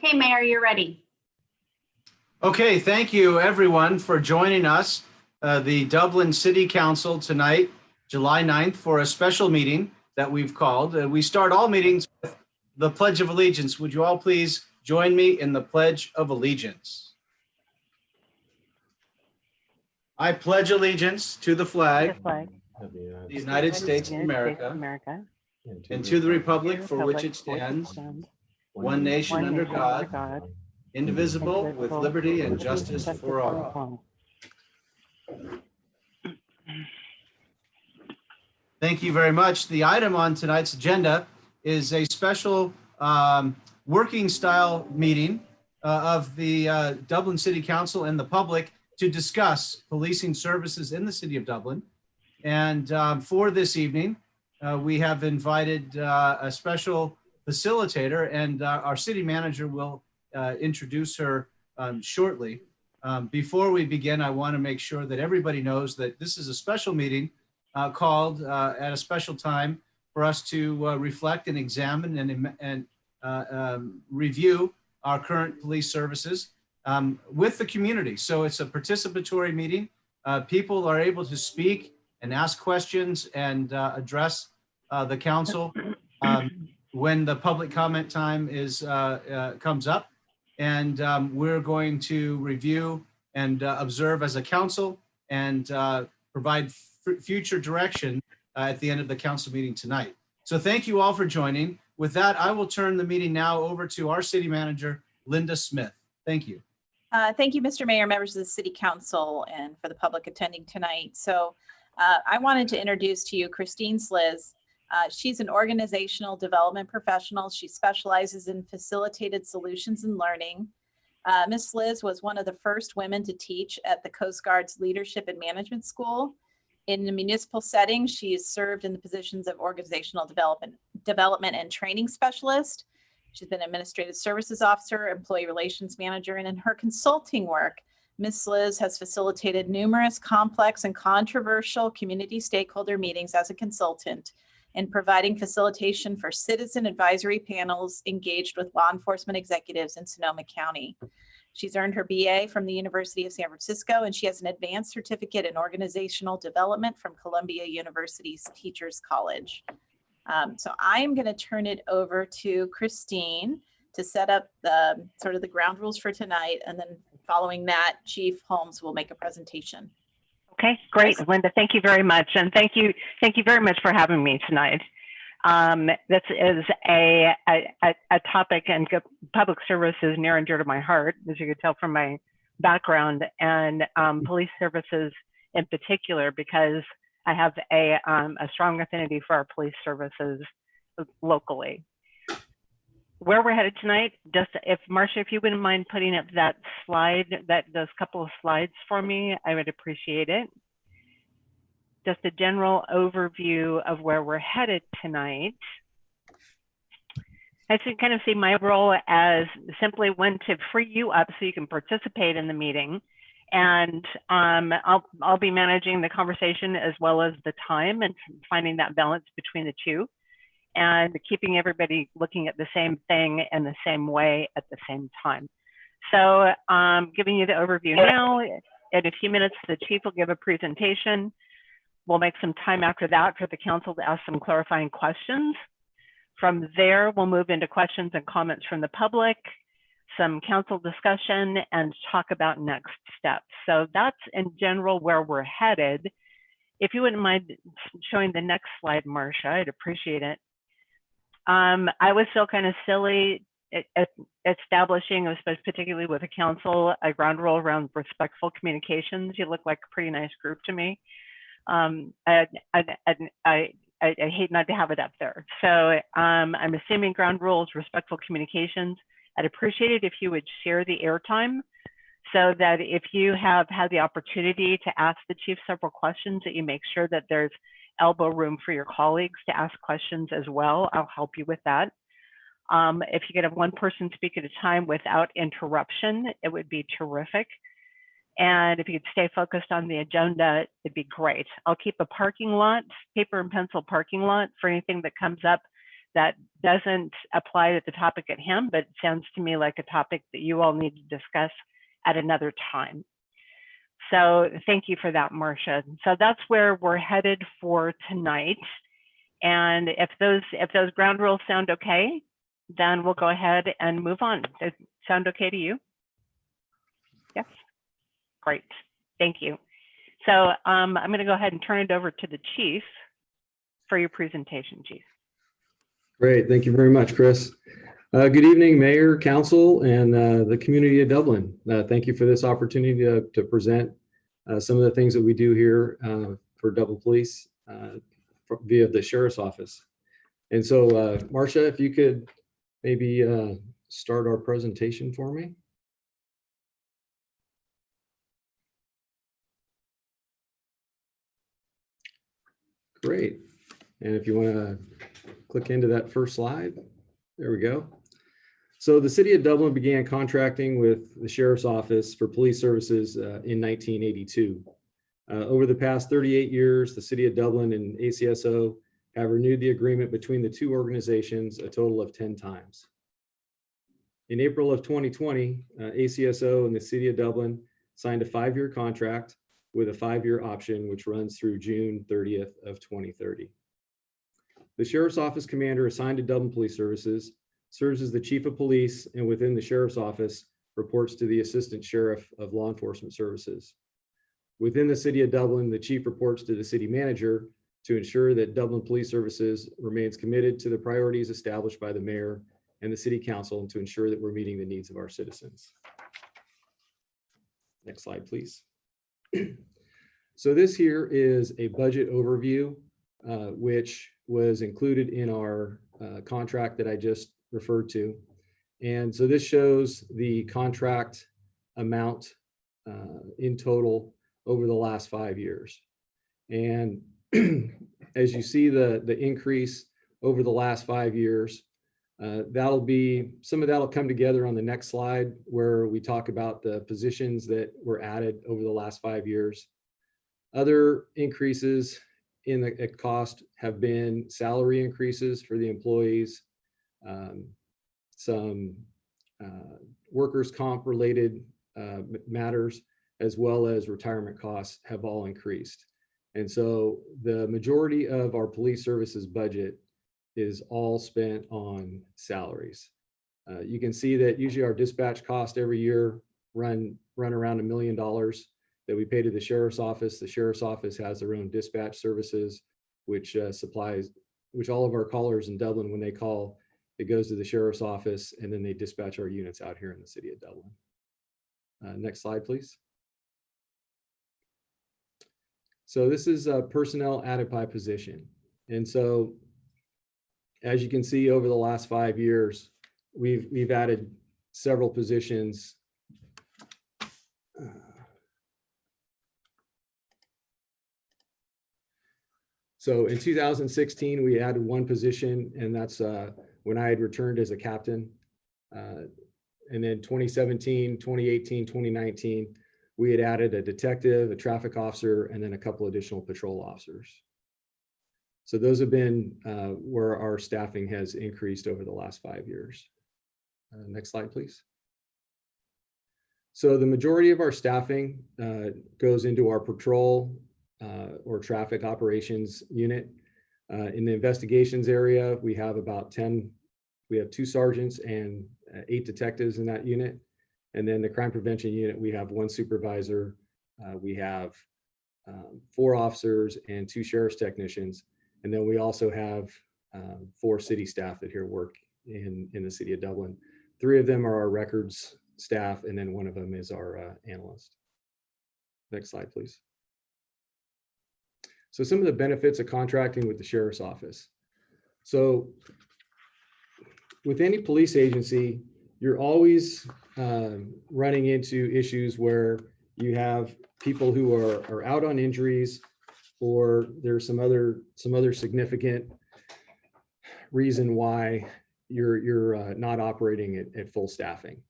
Okay, Mayor, you're ready. Okay, thank you everyone for joining us, the Dublin City Council tonight, July 9th, for a special meeting that we've called. We start all meetings with the Pledge of Allegiance. Would you all please join me in the Pledge of Allegiance? I pledge allegiance to the flag of the United States of America, and to the republic for which it stands, one nation under God, indivisible, with liberty and justice for all. Thank you very much. The item on tonight's agenda is a special working style meeting of the Dublin City Council and the public to discuss policing services in the city of Dublin. And for this evening, we have invited a special facilitator, and our city manager will introduce her shortly. Before we begin, I want to make sure that everybody knows that this is a special meeting called at a special time for us to reflect and examine and review our current police services with the community. So it's a participatory meeting. People are able to speak and ask questions and address the council when the public comment time comes up. And we're going to review and observe as a council and provide future direction at the end of the council meeting tonight. So thank you all for joining. With that, I will turn the meeting now over to our city manager, Linda Smith. Thank you. Thank you, Mr. Mayor, members of the City Council, and for the public attending tonight. So I wanted to introduce to you Christine Sliz. She's an organizational development professional. She specializes in facilitated solutions and learning. Ms. Sliz was one of the first women to teach at the Coast Guard's Leadership and Management School. In the municipal setting, she has served in the positions of organizational development and training specialist. She's been administrative services officer, employee relations manager, and in her consulting work, Ms. Sliz has facilitated numerous complex and controversial community stakeholder meetings as a consultant and providing facilitation for citizen advisory panels engaged with law enforcement executives in Sonoma County. She's earned her BA from the University of San Francisco, and she has an advanced certificate in organizational development from Columbia University's Teachers College. So I am going to turn it over to Christine to set up the sort of the ground rules for tonight, and then following that, Chief Holmes will make a presentation. Okay, great, Linda. Thank you very much, and thank you very much for having me tonight. This is a topic, and public service is near and dear to my heart, as you could tell from my background, and police services in particular, because I have a strong affinity for our police services locally. Where we're headed tonight, just if Marcia, if you wouldn't mind putting up that slide, those couple of slides for me, I would appreciate it. Just a general overview of where we're headed tonight. As you kind of see my role as simply one to free you up so you can participate in the meeting. And I'll be managing the conversation as well as the time and finding that balance between the two and keeping everybody looking at the same thing in the same way at the same time. So giving you the overview now. In a few minutes, the chief will give a presentation. We'll make some time after that for the council to ask some clarifying questions. From there, we'll move into questions and comments from the public, some council discussion, and talk about next steps. So that's in general where we're headed. if you wouldn't mind showing the next slide, Marcia, I'd appreciate it. I would feel kind of silly establishing, particularly with a council, a ground rule around respectful communications. You look like a pretty nice group to me. I hate not to have it up there. So I'm assuming ground rules, respectful communications. I'd appreciate it if you would share the airtime so that if you have had the opportunity to ask the chief several questions, that you make sure that there's elbow room for your colleagues to ask questions as well. I'll help you with that. If you could have one person speak at a time without interruption, it would be terrific. And if you could stay focused on the agenda, it'd be great. I'll keep a parking lot, paper and pencil parking lot for anything that comes up that doesn't apply to the topic at hand, but it sounds to me like a topic that you all need to discuss at another time. So thank you for that, Marcia. So that's where we're headed for tonight. And if those ground rules sound okay, then we'll go ahead and move on. Does it sound okay to you? Yes. Great, thank you. So I'm going to go ahead and turn it over to the chief for your presentation, Chief. Great, thank you very much, Chris. Good evening, Mayor, Council, and the community of Dublin. Thank you for this opportunity to present some of the things that we do here for Dublin Police via the Sheriff's Office. And so, Marcia, if you could maybe start our presentation for me. Great. And if you want to click into that first slide, there we go. So the city of Dublin began contracting with the Sheriff's Office for police services in 1982. Over the past 38 years, the city of Dublin and ACSO have renewed the agreement between the two organizations a total of 10 times. In April of 2020, ACSO and the city of Dublin signed a 5-year contract with a 5-year option, which runs through June 30th of 2030. The Sheriff's Office commander assigned to Dublin Police Services serves as the chief of police, and within the Sheriff's Office reports to the Assistant Sheriff of Law Enforcement Services. Within the city of Dublin, the chief reports to the city manager to ensure that Dublin Police Services remains committed to the priorities established by the mayor and the city council, and to ensure that we're meeting the needs of our citizens. Next slide, please. So this here is a budget overview, which was included in our contract that I just referred to. And so this shows the contract amount in total over the last 5 years. And as you see the increase over the last 5 years, that'll be, some of that'll come together on the next slide, where we talk about the positions that were added over the last 5 years. Other increases in the cost have been salary increases for the employees, some workers' comp related matters, as well as retirement costs have all increased. And so the majority of our police services budget is all spent on salaries. You can see that usually our dispatch cost every year run around $1 million that we pay to the Sheriff's Office. The Sheriff's Office has their own dispatch services, which which all of our callers in Dublin, when they call, it goes to the Sheriff's Office, and then they dispatch our units out here in the city of Dublin. Next slide, please. So this is a personnel added by position. And so as you can see, over the last 5 years, we've added several positions. So in 2016, we added one position, and that's when I had returned as a captain. And then 2017, 2018, 2019, we had added a detective, a traffic officer, and then a couple additional patrol officers. So those have been where our staffing has increased over the last 5 years. Next slide, please. So the majority of our staffing goes into our patrol or traffic operations unit. In the investigations area, we have about 10, we have 2 sergeants and 8 detectives in that unit. And then the crime prevention unit, we have 1 supervisor. We have 4 officers and 2 sheriff's technicians. And then we also have 4 city staff that here work in the city of Dublin. 3 of them are our records staff, and then 1 of them is our analyst. Next slide, please. So some of the benefits of contracting with the sheriff's office. So with any police agency, you're always running into issues where you have people who are out on injuries, or there's some other significant reason why you're not operating at full staffing.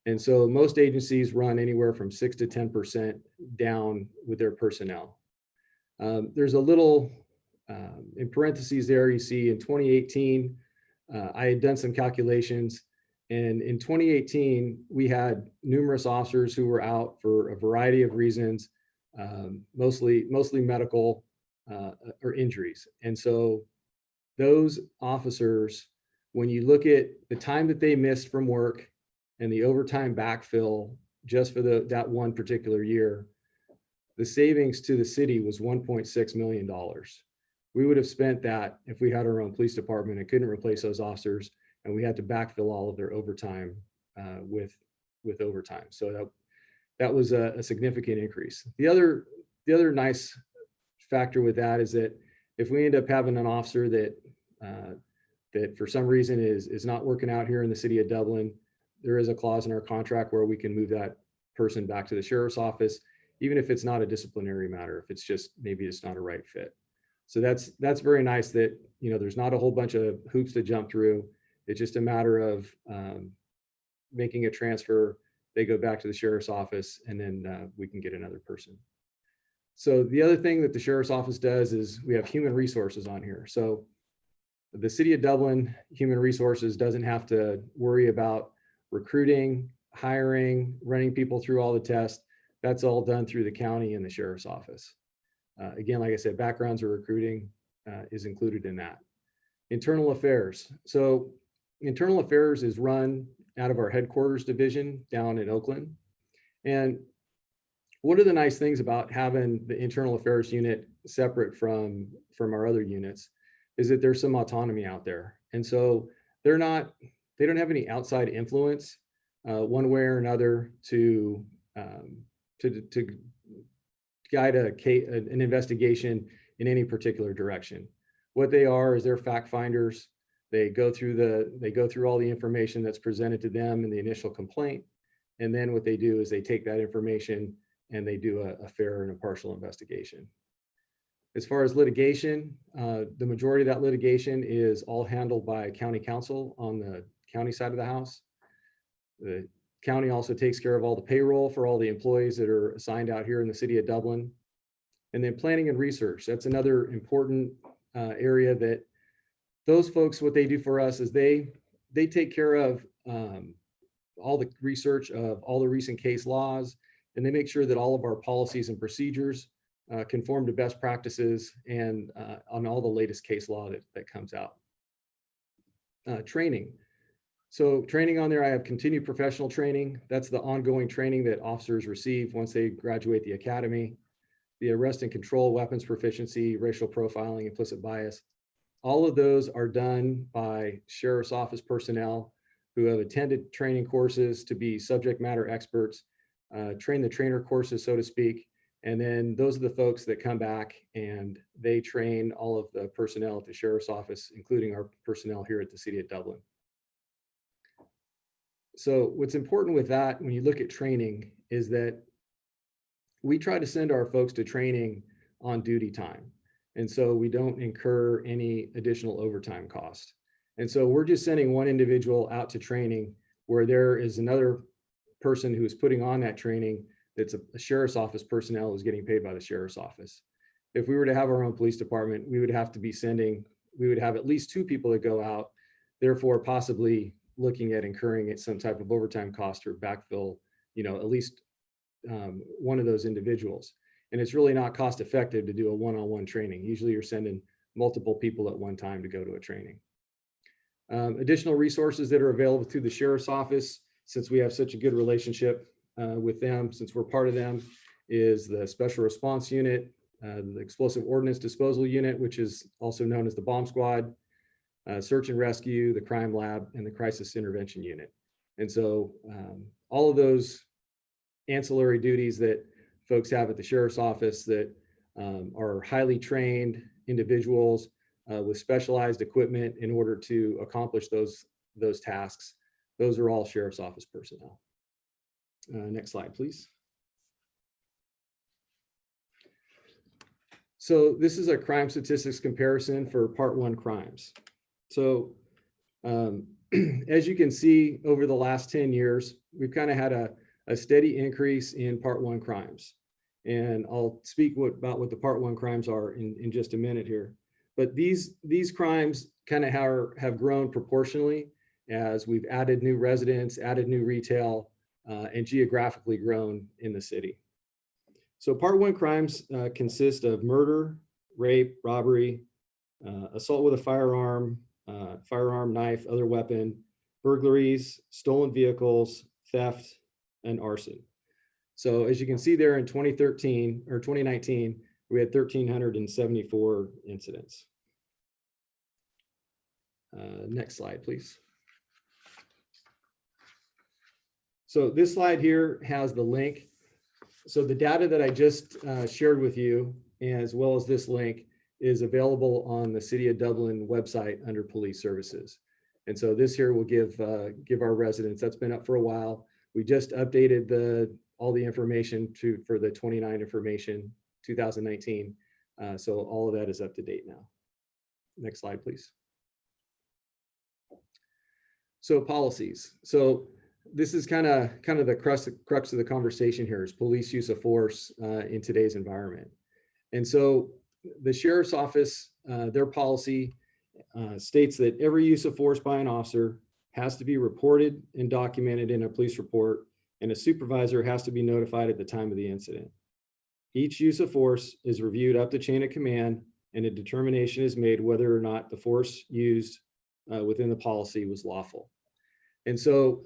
And so most agencies run anywhere from 6 to 10% down with their personnel. There's a little, in parentheses there, you see in 2018, I had done some calculations, and in 2018, we had numerous officers who were out for a variety of reasons, mostly medical or injuries. And so those officers, when you look at the time that they missed from work and the overtime backfill just for that one particular year, the savings to the city was $1.6 million. We would have spent that if we had our own police department and couldn't replace those officers, and we had to backfill all of their overtime with overtime. So that was a significant increase. The other nice factor with that is that if we end up having an officer that for some reason is not working out here in the city of Dublin, there is a clause in our contract where we can move that person back to the sheriff's office, even if it's not a disciplinary matter, if it's just maybe it's not a right fit. So that's very nice that, you know, there's not a whole bunch of hoops to jump through. It's just a matter of making a transfer. They go back to the sheriff's office, and then we can get another person. So the other thing that the sheriff's office does is we have human resources on here. So the city of Dublin Human Resources doesn't have to worry about recruiting, hiring, running people through all the tests. That's all done through the county and the sheriff's office. Again, like I said, backgrounds or recruiting is included in that. Internal affairs. So internal affairs is run out of our headquarters division down in Oakland. And one of the nice things about having the internal affairs unit separate from our other units is that there's some autonomy out there. And so they don't have any outside influence one way or another to guide an investigation in any particular direction. What they are is they're fact finders. They go through all the information that's presented to them in the initial complaint. And then what they do is they take that information and they do a fair and impartial investigation. As far as litigation, the majority of that litigation is all handled by county counsel on the county side of the house. The county also takes care of all the payroll for all the employees that are assigned out here in the city of Dublin. And then planning and research, that's another important area that those folks, what they do for us is they take care of all the research of all the recent case laws, and they make sure that all of our policies and procedures conform to best practices and on all the latest case law that comes out. Training. So training on there, I have continued professional training. That's the ongoing training that officers receive once they graduate the academy. The arrest and control, weapons proficiency, racial profiling, implicit bias. All of those are done by sheriff's office personnel who have attended training courses to be subject matter experts, train the trainer courses, so to speak. And then those are the folks that come back and they train all of the personnel at the sheriff's office, including our personnel here at the city of Dublin. So what's important with that, when you look at training, is that we try to send our folks to training on duty time. And so we don't incur any additional overtime cost. And so we're just sending one individual out to training where there is another person who is putting on that training that's a sheriff's office personnel who's getting paid by the sheriff's office. If we were to have our own police department, we would have at least 2 people that go out, therefore possibly looking at incurring some type of overtime cost or backfill, at least one of those individuals. And it's really not cost effective to do a one-on-one training. Usually you're sending multiple people at one time to go to a training. Additional resources that are available through the sheriff's office, since we have such a good relationship with them, since we're part of them, is the special response unit, the Explosive Ordnance Disposal Unit, which is also known as the Bomb Squad, Search and Rescue, the Crime Lab, and the Crisis Intervention Unit. And so all of those ancillary duties that folks have at the Sheriff's Office that are highly trained individuals with specialized equipment in order to accomplish those tasks, those are all Sheriff's Office personnel. Next slide, please. So this is a crime statistics comparison for Part 1 crimes. So as you can see, over the last 10 years, we've kind of had a steady increase in Part 1 crimes. And I'll speak about what the Part 1 crimes are in just a minute here. But these crimes kind of have grown proportionally as we've added new residents, added new retail, and geographically grown in the city. So Part 1 crimes consist of murder, rape, robbery, assault with a firearm, knife, other weapon, burglaries, stolen vehicles, theft, and arson. So as you can see there in 2019, we had 1,374 incidents. Next slide, please. So this slide here has the link. So the data that I just shared with you, as well as this link, is available on the City of Dublin website under Police Services. And so this here will give our residents, that's been up for a while. We just updated all the information for the 29 information 2019. So all of that is up to date now. Next slide, please. So policies. So this is kind of the crux of the conversation here is police use of force in today's environment. And so the Sheriff's Office, their policy states that every use of force by an officer has to be reported and documented in a police report, and a supervisor has to be notified at the time of the incident. Each use of force is reviewed up the chain of command, and a determination is made whether or not the force used within the policy was lawful. And so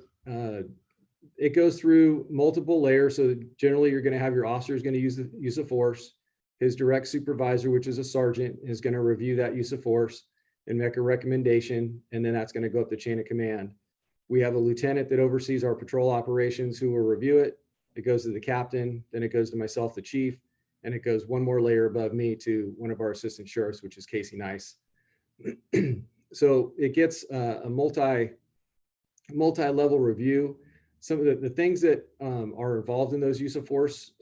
it goes through multiple layers. So generally you're going to have your officer is going to use the use of force. His direct supervisor, which is a sergeant, is going to review that use of force and make a recommendation. And then that's going to go up the chain of command. We have a lieutenant that oversees our patrol operations who will review it. It goes to the captain, then it goes to myself, the chief, and it goes one more layer above me to one of our assistant sheriffs, which is Casey Nice. So it gets a multi-level review. Some of the things that are involved in those use of force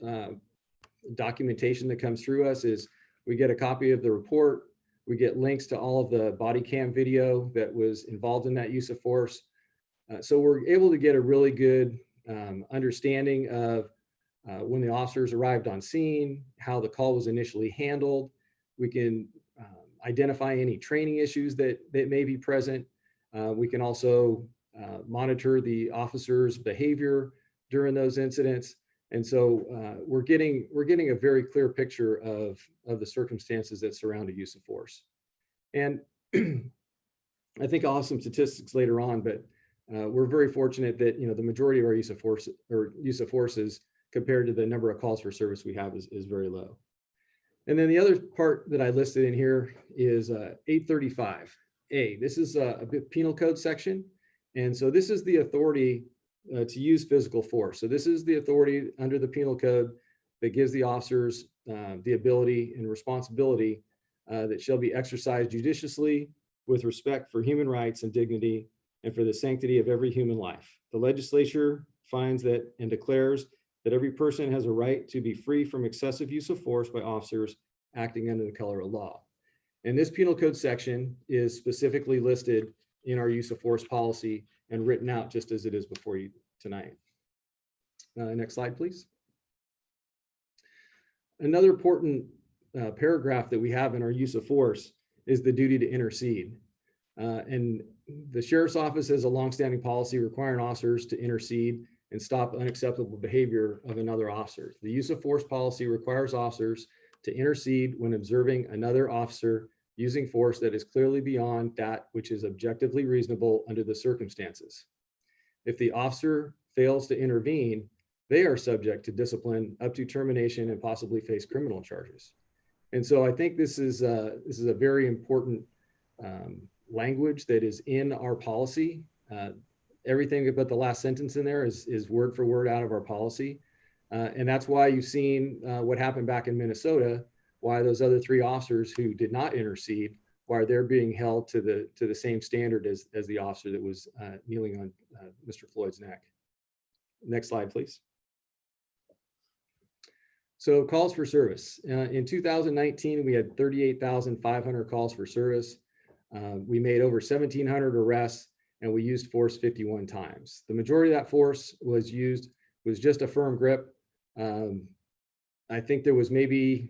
documentation that comes through us is we get a copy of the report, we get links to all of the body cam video that was involved in that use of force. So we're able to get a really good understanding of when the officers arrived on scene, how the call was initially handled. We can identify any training issues that may be present. We can also monitor the officers' behavior during those incidents. And so we're getting a very clear picture of the circumstances that surround a use of force. And I think I'll have some statistics later on, but we're very fortunate that the majority of our use of forces compared to the number of calls for service we have is very low. And then the other part that I listed in here is 835A. This is a penal code section. And so this is the authority to use physical force. So this is the authority under the penal code that gives the officers the ability and responsibility that shall be exercised judiciously with respect for human rights and dignity and for the sanctity of every human life. The legislature finds that and declares that every person has a right to be free from excessive use of force by officers acting under the color of law. And this penal code section is specifically listed in our use of force policy and written out just as it is before you tonight. Next slide, please. Another important paragraph that we have in our use of force is the duty to intercede. And the Sheriff's Office has a longstanding policy requiring officers to intercede and stop unacceptable behavior of another officer. The use of force policy requires officers to intercede when observing another officer using force that is clearly beyond that which is objectively reasonable under the circumstances. If the officer fails to intervene, they are subject to discipline up to termination and possibly face criminal charges. And so I think this is a very important language that is in our policy. Everything but the last sentence in there is word for word out of our policy. And that's why you've seen what happened back in Minnesota, why those other 3 officers who did not intercede, why they're being held to the same standard as the officer that was kneeling on Mr. Floyd's neck. Next slide, please. So calls for service. In 2019, we had 38,500 calls for service. We made over 1,700 arrests, and we used force 51 times. The majority of that force was just a firm grip. I think there was maybe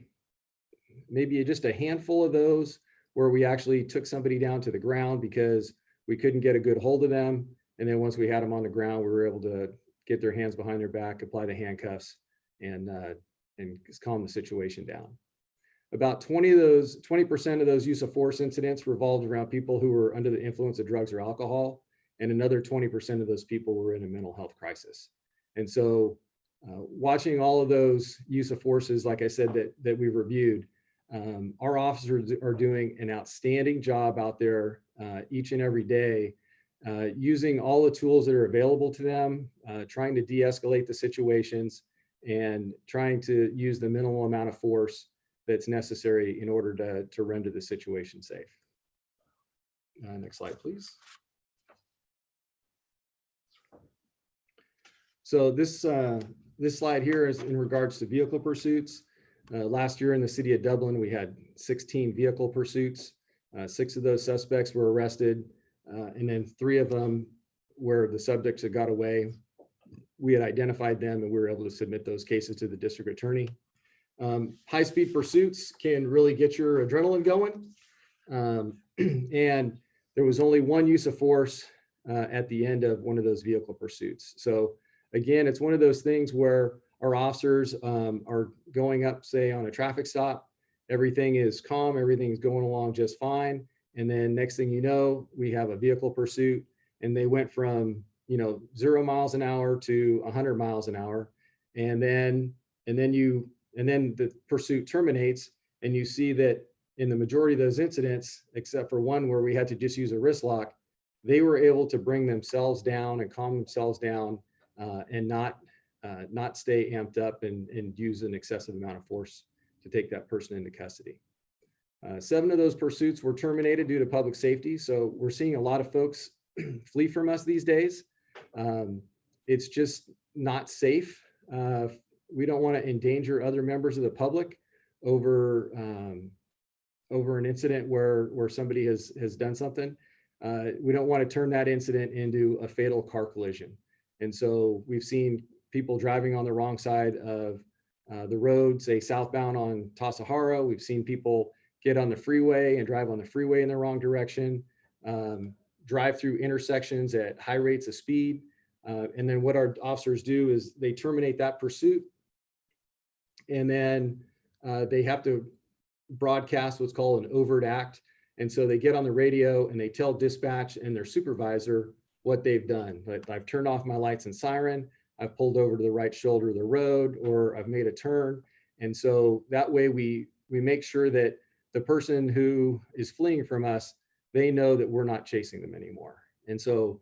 just a handful of those where we actually took somebody down to the ground because we couldn't get a good hold of them. And then once we had them on the ground, we were able to get their hands behind their back, apply the handcuffs, and calm the situation down. About 20% of those use of force incidents revolved around people who were under the influence of drugs or alcohol, and another 20% of those people were in a mental health crisis. And so watching all of those use of forces, like I said, that we reviewed, our officers are doing an outstanding job out there each and every day, using all the tools that are available to them, trying to de-escalate the situations, and trying to use the minimal amount of force that's necessary in order to render the situation safe. Next slide, please. So this slide here is in regards to vehicle pursuits. Last year in the city of Dublin, we had 16 vehicle pursuits. 6 of those suspects were arrested, and then 3 of them where the subjects had got away, we had identified them and we were able to submit those cases to the district attorney. High-speed pursuits can really get your adrenaline going. And there was only 1 use of force at the end of one of those vehicle pursuits. So again, it's one of those things where our officers are going up, say, on a traffic stop. Everything is calm, everything's going along just fine. And then next thing you know, we have a vehicle pursuit, and they went from 0 miles an hour to 100 miles an hour. And then the pursuit terminates, and you see that in the majority of those incidents, except for one where we had to just use a wrist lock, they were able to bring themselves down and calm themselves down and not stay amped up and use an excessive amount of force to take that person into custody. 7 of those pursuits were terminated due to public safety. So we're seeing a lot of folks flee from us these days. It's just not safe. We don't want to endanger other members of the public over an incident where somebody has done something. We don't want to turn that incident into a fatal car collision. And so we've seen people driving on the wrong side of the road, say southbound on Tasahara. We've seen people get on the freeway and drive on the freeway in the wrong direction, drive through intersections at high rates of speed. And then what our officers do is they terminate that pursuit, and then they have to broadcast what's called an overt act. And so they get on the radio and they tell dispatch and their supervisor what they've done. Like, I've turned off my lights and siren, I've pulled over to the right shoulder of the road, or I've made a turn. And so that way we make sure that the person who is fleeing from us, they know that we're not chasing them anymore. And so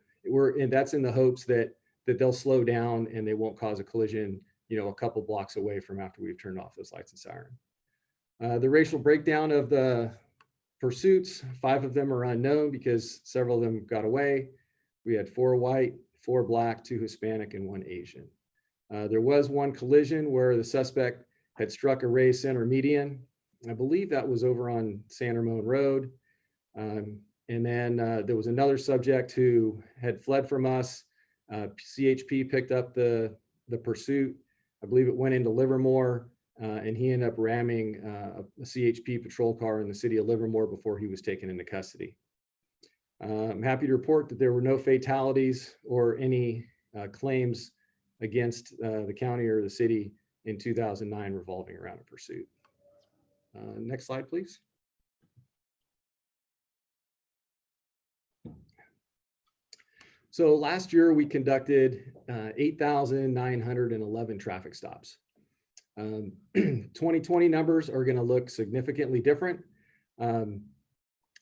that's in the hopes that they'll slow down and they won't cause a collision, a couple blocks away from after we've turned off those lights and siren. The racial breakdown of the pursuits, 5 of them are unknown because several of them got away. We had 4 white, 4 black, 2 Hispanic, and 1 Asian. There was 1 collision where the suspect had struck a raised center median. I believe that was over on San Ramon Road. And then there was another subject who had fled from us. CHP picked up the pursuit. I believe it went into Livermore, and he ended up ramming a CHP patrol car in the city of Livermore before he was taken into custody. I'm happy to report that there were no fatalities or any claims against the county or the city in 2009 revolving around a pursuit. Next slide, please. So last year we conducted 8,911 traffic stops. 2020 numbers are going to look significantly different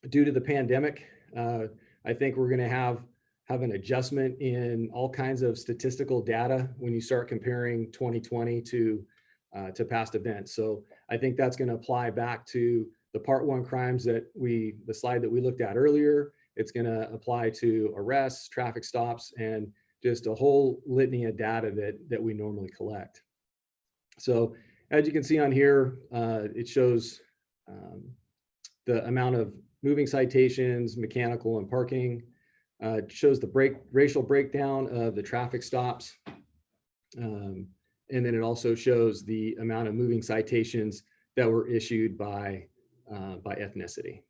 due to the pandemic. I think we're going to have an adjustment in all kinds of statistical data when you start comparing 2020 to past events. So I think that's going to apply back to the Part 1 crimes that the slide that we looked at earlier. It's going to apply to arrests, traffic stops, and just a whole litany of data that we normally collect. So as you can see on here, it shows the amount of moving citations, mechanical and parking. It shows the racial breakdown of the traffic stops. And then it also shows the amount of moving citations that were issued by ethnicity.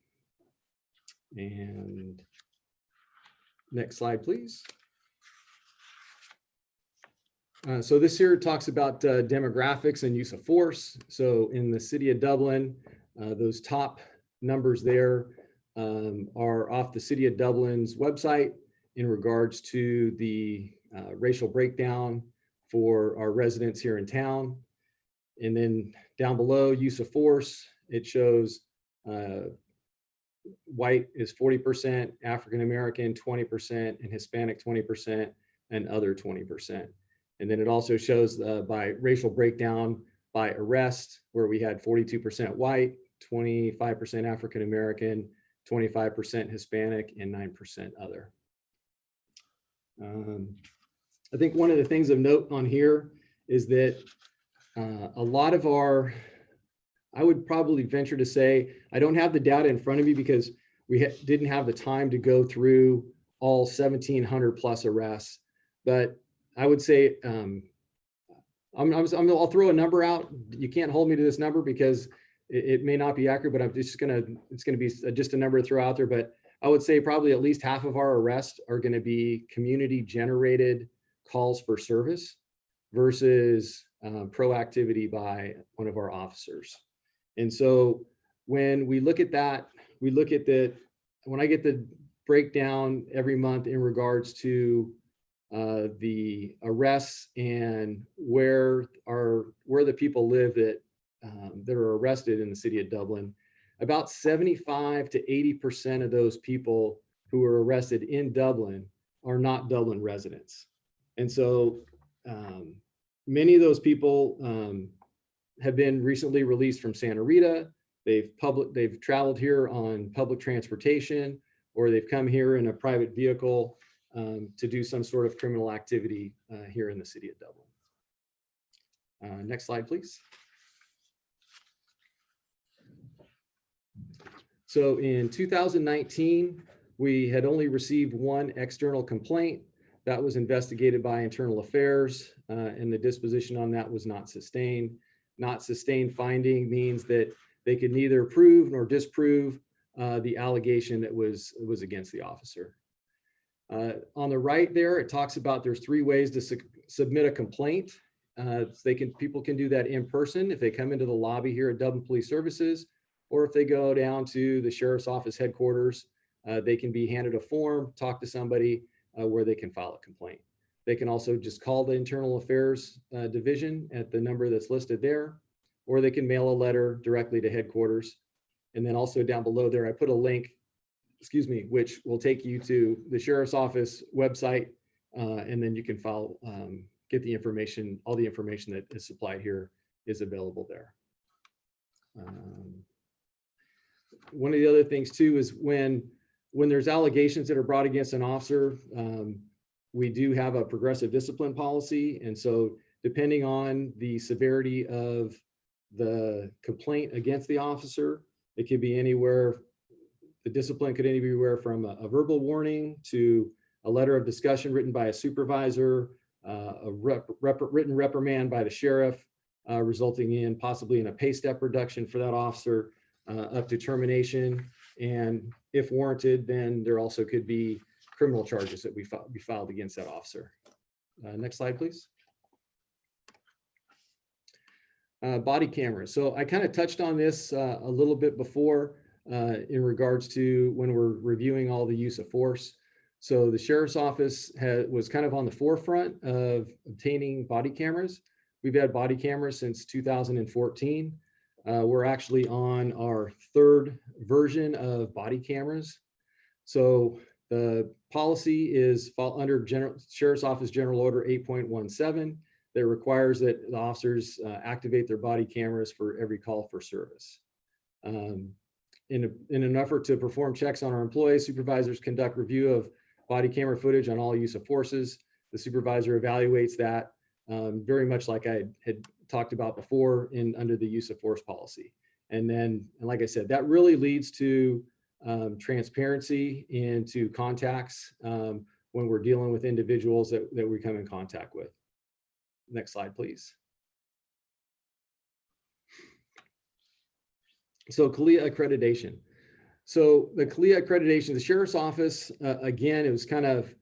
And next slide, please. So this here talks about demographics and use of force. So in the city of Dublin, those top numbers there are off the city of Dublin's website in regards to the racial breakdown for our residents here in town. And then down below, use of force, it shows white is 40%, African-American 20%, and Hispanic 20%, and other 20%. And then it also shows by racial breakdown by arrest, where we had 42% white, 25% African-American, 25% Hispanic, and 9% other. I think one of the things of note on here is that a lot of I would probably venture to say, I don't have the data in front of me because we didn't have the time to go through all 1,700 plus arrests, but I would say, I'll throw a number out. You can't hold me to this number because it may not be accurate, but it's gonna be just a number to throw out there. But I would say probably at least half of our arrests are gonna be community generated calls for service versus proactivity by one of our officers. And so when we look at that, when I get the breakdown every month in regards to the arrests and where the people live that are arrested in the city of Dublin, about 75 to 80% of those people who are arrested in Dublin are not Dublin residents. And so many of those people have been recently released from Santa Rita. They've traveled here on public transportation, or they've come here in a private vehicle to do some sort of criminal activity here in the city of Dublin. Next slide, please. So in 2019, we had only received one external complaint that was investigated by Internal Affairs, and the disposition on that was not sustained. Not sustained finding means that they could neither prove nor disprove the allegation that was against the officer. On the right there, it talks about there's 3 ways to submit a complaint. People can do that in person if they come into the lobby here at Dublin Police Services, or if they go down to the Sheriff's Office headquarters, they can be handed a form, talk to somebody where they can file a complaint. They can also just call the Internal Affairs Division at the number that's listed there, or they can mail a letter directly to headquarters. And then also down below there, I put a link, which will take you to the Sheriff's Office website, and then you can get the information. All the information that is supplied here is available there. One of the other things too is when there's allegations that are brought against an officer, we do have a progressive discipline policy. And so depending on the severity of the complaint against the officer, it could be anywhere. The discipline could be anywhere from a verbal warning to a letter of discussion written by a supervisor, a written reprimand by the sheriff, resulting in possibly in a pay step reduction for that officer, up to termination. And if warranted, then there also could be criminal charges that be filed against that officer. Next slide, please. Body cameras. So I kind of touched on this a little bit before in regards to when we're reviewing all the use of force. So the Sheriff's Office was kind of on the forefront of obtaining body cameras. We've had body cameras since 2014. We're actually on our third version of body cameras. So the policy is fall under Sheriff's Office General Order 8.17 that requires that the officers activate their body cameras for every call for service. In an effort to perform checks on our employees, supervisors conduct review of body camera footage on all use of forces. The supervisor evaluates that very much like I had talked about before under the use of force policy. And then, and like I said, that really leads to transparency into contacts when we're dealing with individuals that we come in contact with. Next slide, please. So CALIA accreditation. So the CALIA accreditation, the Sheriff's Office, again, it was kind of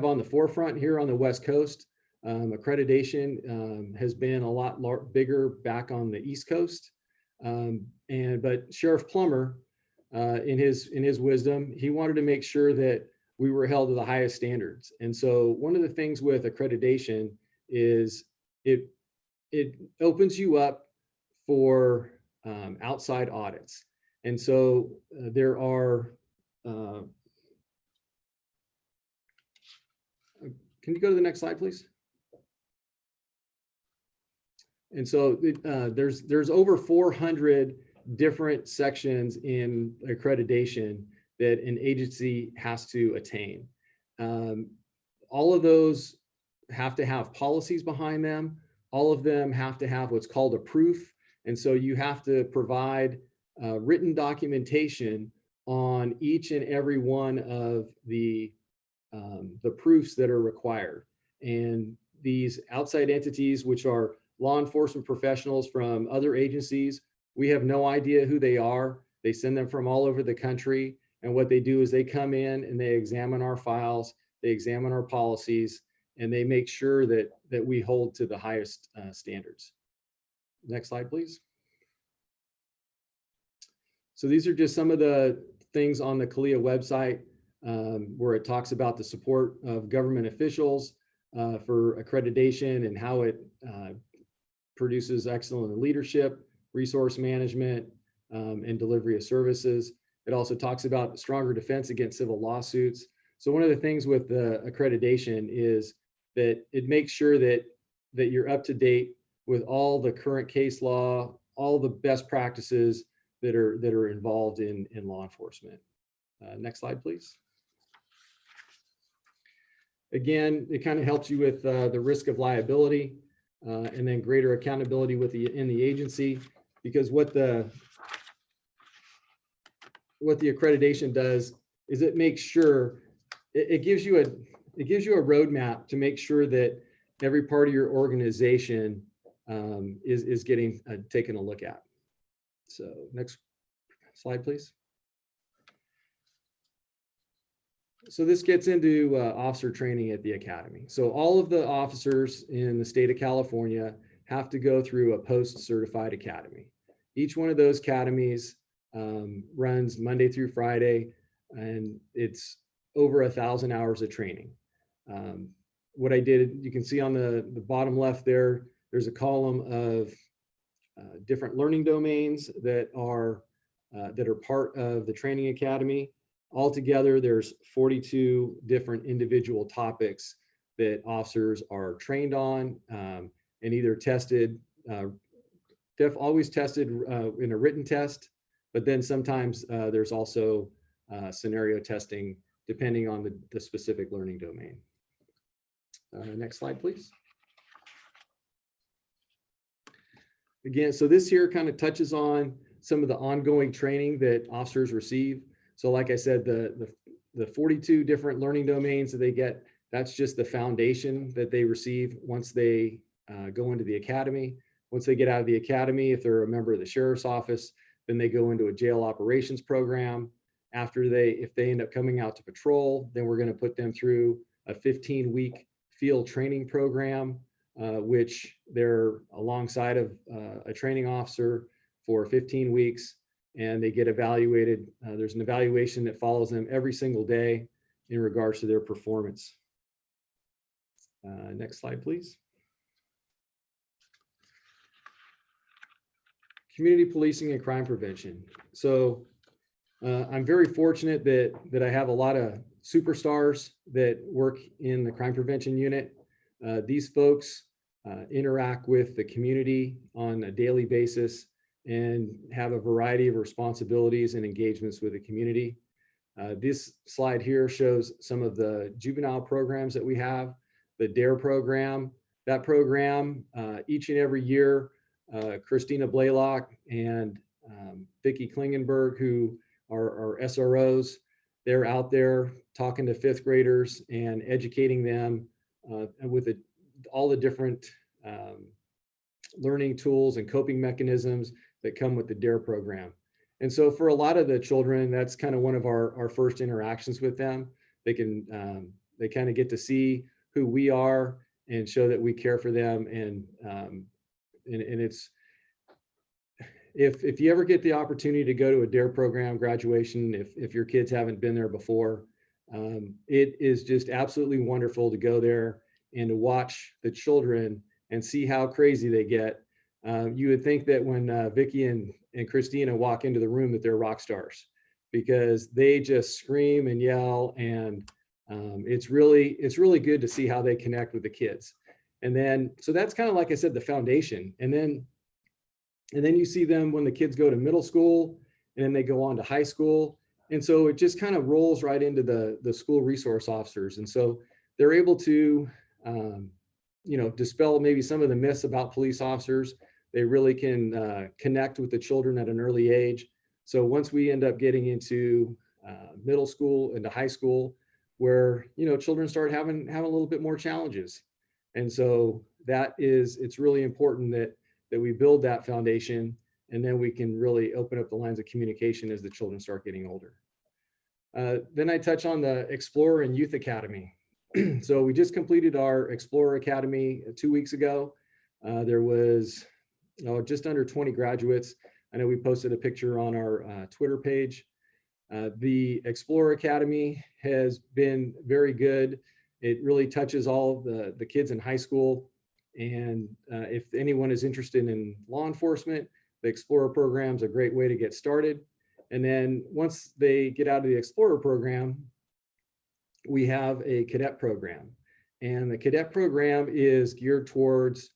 on the forefront here on the West Coast. Accreditation has been a lot bigger back on the East Coast. But Sheriff Plummer, in his wisdom, he wanted to make sure that we were held to the highest standards. And so one of the things with accreditation is it opens you up for outside audits. And so there are, can you go to the next slide, please? And so there's over 400 different sections in accreditation that an agency has to attain. All of those have to have policies behind them. All of them have to have what's called a proof. And so you have to provide written documentation on each and every one of the proofs that are required. And these outside entities, which are law enforcement professionals from other agencies, we have no idea who they are. They send them from all over the country. And what they do is they come in and they examine our files, they examine our policies, and they make sure that we hold to the highest standards. Next slide, please. So these are just some of the things on the CALIA website where it talks about the support of government officials for accreditation and how it produces excellent leadership, resource management, and delivery of services. It also talks about stronger defense against civil lawsuits. So one of the things with the accreditation is that it makes sure that you're up to date with all the current case law, all the best practices that are involved in law enforcement. Next slide, please. Again, it kind of helps you with the risk of liability and then greater accountability in the agency, because what the accreditation does is it makes sure it gives you a roadmap to make sure that every part of your organization is getting taken a look at. So next slide, please. So this gets into officer training at the academy. So all of the officers in the state of California have to go through a post-certified academy. Each one of those academies runs Monday through Friday, and it's over 1,000 hours of training. What I did, you can see on the bottom left there, there's a column of different learning domains that are part of the training academy. Altogether, there's 42 different individual topics that officers are trained on and either tested, always tested in a written test, but then sometimes there's also scenario testing depending on the specific learning domain. Next slide, please. Again, so this here kind of touches on some of the ongoing training that officers receive. So like I said, the 42 different learning domains that they get, that's just the foundation that they receive once they go into the academy. Once they get out of the academy, if they're a member of the sheriff's office, then they go into a jail operations program. If they end up coming out to patrol, then we're going to put them through a 15-week field training program, which they're alongside of a training officer for 15 weeks, and they get evaluated. There's an evaluation that follows them every single day in regards to their performance. Next slide, please. community policing and crime prevention. So I'm very fortunate that I have a lot of superstars that work in the crime prevention unit. These folks interact with the community on a daily basis and have a variety of responsibilities and engagements with the community. This slide here shows some of the juvenile programs that we have, the DARE program. That program, each and every year, Christina Blaylock and Vicki Klingenberg, who are SROs, they're out there talking to fifth graders and educating them with all the different learning tools and coping mechanisms that come with the DARE program. And so for a lot of the children, that's kind of one of our first interactions with them. They kind of get to see who we are and show that we care for them. And it's, if you ever get the opportunity to go to a DARE program graduation, if your kids haven't been there before, it is just absolutely wonderful to go there and to watch the children and see how crazy they get. You would think that when Vicki and Christina walk into the room that they're rock stars, because they just scream and yell, and it's really good to see how they connect with the kids. And then, so that's kind of, like I said, the foundation. And then you see them when the kids go to middle school, and then they go on to high school. And so it just kind of rolls right into the school resource officers. And so they're able to, dispel maybe some of the myths about police officers. They really can connect with the children at an early age. So once we end up getting into middle school, into high school, where, children start having a little bit more challenges. And so it's really important that we build that foundation, and then we can really open up the lines of communication as the children start getting older. Then I touch on the Explorer and Youth Academy. So we just completed our Explorer Academy 2 weeks ago. There was just under 20 graduates. I know we posted a picture on our Twitter page. The Explorer Academy has been very good. It really touches all of the kids in high school. And if anyone is interested in law enforcement, the Explorer program is a great way to get started. And then once they get out of the Explorer program, we have a cadet program. And the cadet program is geared towards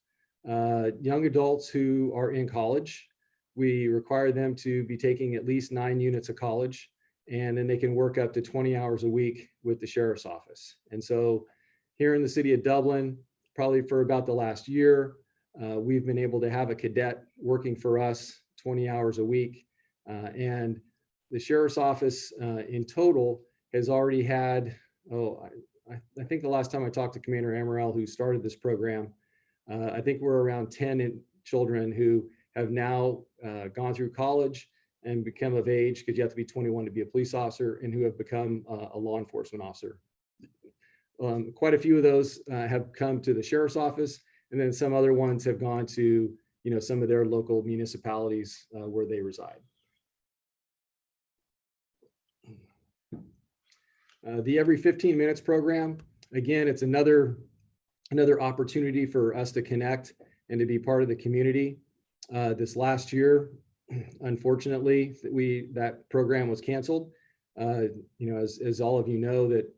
young adults who are in college. We require them to be taking at least 9 units of college, and then they can work up to 20 hours a week with the sheriff's office. And so here in the city of Dublin, probably for about the last year, we've been able to have a cadet working for us 20 hours a week. And the sheriff's office in total has already had, I think the last time I talked to Commander Amaral, who started this program, I think we're around 10 children who have now gone through college and become of age, because you have to be 21 to be a police officer, and who have become a law enforcement officer. Quite a few of those have come to the sheriff's office, and then some other ones have gone to some of their local municipalities where they reside. The Every 15 Minutes program, again, it's another opportunity for us to connect and to be part of the community. This last year, unfortunately, that program was canceled. As all of you know, that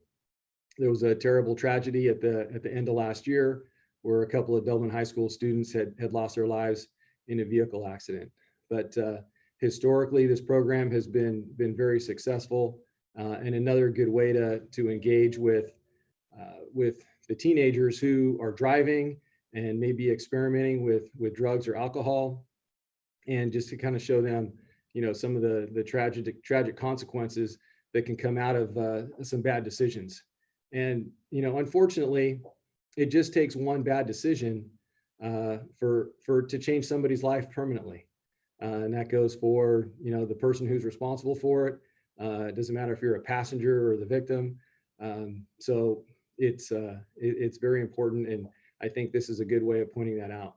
there was a terrible tragedy at the end of last year, where a couple of Dublin High School students had lost their lives in a vehicle accident. But historically, this program has been very successful, and another good way to engage with the teenagers who are driving and maybe experimenting with drugs or alcohol, and just to kind of show them, some of the tragic consequences that can come out of some bad decisions. And, unfortunately, it just takes one bad decision to change somebody's life permanently. And that goes for, the person who's responsible for it. It doesn't matter if you're a passenger or the victim. So it's very important. And I think this is a good way of pointing that out.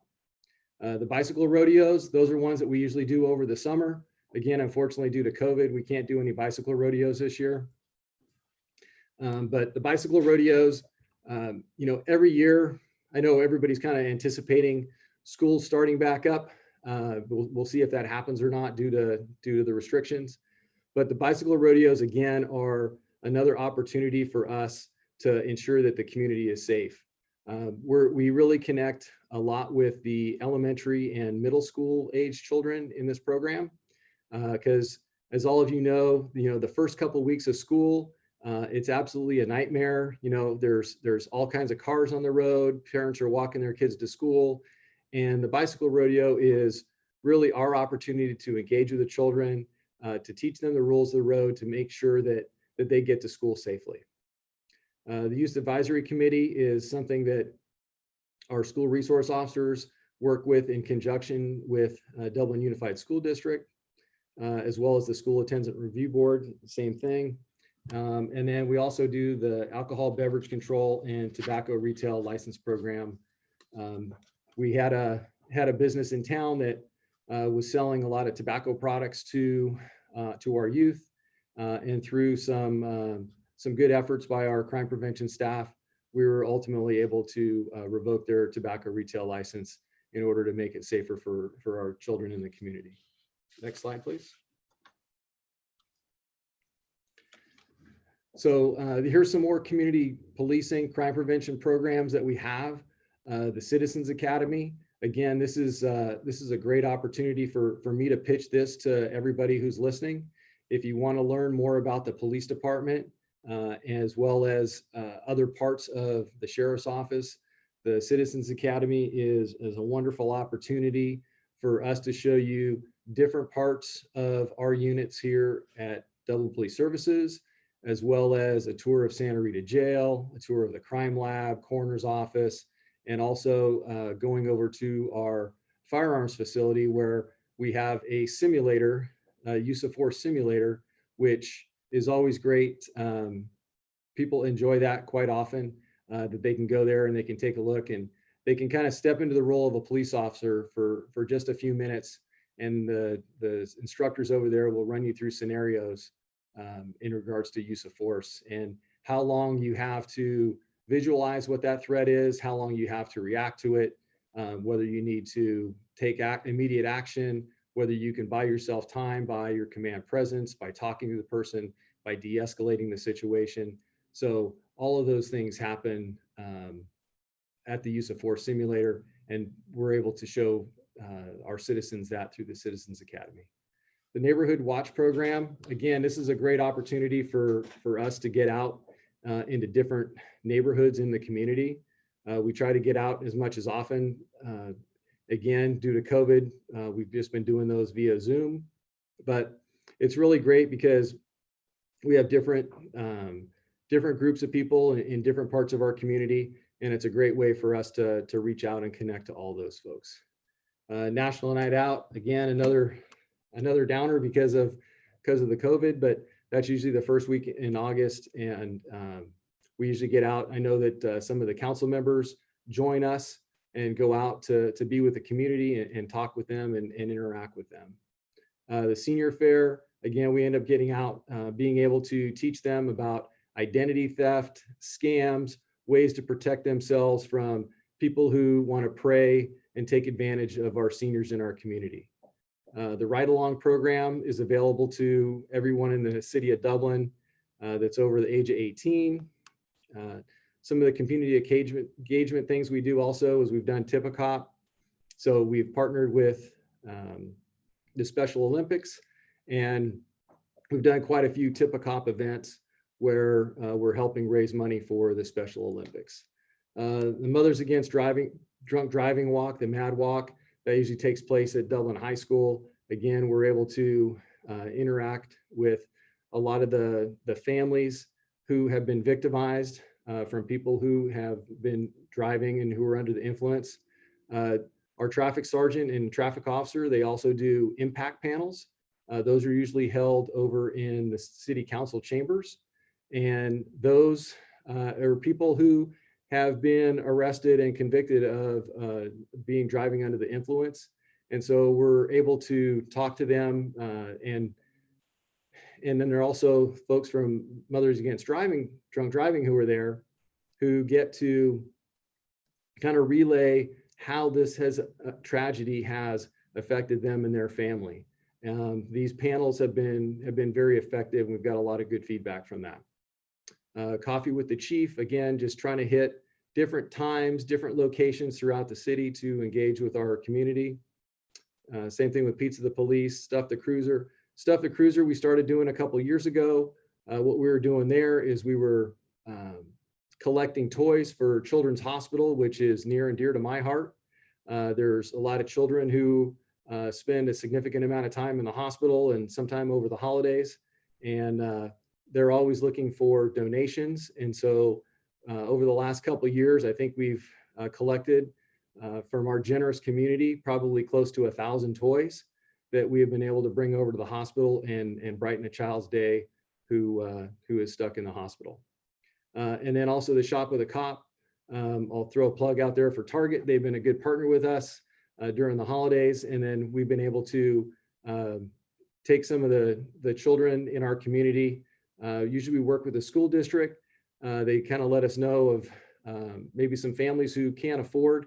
The bicycle rodeos, those are ones that we usually do over the summer. Again, unfortunately, due to COVID, we can't do any bicycle rodeos this year. But the bicycle rodeos, every year, I know everybody's kind of anticipating school starting back up. We'll see if that happens or not due to the restrictions. But the bicycle rodeos, again, are another opportunity for us to ensure that the community is safe. We really connect a lot with the elementary and middle school age children in this program, because as all of you know, the first couple of weeks of school, it's absolutely a nightmare. There's all kinds of cars on the road. Parents are walking their kids to school, and the bicycle rodeo is really our opportunity to engage with the children, to teach them the rules of the road, to make sure that they get to school safely. The Youth Advisory Committee is something that our school resource officers work with in conjunction with Dublin Unified School District, as well as the School Attendance Review Board, same thing. And then we also do the Alcohol Beverage Control and Tobacco Retail License Program. We had a business in town that was selling a lot of tobacco products to our youth, and through some good efforts by our crime prevention staff, we were ultimately able to revoke their tobacco retail license in order to make it safer for our children in the community. Next slide, please. So here's some more community policing, crime prevention programs that we have. The Citizens Academy. Again, this is a great opportunity for me to pitch this to everybody who's listening. If you want to learn more about the police department, as well as other parts of the sheriff's office, the Citizens Academy is a wonderful opportunity for us to show you different parts of our units here at Dublin Police Services, as well as a tour of Santa Rita Jail, a tour of the crime lab, coroner's office, and also going over to our firearms facility where we have a simulator, use of force simulator, which is always great. People enjoy that quite often, that they can go there and they can take a look and they can kind of step into the role of a police officer for just a few minutes. And the instructors over there will run you through scenarios in regards to use of force and how long you have to visualize what that threat is, how long you have to react to it, whether you need to take immediate action, whether you can buy yourself time by your command presence, by talking to the person, by de-escalating the situation. So all of those things happen at the use of force simulator, and we're able to show our citizens that through the Citizens Academy. The Neighborhood Watch Program, again, this is a great opportunity for us to get out into different neighborhoods in the community. We try to get out as much as often. Again, due to COVID, we've just been doing those via Zoom, but it's really great because we have different groups of people in different parts of our community, and it's a great way for us to reach out and connect to all those folks. National Night Out, again, another downer because of the COVID, but that's usually the first week in August, and we usually get out. I know that some of the council members join us and go out to be with the community and talk with them and interact with them. The Senior Fair, again, we end up getting out, being able to teach them about identity theft, scams, ways to protect themselves from people who want to prey and take advantage of our seniors in our community. The Ride Along program is available to everyone in the city of Dublin that's over the age of 18. Some of the community engagement things we do also is we've done Tip-A-Cop. So we've partnered with the Special Olympics, and we've done quite a few Tip-A-Cop events where we're helping raise money for the Special Olympics. The Mothers Against Drunk Driving Walk, the MAD Walk, that usually takes place at Dublin High School. Again, we're able to interact with a lot of the families who have been victimized from people who have been driving and who are under the influence. Our traffic sergeant and traffic officer, they also do impact panels. Those are usually held over in the city council chambers. And those are people who have been arrested and convicted of driving under the influence. And so we're able to talk to them. And then there are also folks from Mothers Against Drunk Driving who are there, who get to kind of relay how this tragedy has affected them and their family. These panels have been very effective. We've got a lot of good feedback from that. Coffee with the Chief, again, just trying to hit different times, different locations throughout the city to engage with our community. Same thing with Pizza the Police, Stuff the Cruiser. Stuff the Cruiser we started doing a couple years ago. What we were doing there is we were collecting toys for Children's Hospital, which is near and dear to my heart. There's a lot of children who spend a significant amount of time in the hospital and sometime over the holidays. And they're always looking for donations. And so over the last couple of years, I think we've collected from our generous community, probably close to 1,000 toys that we have been able to bring over to the hospital and brighten a child's day who is stuck in the hospital. And then also the Shop with a Cop. I'll throw a plug out there for Target. They've been a good partner with us during the holidays. And then we've been able to take some of the children in our community. Usually we work with the school district. They kind of let us know of maybe some families who can't afford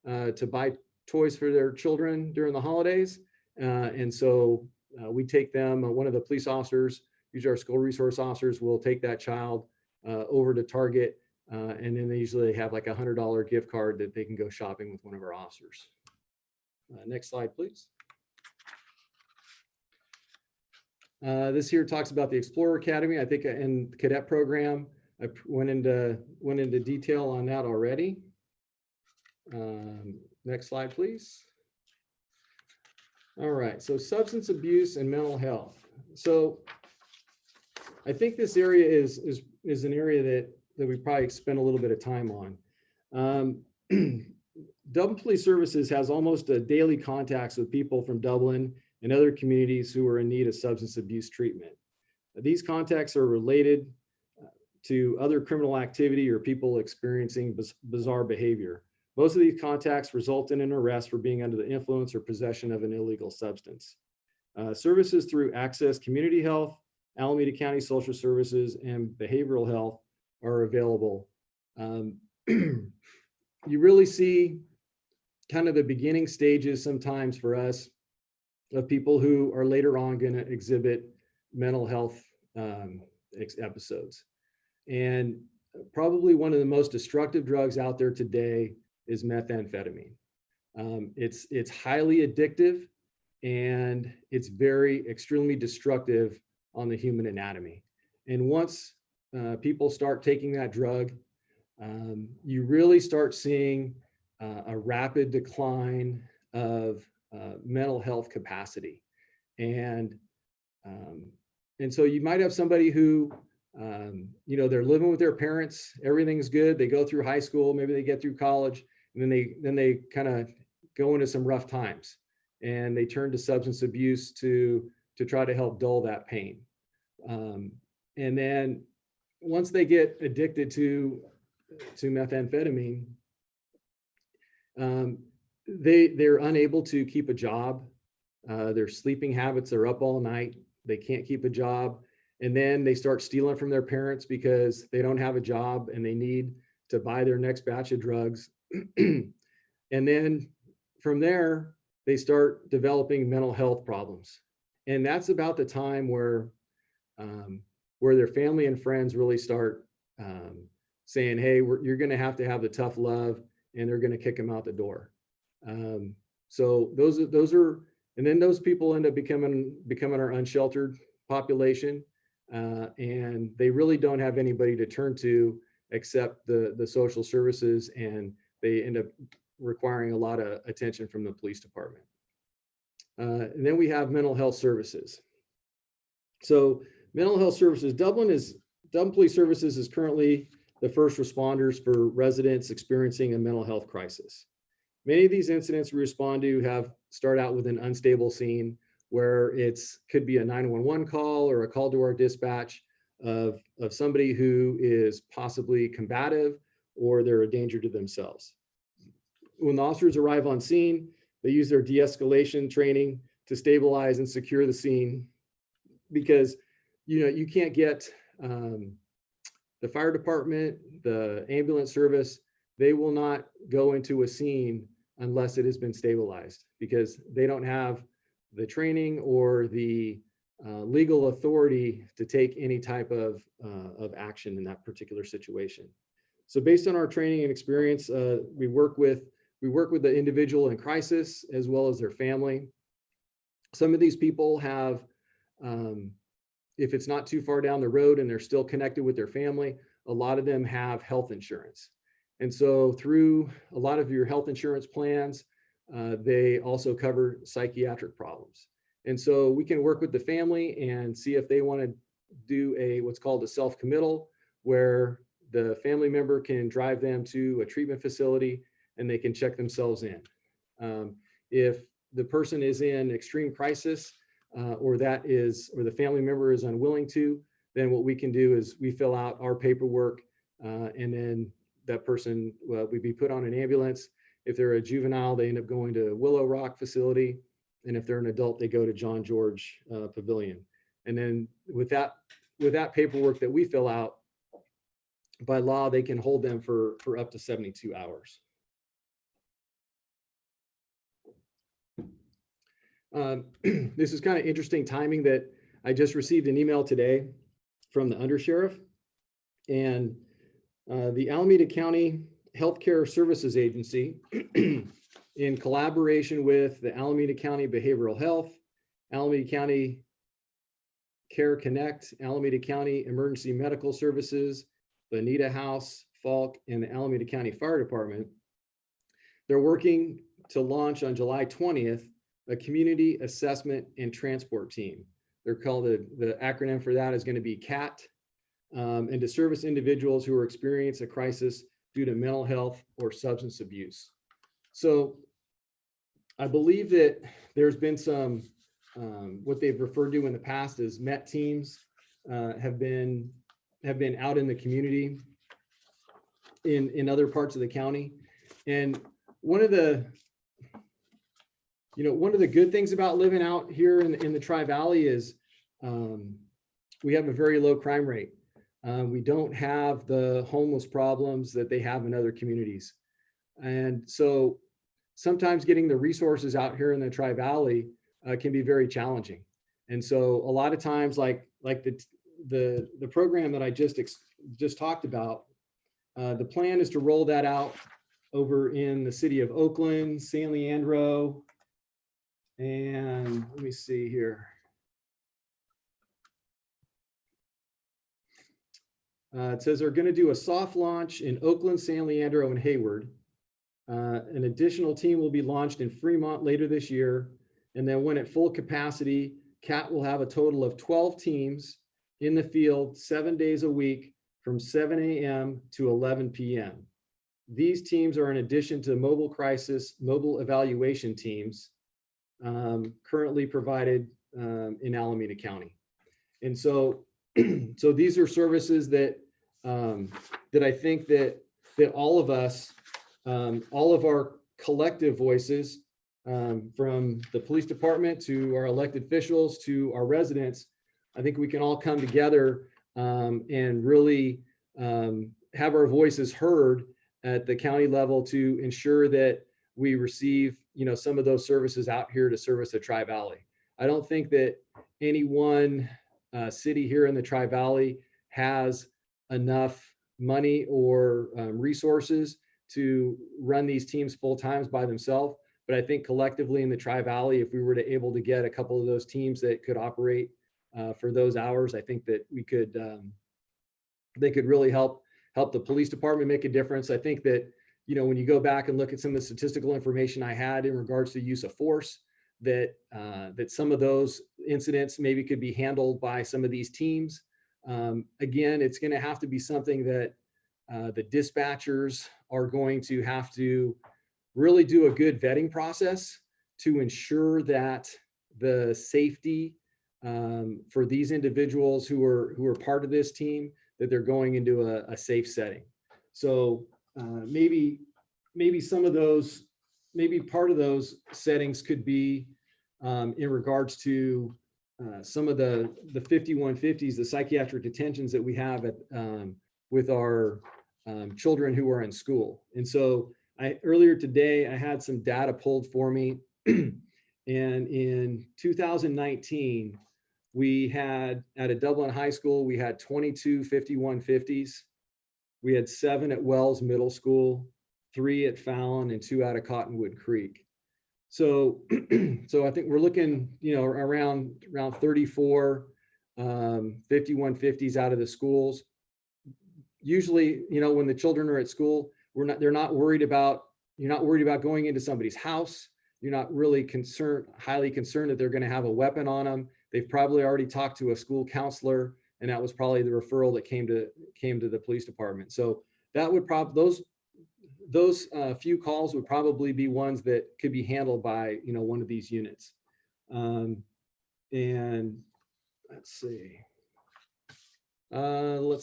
to buy toys for their children during the holidays. And so we take them, one of the police officers, usually our school resource officers, will take that child over to Target. And then they usually have like a $100 gift card that they can go shopping with one of our officers. Next slide, please. This here talks about the Explorer Academy. I think in the cadet program, I went into detail on that already. Next slide, please. All right, so substance abuse and mental health. So I think this area is an area that we probably spend a little bit of time on. Dublin Police Services has almost a daily contacts with people from Dublin and other communities who are in need of substance abuse treatment. These contacts are related to other criminal activity or people experiencing bizarre behavior. Most of these contacts result in an arrest for being under the influence or possession of an illegal substance. Services through Access Community Health, Alameda County Social Services, and Behavioral Health are available. You really see kind of the beginning stages sometimes for us of people who are later on going to exhibit mental health episodes. And probably one of the most destructive drugs out there today is methamphetamine. It's highly addictive, and it's extremely destructive on the human anatomy. And once people start taking that drug, you really start seeing a rapid decline of mental health capacity. And so you might have somebody who, they're living with their parents, everything's good, they go through high school, maybe they get through college, and then they kind of go into some rough times, and they turn to substance abuse to try to help dull that pain. And then once they get addicted to methamphetamine, they're unable to keep a job. Their sleeping habits are up all night. They can't keep a job. And then they start stealing from their parents because they don't have a job and they need to buy their next batch of drugs. And then from there, they start developing mental health problems. And that's about the time where their family and friends really start saying, hey, you're going to have the tough love, and they're going to kick them out the door. So those are, and then those people end up becoming our unsheltered population. And they really don't have anybody to turn to except the social services, and they end up requiring a lot of attention from the police department. And then we have mental health services. So mental health services, Dublin Police Services is currently the first responders for residents experiencing a mental health crisis. Many of these incidents we respond to start out with an unstable scene where could be a 911 call or a call to our dispatch of somebody who is possibly combative or they're a danger to themselves. When the officers arrive on scene, they use their de-escalation training to stabilize and secure the scene, because you can't get the fire department, the ambulance service, they will not go into a scene unless it has been stabilized, because they don't have the training or the legal authority to take any type of action in that particular situation. So based on our training and experience, we work with the individual in crisis as well as their family. Some of these people have, if it's not too far down the road and they're still connected with their family, a lot of them have health insurance. And so through a lot of your health insurance plans, they also cover psychiatric problems. And so we can work with the family and see if they want to do what's called a self-committal, where the family member can drive them to a treatment facility and they can check themselves in. If the person is in extreme crisis, or the family member is unwilling to, then what we can do is we fill out our paperwork, and then that person would be put on an ambulance. If they're a juvenile, they end up going to Willow Rock facility. And if they're an adult, they go to John George Pavilion. And then with that paperwork that we fill out, by law, they can hold them for up to 72 hours. This is kind of interesting timing that I just received an email today from the undersheriff, and the Alameda County Healthcare Services Agency, in collaboration with the Alameda County Behavioral Health, Alameda County Care Connect, Alameda County Emergency Medical Services, Bonita House, Falk, and the Alameda County Fire Department, they're working to launch on July 20th a community assessment and transport team. They're called, the acronym for that is going to be CAT, and to service individuals who are experiencing a crisis due to mental health or substance abuse. So I believe that there's been some, what they've referred to in the past as MET teams have been out in the community in other parts of the county. And one of the good things about living out here in the Tri-Valley is we have a very low crime rate. We don't have the homeless problems that they have in other communities. And so sometimes getting the resources out here in the Tri-Valley can be very challenging. And so a lot of times, like the program that I just talked about, the plan is to roll that out over in the city of Oakland, San Leandro, and let me see here. It says they're going to do a soft launch in Oakland, San Leandro, and Hayward. An additional team will be launched in Fremont later this year. And then when at full capacity, CAT will have a total of 12 teams in the field 7 days a week from 7 a.m. to 11 p.m. These teams are in addition to mobile evaluation teams currently provided in Alameda County. And so, so these are services that I think that all of us, all of our collective voices, from the police department to our elected officials to our residents, I think we can all come together and really have our voices heard at the county level to ensure that we receive, some of those services out here to service the Tri-Valley. I don't think that any one city here in the Tri-Valley has enough money or resources to run these teams full time by themselves. But I think collectively in the Tri-Valley, if we were to able to get a couple of those teams that could operate for those hours, I think that we could, they could really help the police department make a difference. I think that, when you go back and look at some of the statistical information I had in regards to use of force, that some of those incidents maybe could be handled by some of these teams. Again, it's going to have to be something that the dispatchers are going to have to really do a good vetting process to ensure that the safety for these individuals who are part of this team, that they're going into a safe setting. So maybe some of those, maybe part of those settings could be in regards to some of the 5150s, the psychiatric detentions that we have at with our children who are in school. And so Earlier today, I had some data pulled for me. And in 2019, we had at a Dublin high school, we had 22 5150s. We had 7 at Wells Middle School, 3 at Fallon, and 2 out of Cottonwood Creek. So, so I think we're looking, around 34 5150s out of the schools. Usually, when the children are at school, you're not worried about going into somebody's house. You're not really highly concerned that they're going to have a weapon on them. They've probably already talked to a school counselor, and that was probably the referral that came to the police department. So that would those few calls would probably be ones that could be handled by one of these units. And let's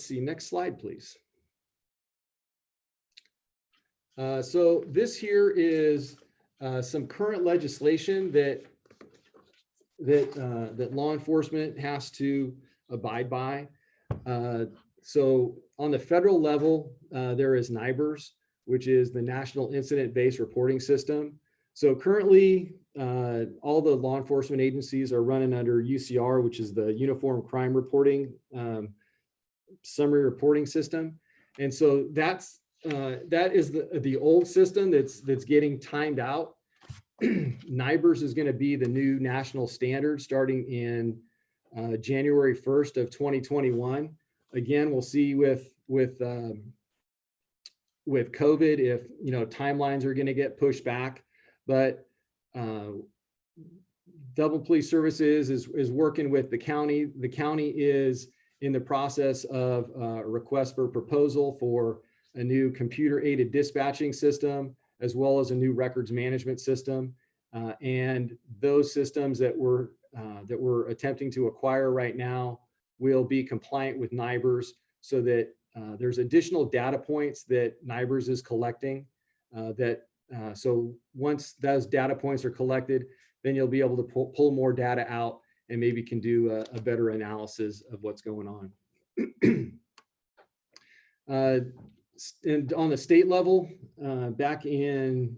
see. Next slide, please. So this here is some current legislation that law enforcement has to abide by. So on the federal level, there is NIBRS, which is the National Incident-Based Reporting System. So currently, all the law enforcement agencies are running under UCR, which is the Uniform Crime Reporting Summary Reporting System. And so that is the old system that's getting timed out. NIBRS is going to be the new national standard starting in January 1st of 2021. Again, we'll see with COVID if timelines are going to get pushed back, but Dublin Police Services is working with the county. The county is in the process of a request for proposal for a new computer-aided dispatching system, as well as a new records management system. And those systems that we're attempting to acquire right now will be compliant with NIBRS, so that there's additional data points that NIBRS is collecting. So once those data points are collected, then you'll be able to pull more data out and maybe can do a better analysis of what's going on. And on the state level, back in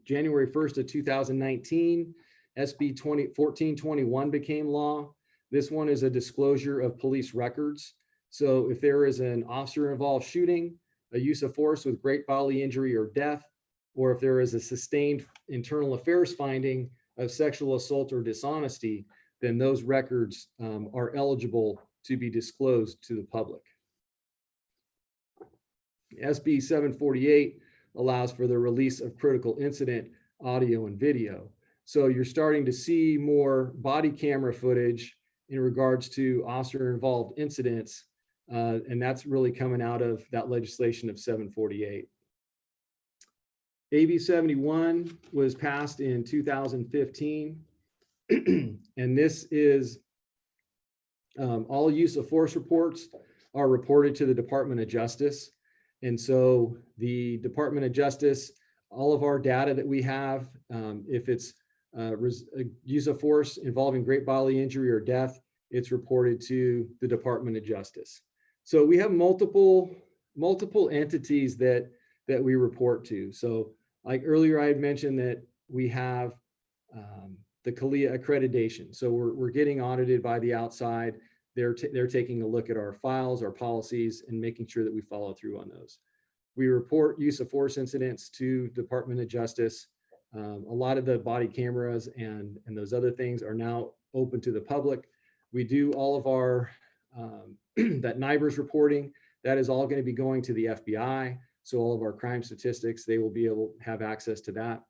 January 1st of 2019, SB 1421 became law. This one is a disclosure of police records. So if there is an officer-involved shooting, a use of force with great bodily injury or death, or if there is a sustained internal affairs finding of sexual assault or dishonesty, then those records are eligible to be disclosed to the public. SB 748 allows for the release of critical incident audio and video. So you're starting to see more body camera footage in regards to officer-involved incidents, and that's really coming out of that legislation of 748. AB 71 was passed in 2015, and this is all use of force reports are reported to the Department of Justice. And so the Department of Justice, all of our data that we have, if it's use of force involving great bodily injury or death, it's reported to the Department of Justice. So we have multiple entities that we report to. So like earlier, I had mentioned that we have the CALIA accreditation. So we're getting audited by the outside. They're taking a look at our files, our policies, and making sure that we follow through on those. We report use of force incidents to Department of Justice. A lot of the body cameras and those other things are now open to the public. We do all of our that NIBRS reporting. That is all going to be going to the FBI. So all of our crime statistics, they will be able to have access to that.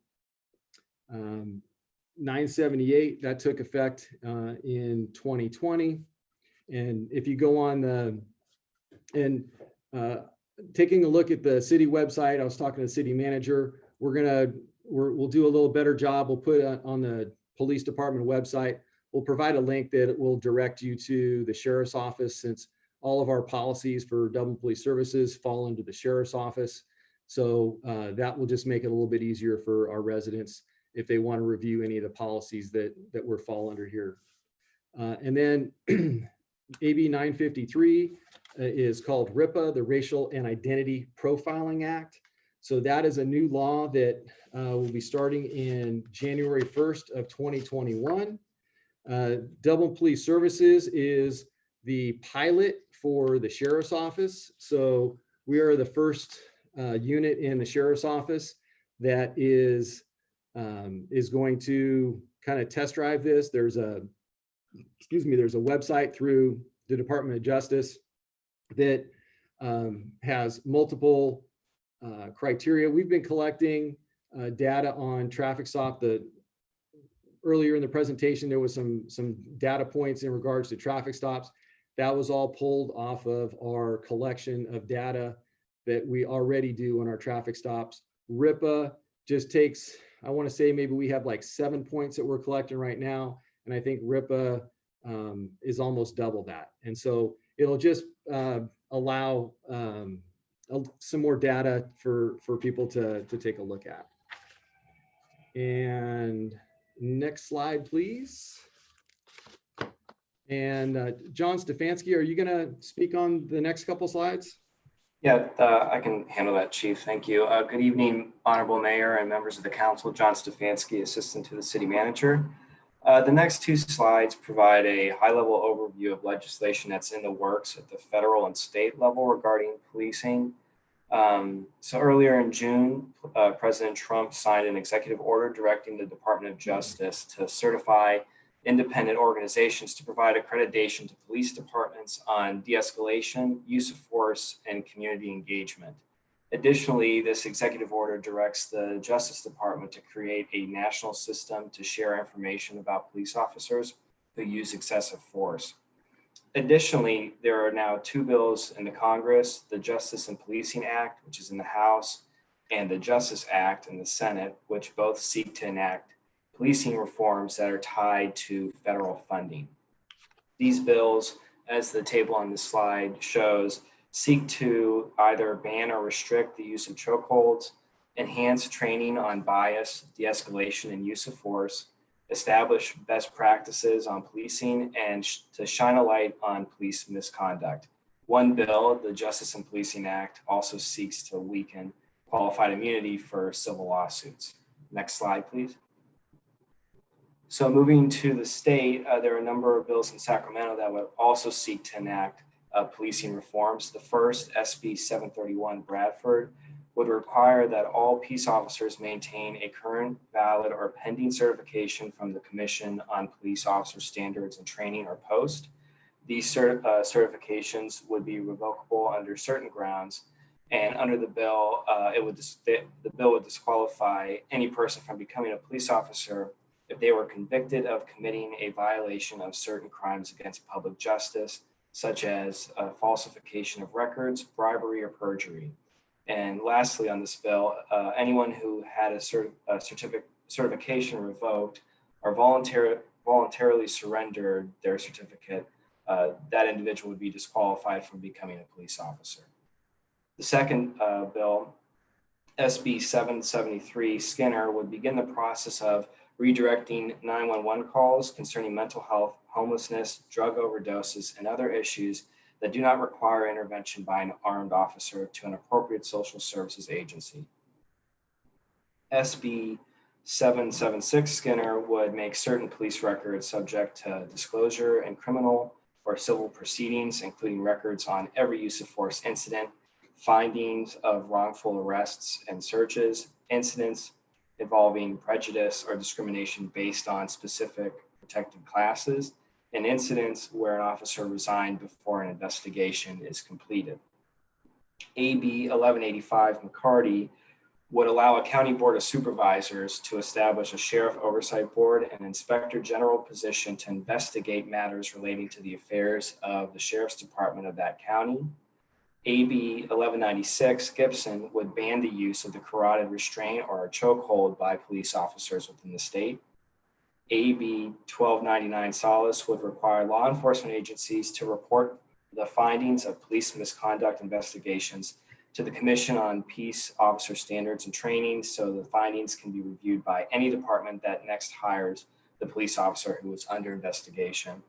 978, that took effect in 2020. And if you go on taking a look at the city website, I was talking to the city manager, we'll do a little better job. We'll put on the police department website, we'll provide a link that will direct you to the sheriff's office, since all of our policies for Dublin Police Services fall into the sheriff's office. So that will just make it a little bit easier for our residents if they want to review any of the policies that we're fall under here. And then AB 953 is called RIPA, the Racial and Identity Profiling Act. So that is a new law that will be starting in January 1st of 2021. Dublin Police Services is the pilot for the Sheriff's Office. So we are the first unit in the Sheriff's Office that is going to kind of test drive this. There's a website through the Department of Justice that has multiple criteria. We've been collecting data on traffic stop. Earlier in the presentation, there was some data points in regards to traffic stops. That was all pulled off of our collection of data that we already do on our traffic stops. RIPA just takes, I want to say maybe we have like 7 points that we're collecting right now. And I think RIPA is almost double that. And so it'll just allow some more data for people to take a look at. And next slide, please. And John Stefanski, are you going to speak on the next couple slides? Yeah, I can handle that, Chief. Thank you. Good evening, Honorable Mayor and members of the Council. John Stefanski, Assistant to the City Manager. The next two slides provide a high-level overview of legislation that's in the works at the federal and state level regarding policing. So earlier in June, President Trump signed an executive order directing the Department of Justice to certify independent organizations to provide accreditation to police departments on de-escalation, use of force, and community engagement. Additionally, this executive order directs the Justice Department to create a national system to share information about police officers who use excessive force. Additionally, there are now two bills in the Congress, the Justice and Policing Act, which is in the House, and the Justice Act in the Senate, which both seek to enact policing reforms that are tied to federal funding. These bills, as the table on this slide shows, seek to either ban or restrict the use of chokeholds, enhance training on bias, de-escalation, and use of force, establish best practices on policing, and to shine a light on police misconduct. One bill, the Justice and Policing Act, also seeks to weaken qualified immunity for civil lawsuits. Next slide, please. So moving to the state, there are a number of bills in Sacramento that would also seek to enact policing reforms. The first, SB 731 Bradford, would require that all peace officers maintain a current, valid, or pending certification from the Commission on Police Officer Standards and Training, or POST. These certifications would be revocable under certain grounds, and under the bill, the bill would disqualify any person from becoming a police officer if they were convicted of committing a violation of certain crimes against public justice, such as falsification of records, bribery, or perjury. And lastly, on this bill, anyone who had a certification revoked or voluntarily surrendered their certificate, that individual would be disqualified from becoming a police officer. The second bill, SB 773 Skinner, would begin the process of redirecting 911 calls concerning mental health, homelessness, drug overdoses, and other issues that do not require intervention by an armed officer to an appropriate social services agency. SB 776 Skinner would make certain police records subject to disclosure in criminal or civil proceedings, including records on every use of force incident, findings of wrongful arrests and searches, incidents involving prejudice or discrimination based on specific protected classes, and incidents where an officer resigned before an investigation is completed. AB 1185 McCarty would allow a county board of supervisors to establish a sheriff oversight board and inspector general position to investigate matters relating to the affairs of the sheriff's department of that county. AB 1196 Gibson would ban the use of the carotid restraint or a chokehold by police officers within the state. AB 1299 Solace would require law enforcement agencies to report the findings of police misconduct investigations to the Commission on Peace Officer Standards and Training, so the findings can be reviewed by any department that next hires the police officer who is under investigation.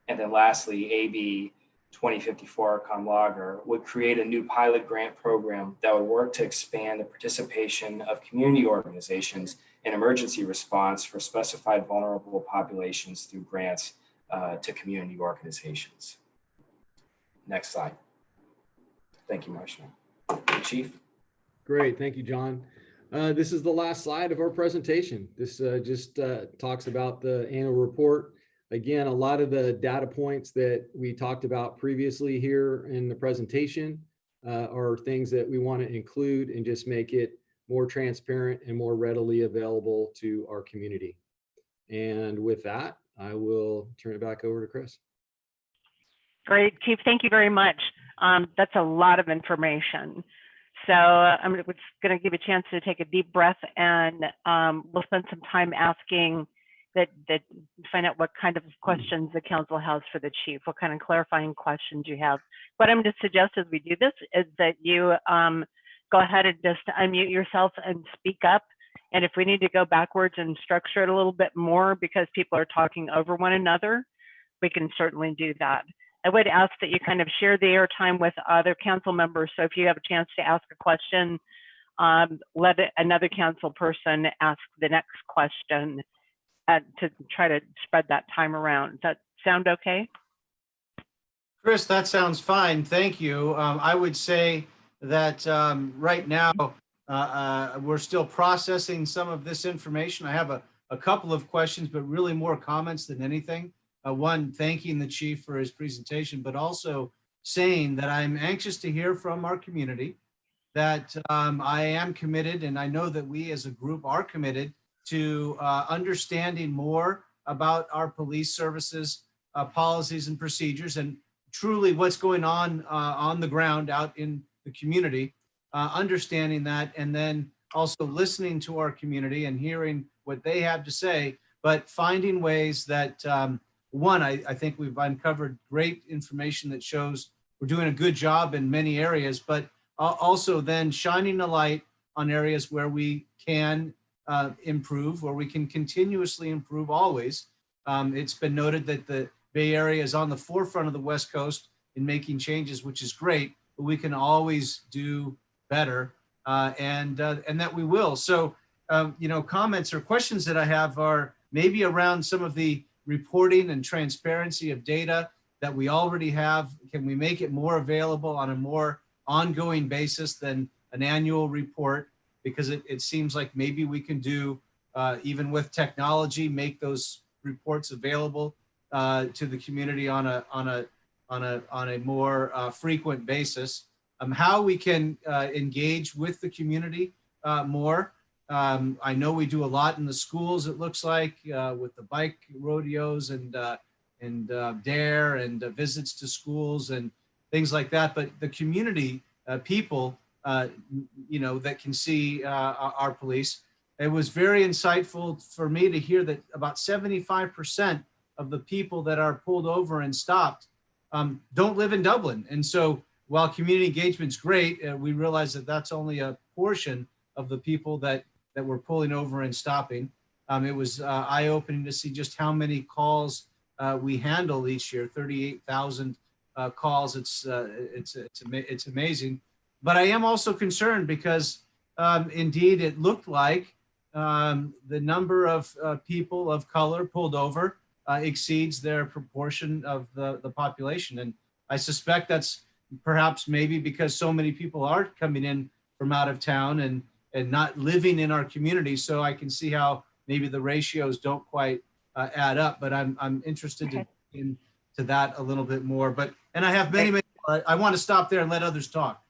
And then lastly, AB 2054 Comlager would create a new pilot grant program that would work to expand the participation of community organizations in emergency response for specified vulnerable populations through grants to community organizations. Next slide. Thank you, Marcia. Chief. Great, thank you, John. This is the last slide of our presentation. This just talks about the annual report. Again, a lot of the data points that we talked about previously here in the presentation are things that we want to include and just make it more transparent and more readily available to our community. And with that, I will turn it back over to Chris. Great, Chief. Thank you very much. That's a lot of information. So I'm just going to give you a chance to take a deep breath, and we'll spend some time asking that find out what kind of questions the council has for the chief, what kind of clarifying questions you have. What I'm going to suggest as we do this is that you go ahead and just unmute yourself and speak up. And if we need to go backwards and structure it a little bit more because people are talking over one another, we can certainly do that. I would ask that you kind of share the airtime with other council members. So if you have a chance to ask a question, let another council person ask the next question to try to spread that time around. Does that sound okay? Chris, that sounds fine. Thank you. I would say that right now we're still processing some of this information. I have a couple of questions, but really more comments than anything. One, thanking the chief for his presentation, but also saying that I'm anxious to hear from our community, that I am committed, and I know that we as a group are committed to understanding more about our police services, policies and procedures, and truly what's going on the ground out in the community, understanding that, and then also listening to our community and hearing what they have to say, but finding ways that, one, I think we've uncovered great information that shows we're doing a good job in many areas, but also then shining a light on areas where we can improve, where we can continuously improve always. It's been noted that the Bay Area is on the forefront of the West Coast in making changes, which is great, but we can always do better, and that we will. So, comments or questions that I have are maybe around some of the reporting and transparency of data that we already have. Can we make it more available on a more ongoing basis than an annual report? Because it seems like maybe we can do, even with technology, make those reports available to the community on a more frequent basis. How we can engage with the community more. I know we do a lot in the schools, it looks like, with the bike rodeos and DARE and visits to schools and things like that. But the community people, that can see our police. It was very insightful for me to hear that about 75% of the people that are pulled over and stopped don't live in Dublin. And so while community engagement's great, we realize that that's only a portion of the people that we're pulling over and stopping. It was eye-opening to see just how many calls we handle each year, 38,000 calls. It's amazing. But I am also concerned because indeed it looked like the number of people of color pulled over exceeds their proportion of the population. And I suspect that's perhaps maybe because so many people are coming in from out of town and not living in our community. So I can see how maybe the ratios don't quite add up, but I'm interested into that a little bit more. And I have many more. I want to stop there and let others talk.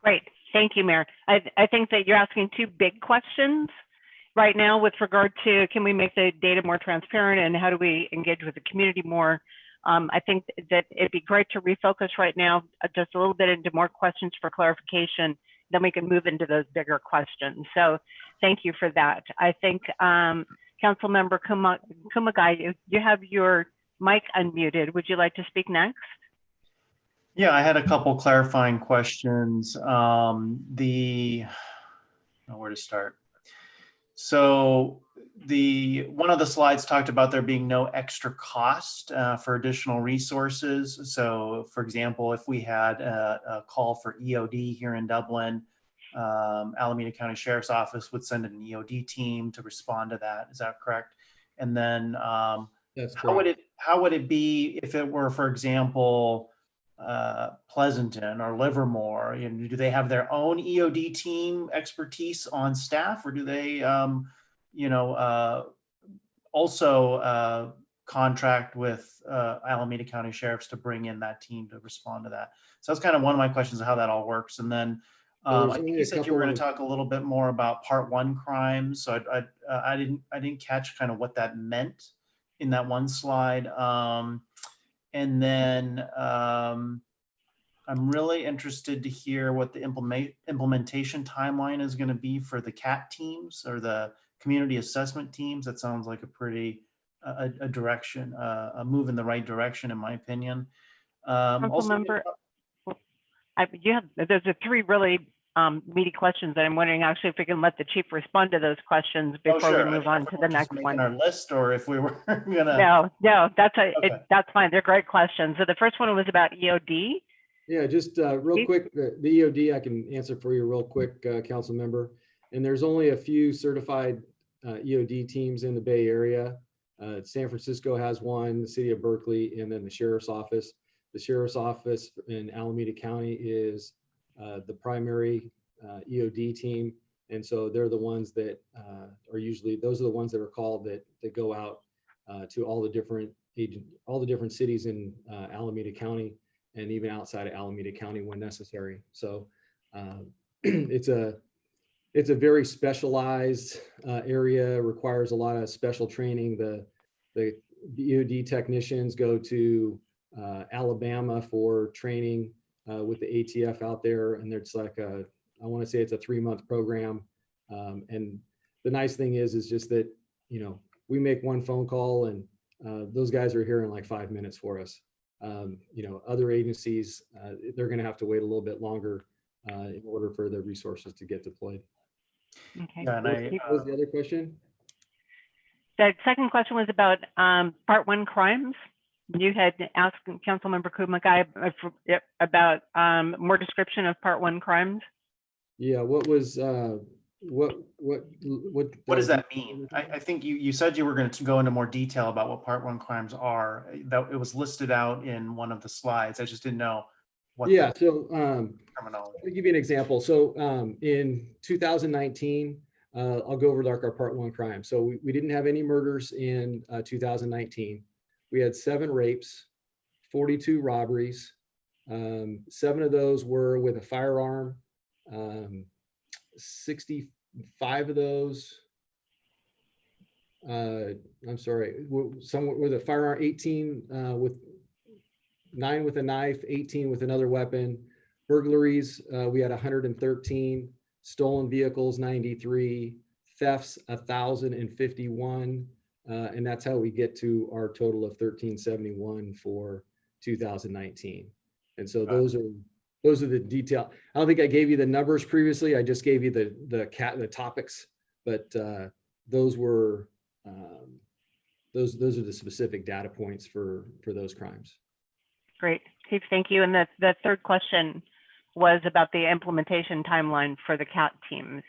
Great. Thank you, Mayor. I think that you're asking two big questions right now with regard to, can we make the data more transparent and how do we engage with the community more? I think that it'd be great to refocus right now just a little bit into more questions for clarification. Then we can move into those bigger questions. So thank you for that. I think Councilmember Kumagai, you have your mic unmuted. Would you like to speak next? Yeah, I had a couple clarifying questions. Where to start? So one of the slides talked about there being no extra cost for additional resources. So for example, if we had a call for EOD here in Dublin, Alameda County Sheriff's Office would send an EOD team to respond to that. Is that correct? And then That's how would correct. it be if it were, for example, Pleasanton or Livermore? You know, do they have their own EOD team expertise on staff, or do they, also contract with Alameda County Sheriffs to bring in that team to respond to that? So that's kind of one of my questions of how that all works. And then There's I think only you a said you were going to couple talk a little bit more about Part 1 crimes. So I didn't catch kind of what that meant in that one slide. And then I'm really interested to hear what the implementation timeline is going to be for the CAT teams or the community assessment teams. That sounds like a pretty a direction, a move in the right direction, in my opinion. Also, Councilmember, those are three really meaty questions that I'm wondering actually if we can let the chief respond to those questions before sure. we move on to the next making one. our list, or if we were gonna. No, that's Okay. that's fine. They're great questions. So the first one was about EOD. Yeah, just real quick, the EOD I can answer for you real quick, council member. And there's only a few certified EOD teams in the Bay Area. San Francisco has one, the city of Berkeley, and then the sheriff's office. The sheriff's office in Alameda County is the primary EOD team. And so they're the ones that are usually, those are the ones that are called that go out to all the different cities in Alameda County, and even outside of Alameda County when necessary. So it's a very specialized area, requires a lot of special training. The EOD technicians go to Alabama for training with the ATF out there, and it's like I want to say it's a 3-month program. And the nice thing is just that, you know, we make one phone call and those guys are here in like 5 minutes for us. You know, other agencies, they're going to have to wait a little bit longer in order for the resources to get deployed. Okay. Yeah, and What was the other question? The second question was about Part 1 crimes. You had asked Councilmember Kumagai about more description of Part 1 crimes. Yeah, what was what does that mean? I think you said you were going to go into more detail about what Part 1 crimes are. That it was listed out in one of the slides. I just didn't know what. Yeah, so terminology. I'll give you an example. So in 2019, I'll go over like our Part 1 crime. So we didn't have any murders in 2019. We had 7 rapes, 42 robberies. 7 of those were with a firearm. 65 of those, I'm sorry, some with a firearm, 18 with 9 with a knife, 18 with another weapon. Burglaries, we had 113, stolen vehicles, 93, thefts, 1,051. And that's how we get to our total of 1,371 for 2019. And so those are the detail. I don't think I gave you the numbers previously. I just gave you the topics, but those were those are the specific data points for those crimes. Great, Chief, thank you. And the third question was about the implementation timeline for the CAT teams.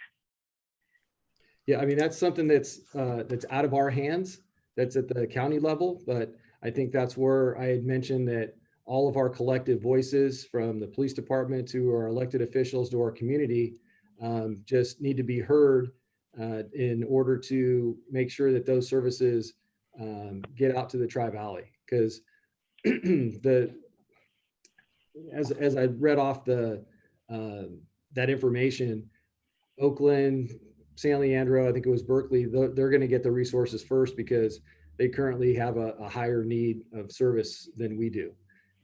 Yeah, I mean, that's something that's out of our hands. That's at the county level, but I think that's where I had mentioned that all of our collective voices, from the police department to our elected officials to our community, just need to be heard in order to make sure that those services get out to the Tri-Valley. Because as I read off that information, Oakland, San Leandro, I think it was Berkeley, they're going to get the resources first because they currently have a higher need of service than we do.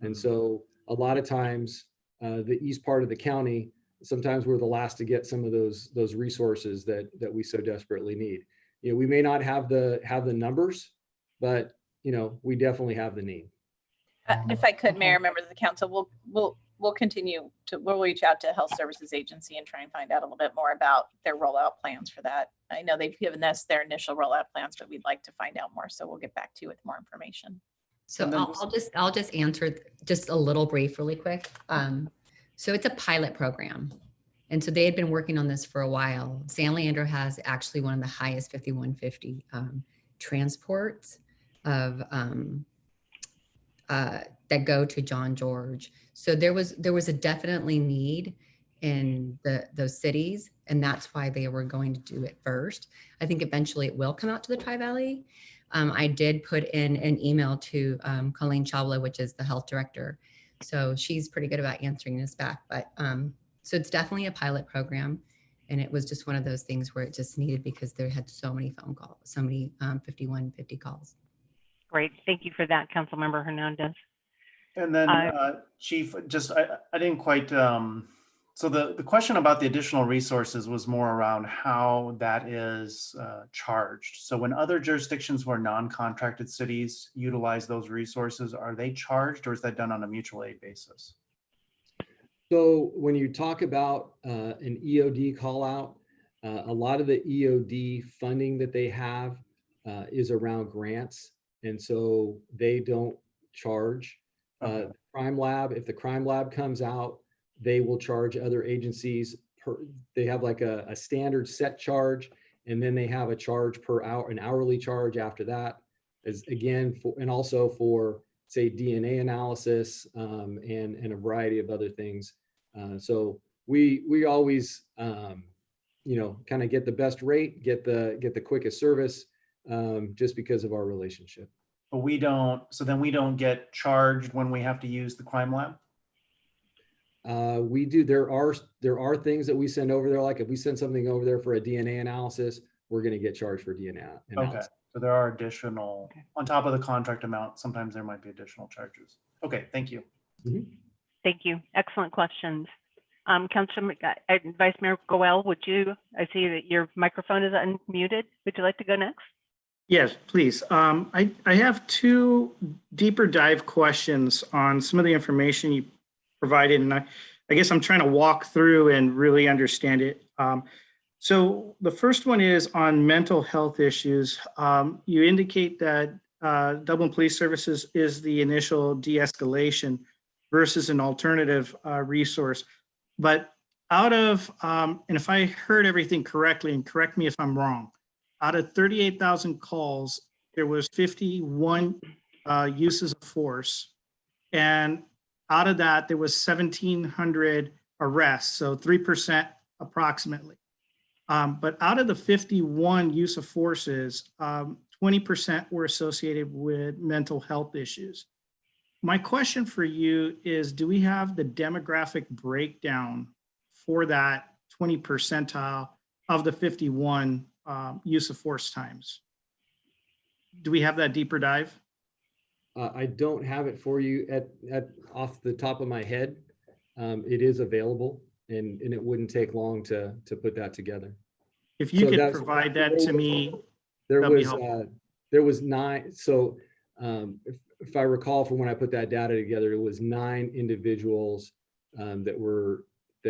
And so a lot of times the east part of the county, sometimes we're the last to get some of those resources that we so desperately need. You know, we may not have the numbers, but you know, we definitely have the need. If I could, Mayor, members of the council, we'll continue to, we'll reach out to Health Services Agency and try and find out a little bit more about their rollout plans for that. I know they've given us their initial rollout plans, but we'd like to find out more. So we'll get back to you with more information. So And then I'll just answer just a little brief really quick. So it's a pilot program. And so they had been working on this for a while. San Leandro has actually one of the highest 5150 transports of that go to John George. So there was a definitely need in those cities, and that's why they were going to do it first. I think eventually it will come out to the Tri-Valley. I did put in an email to Colleen Chavla, which is the health director. So she's pretty good about answering this back. But so it's definitely a pilot program. And it was just one of those things where it just needed because they had so many phone calls, so many 5150 calls. Great. Thank you for that, Councilmember Hernandez. And then, Chief, just I didn't quite. So the question about the additional resources was more around how that is charged. So when other jurisdictions where non-contracted cities utilize those resources, are they charged, or is that done on a mutual aid basis? So when you talk about an EOD call out, a lot of the EOD funding that they have is around grants. And so they don't charge. Crime Lab, if the Crime Lab comes out, they will charge other agencies they have like a standard set charge, and then they have a charge per hour, an hourly charge after that, as again, and also for say DNA analysis and a variety of other things. So we always kind of get the best rate, get the quickest service, just because of our relationship. But we don't. So then we don't get charged when we have to use the Crime Lab. We do. There are things that we send over there. Like if we send something over there for a DNA analysis, we're going to get charged for DNA analysis. Okay. So there are additional, on top of the contract amount, sometimes there might be additional charges. Okay, thank you. Mm-hmm. Thank you. Excellent questions. Councilman, Vice Mayor Goel, I see that your microphone is unmuted. Would you like to go next? Yes, please. I have two deeper dive questions on some of the information you provided, and I guess I'm trying to walk through and really understand it. So the first one is on mental health issues. You indicate that Dublin Police Services is the initial de-escalation versus an alternative resource. But out of, and if I heard everything correctly, and correct me if I'm wrong, out of 38,000 calls, there was 51 uses of force. And out of that, there was 1,700 arrests, so 3% approximately. But out of the 51 use of forces, 20% were associated with mental health issues. My question for you is, do we have the demographic breakdown for that 20 percentile of the 51 use of force times? Do we have that deeper dive? I don't have it for you at off the top of my head. It is available, and it wouldn't take long to put that together. If you could provide that to me, there was 9. So if I recall from when I put that data together, it was 9 individuals that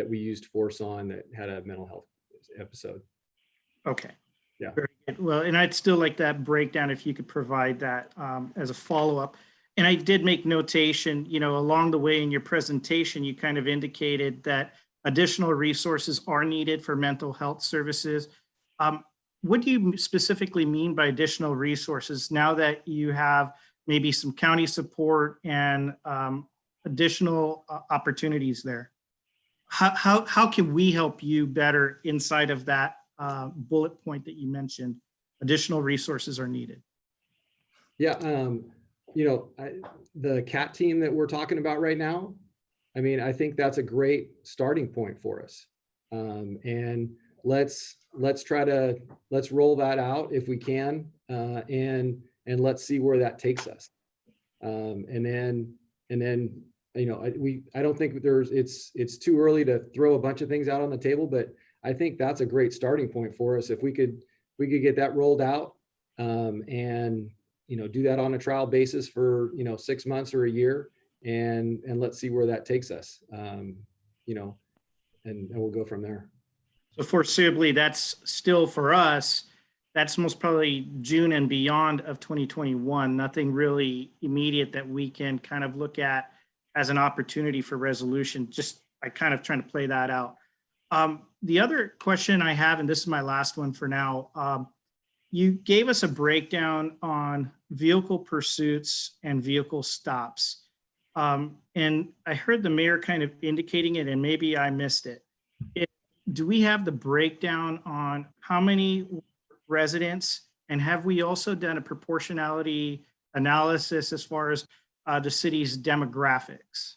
we used force on that had a mental health episode. Okay. Yeah. Very good. Well, and I'd still like that breakdown if you could provide that as a follow-up. And I did make notation, along the way in your presentation, you kind of indicated that additional resources are needed for mental health services. What do you specifically mean by additional resources now that you have maybe some county support and additional opportunities there? How can we help you better inside of that bullet point that you mentioned? Additional resources are needed. Yeah, the CAT team that we're talking about right now, I mean, I think that's a great starting point for us. And let's roll that out if we can, and let's see where that takes us. And then I don't think it's too early to throw a bunch of things out on the table, but I think that's a great starting point for us. If we could get that rolled out, and do that on a trial basis for 6 months or a year, and let's see where that takes us. And we'll go from there. So foreseeably, that's still for us, that's most probably June and beyond of 2021. Nothing really immediate that we can kind of look at as an opportunity for resolution. Just I kind of trying to play that out. The other question I have, and this is my last one for now, you gave us a breakdown on vehicle pursuits and vehicle stops. And I heard the mayor kind of indicating it, and maybe I missed it. Do we have the breakdown on how many residents, and have we also done a proportionality analysis as far as the city's demographics?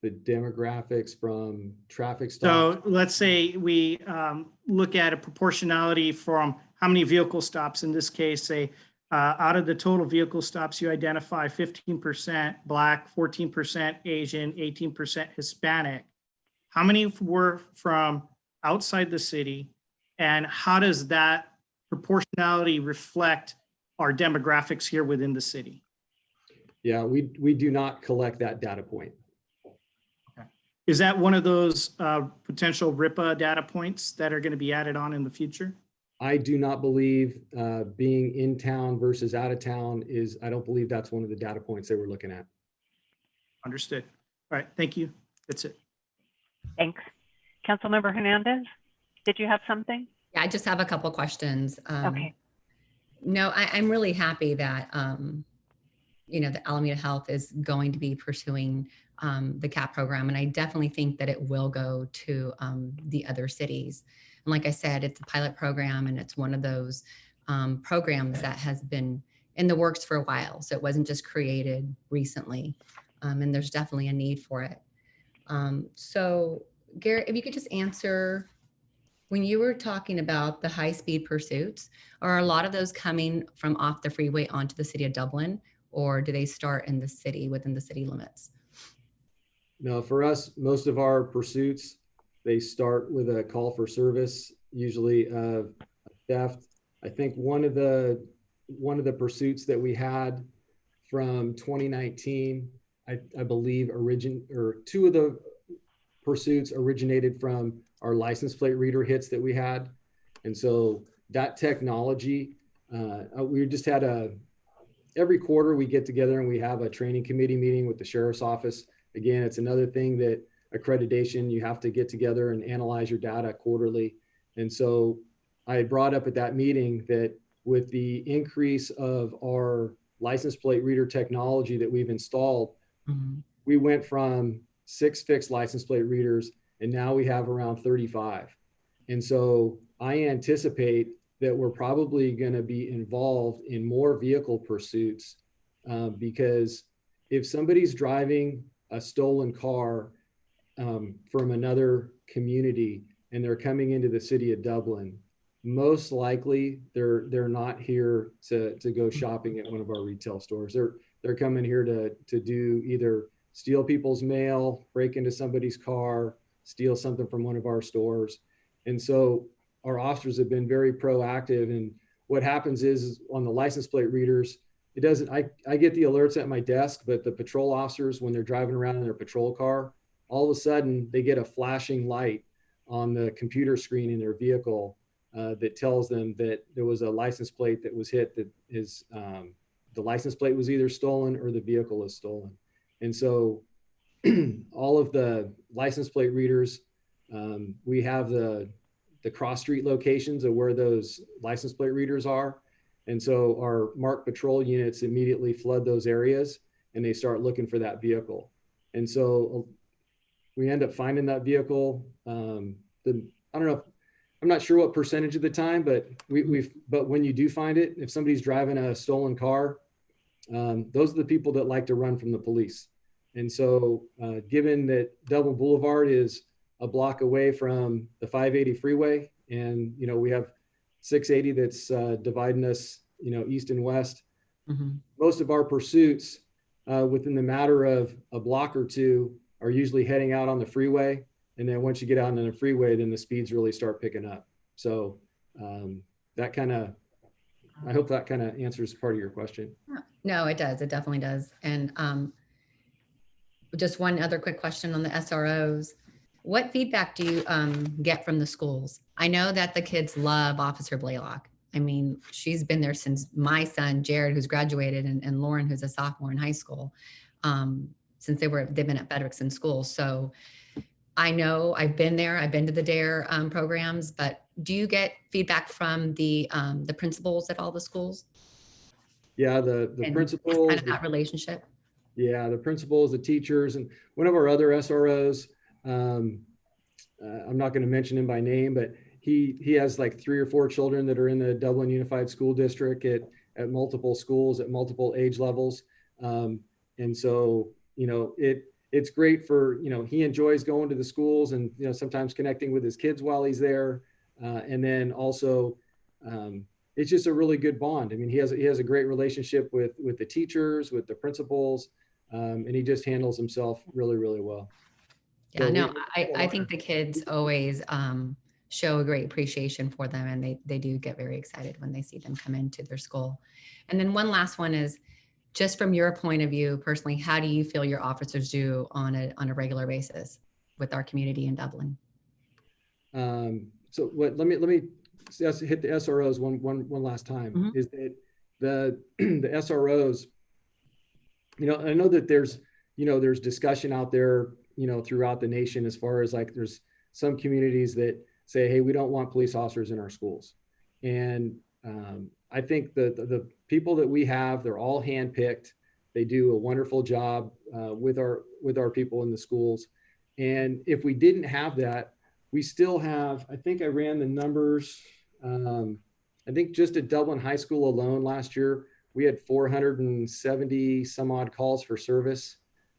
The demographics from traffic stops. So let's say we look at a proportionality from how many vehicle stops, in this case, say out of the total vehicle stops, you identify 15% Black, 14% Asian, 18% Hispanic. How many were from outside the city? And how does that proportionality reflect our demographics here within the city? Yeah, we do not collect that data point. Okay. Is that one of those potential RIPA data points that are going to be added on in the future? I do not believe being in town versus out of town I don't believe that's one of the data points that we're looking at. Understood. All right, thank you. That's it. Thanks. Councilmember Hernandez, did you have something? Yeah, I just have a couple questions. Okay. No, I'm really happy that, the Alameda Health is going to be pursuing the CAP program. And I definitely think that it will go to the other cities. And like I said, it's a pilot program, and it's one of those programs that has been in the works for a while. So it wasn't just created recently. And there's definitely a need for it. So Garrett, if you could just answer, when you were talking about the high-speed pursuits, are a lot of those coming from off the freeway onto the city of Dublin, or do they start in the city, within the city limits? No, for us, most of our pursuits, they start with a call for service, usually of theft. I think one of the pursuits that we had from 2019, I believe two of the pursuits originated from our license plate reader hits that we had. And so that technology, we just had every quarter we get together and we have a training committee meeting with the sheriff's office. Again, it's another thing that accreditation, you have to get together and analyze your data quarterly. And so I brought up at that meeting that with the increase of our license plate reader technology that we've installed, we went from 6 fixed license plate readers, and now we have around 35. And so I anticipate that we're probably going to be involved in more vehicle pursuits because if somebody's driving a stolen car from another community and they're coming into the city of Dublin, most likely they're not here to go shopping at one of our retail stores. They're coming here to do either steal people's mail, break into somebody's car, steal something from one of our stores. And so our officers have been very proactive. And what happens is on the license plate readers, I get the alerts at my desk, but the patrol officers, when they're driving around in their patrol car, all of a sudden they get a flashing light on the computer screen in their vehicle that tells them that there was a license plate that was hit, that is the license plate was either stolen or the vehicle is stolen. And so all of the license plate readers, we have the cross street locations of where those license plate readers are. And so our marked patrol units immediately flood those areas and they start looking for that vehicle. And so we end up finding that vehicle. I don't know, I'm not sure what percentage of the time, but but when you do find it, if somebody's driving a stolen car, those are the people that like to run from the police. And so given that Dublin Boulevard is a block away from the 580 freeway, and we have 680 that's dividing us, east and west. Most of our pursuits within the matter of a block or two are usually heading out on the freeway. And then once you get out on the freeway, then the speeds really start picking up. So that I hope that kind of answers part of your question. No, it does. It definitely does. And just one other quick question on the SROs. What feedback do you get from the schools? I know that the kids love Officer Blaylock. I mean, she's been there since my son, Jared, who's graduated, and Lauren, who's a sophomore in high school, since they've been at Frederickson School. So I know I've been there, I've been to the DARE programs, but do you get feedback from the principals at all the schools? Yeah, the And principals, kind of that relationship? yeah, the principals, the teachers, and one of our other SROs, I'm not going to mention him by name, but he has like 3 or 4 children that are in the Dublin Unified School District at multiple schools at multiple age levels. And so, you know, it's great for, you know, he enjoys going to the schools and, you know, sometimes connecting with his kids while he's there. And then also, it's just a really good bond. I mean, he has a great relationship with the teachers, with the principals, and he just handles himself really, really well. Yeah, So no, I think the kids always show a great appreciation for them, and they do get very excited when they see them come into their school. And then one last one is, just from your point of view personally, how do you feel your officers do on a regular basis with our community in Dublin? So let me just hit the SROs one last time. Mhm. Is that the SROs, you know, I know that there's discussion out there, you know, throughout the nation as far as like there's some communities that say, hey, we don't want police officers in our schools. And I think the people that we have, they're all handpicked. They do a wonderful job with our people in the schools. And if we didn't have that, we still have, I think I ran the numbers. I think just at Dublin High School alone last year, we had 470 some odd calls for service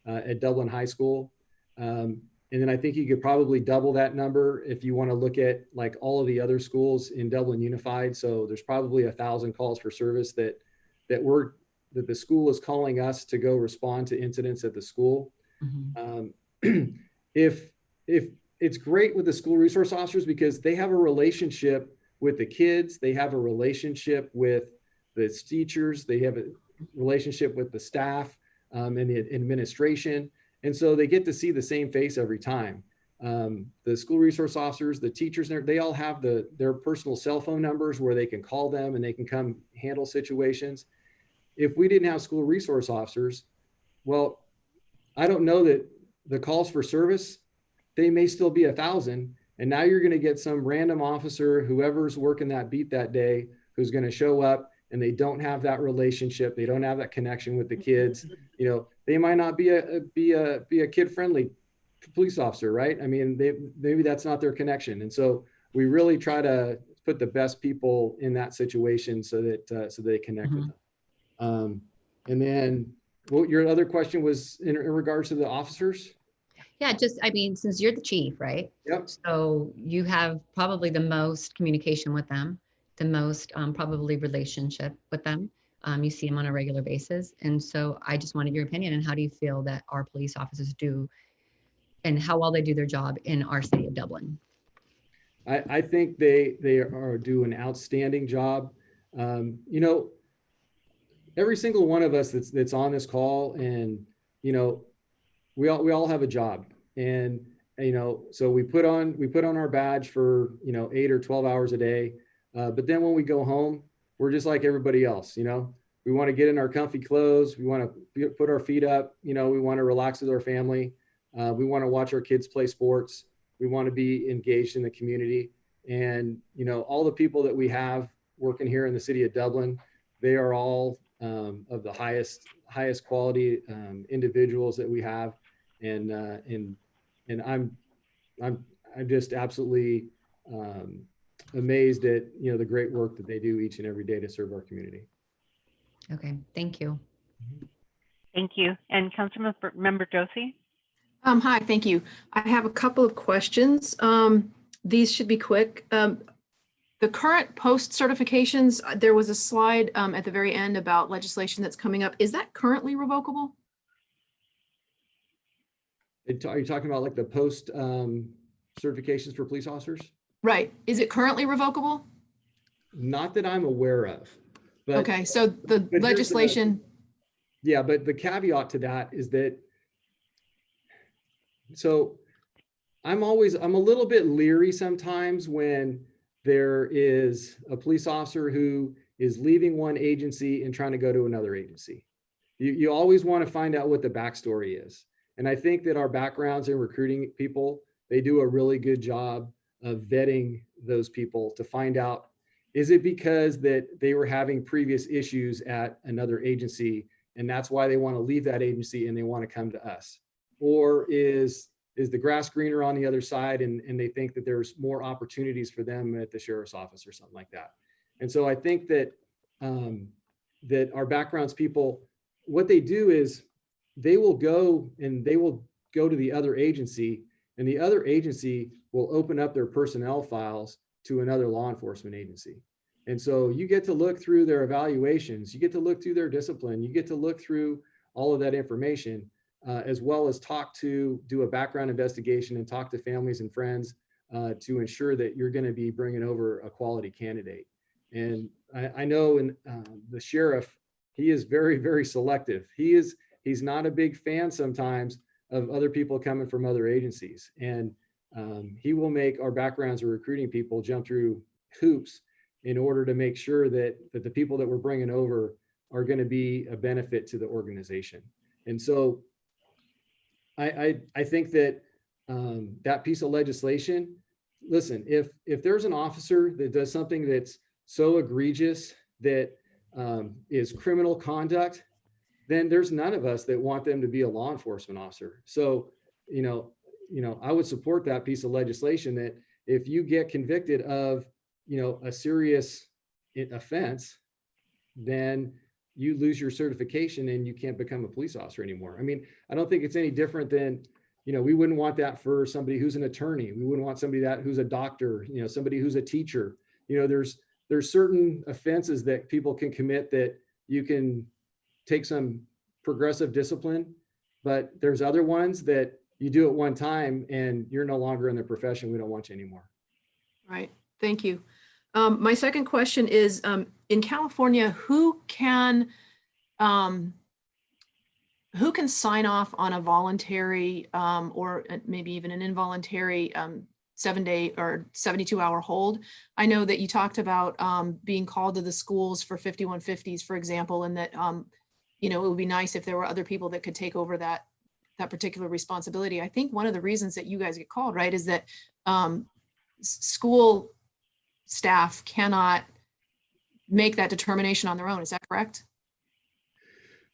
at Dublin High School. And then I think you could probably double that number if you want to look at like all of the other schools in Dublin Unified. So there's probably 1,000 calls for service that the school is calling us to go respond to incidents at the school. Mm-hmm. If it's great with the school resource officers because they have a relationship with the kids, they have a relationship with the teachers, they have a relationship with the staff and the administration. And so they get to see the same face every time. The school resource officers, the teachers, they all have their personal cell phone numbers where they can call them and they can come handle situations. If we didn't have school resource officers, well, I don't know that the calls for service, they may still be 1,000. And now you're going to get some random officer, whoever's working that beat that day, who's going to show up and they don't have that relationship. They don't have that connection with the kids. You know, they might not be a kid-friendly police officer, right? I mean, maybe that's not their connection. And so we really try to put the best people in that situation so that they connect with them. And then what your other question was in regards to the officers? Yeah, just, I mean, since you're the chief, right? Yep. So you have probably the most communication with them, the most probably relationship with them. You see them on a regular basis. And so I just wanted your opinion. And how do you feel that our police officers do and how well they do their job in our city of Dublin? I think they do an outstanding job. You know, every single one of us that's on this call, and you know, we all have a job, and you know, so we put on our badge for 8 or 12 hours a day, but then when we go home, we're just like everybody else. You know, we want to get in our comfy clothes, we want to put our feet up, we want to relax with our family, we want to watch our kids play sports, we want to be engaged in the community, and all the people that we have working here in the city of Dublin, they are all of the highest quality individuals that we have, and I'm just absolutely amazed at the great work that they do each and every day to serve our community. Okay, thank you. Thank you. And Councilmember Josie? Hi, thank you. I have a couple of questions. These should be quick. The current post certifications, there was a slide at the very end about legislation that's coming up. Is that currently revocable? Are you talking about like the post certifications for police officers? Right. Is it currently revocable? Not that I'm aware of. But, okay, so the legislation. Yeah, but the caveat to that is that, so I'm a little bit leery sometimes when there is a police officer who is leaving one agency and trying to go to another agency. You always want to find out what the backstory is. And I think that our backgrounds in recruiting people, they do a really good job of vetting those people to find out, is it because that they were having previous issues at another agency and that's why they want to leave that agency and they want to come to us? Or is the grass greener on the other side and they think that there's more opportunities for them at the sheriff's office or something like that? And so I think that that our backgrounds people, what they do is they will go to the other agency, and the other agency will open up their personnel files to another law enforcement agency. And so you get to look through their evaluations, you get to look through their discipline, you get to look through all of that information, as well as do a background investigation and talk to families and friends to ensure that you're going to be bringing over a quality candidate. And I know the sheriff, he is very, very selective. He's not a big fan sometimes of other people coming from other agencies. And he will make our backgrounds of recruiting people jump through hoops in order to make sure that the people that we're bringing over are going to be a benefit to the organization. And so I think that that piece of legislation, listen, if there's an officer that does something that's so egregious that is criminal conduct, then there's none of us that want them to be a law enforcement officer. So, I would support that piece of legislation that if you get convicted of, a serious offense, then you lose your certification and you can't become a police officer anymore. I mean, I don't think it's any different than, we wouldn't want that for somebody who's an attorney. We wouldn't want somebody who's a doctor, somebody who's a teacher. There's certain offenses that people can commit that you can take some progressive discipline, but there's other ones that you do it one time and you're no longer in the profession. We don't want you anymore. Right. Thank you. My second question is, in California, who can sign off on a voluntary or maybe even an involuntary 7-day or 72-hour hold? I know that you talked about being called to the schools for 5150s, for example, and that it would be nice if there were other people that could take over that particular responsibility. I think one of the reasons that you guys get called, right, is that school staff cannot make that determination on their own. Is that correct?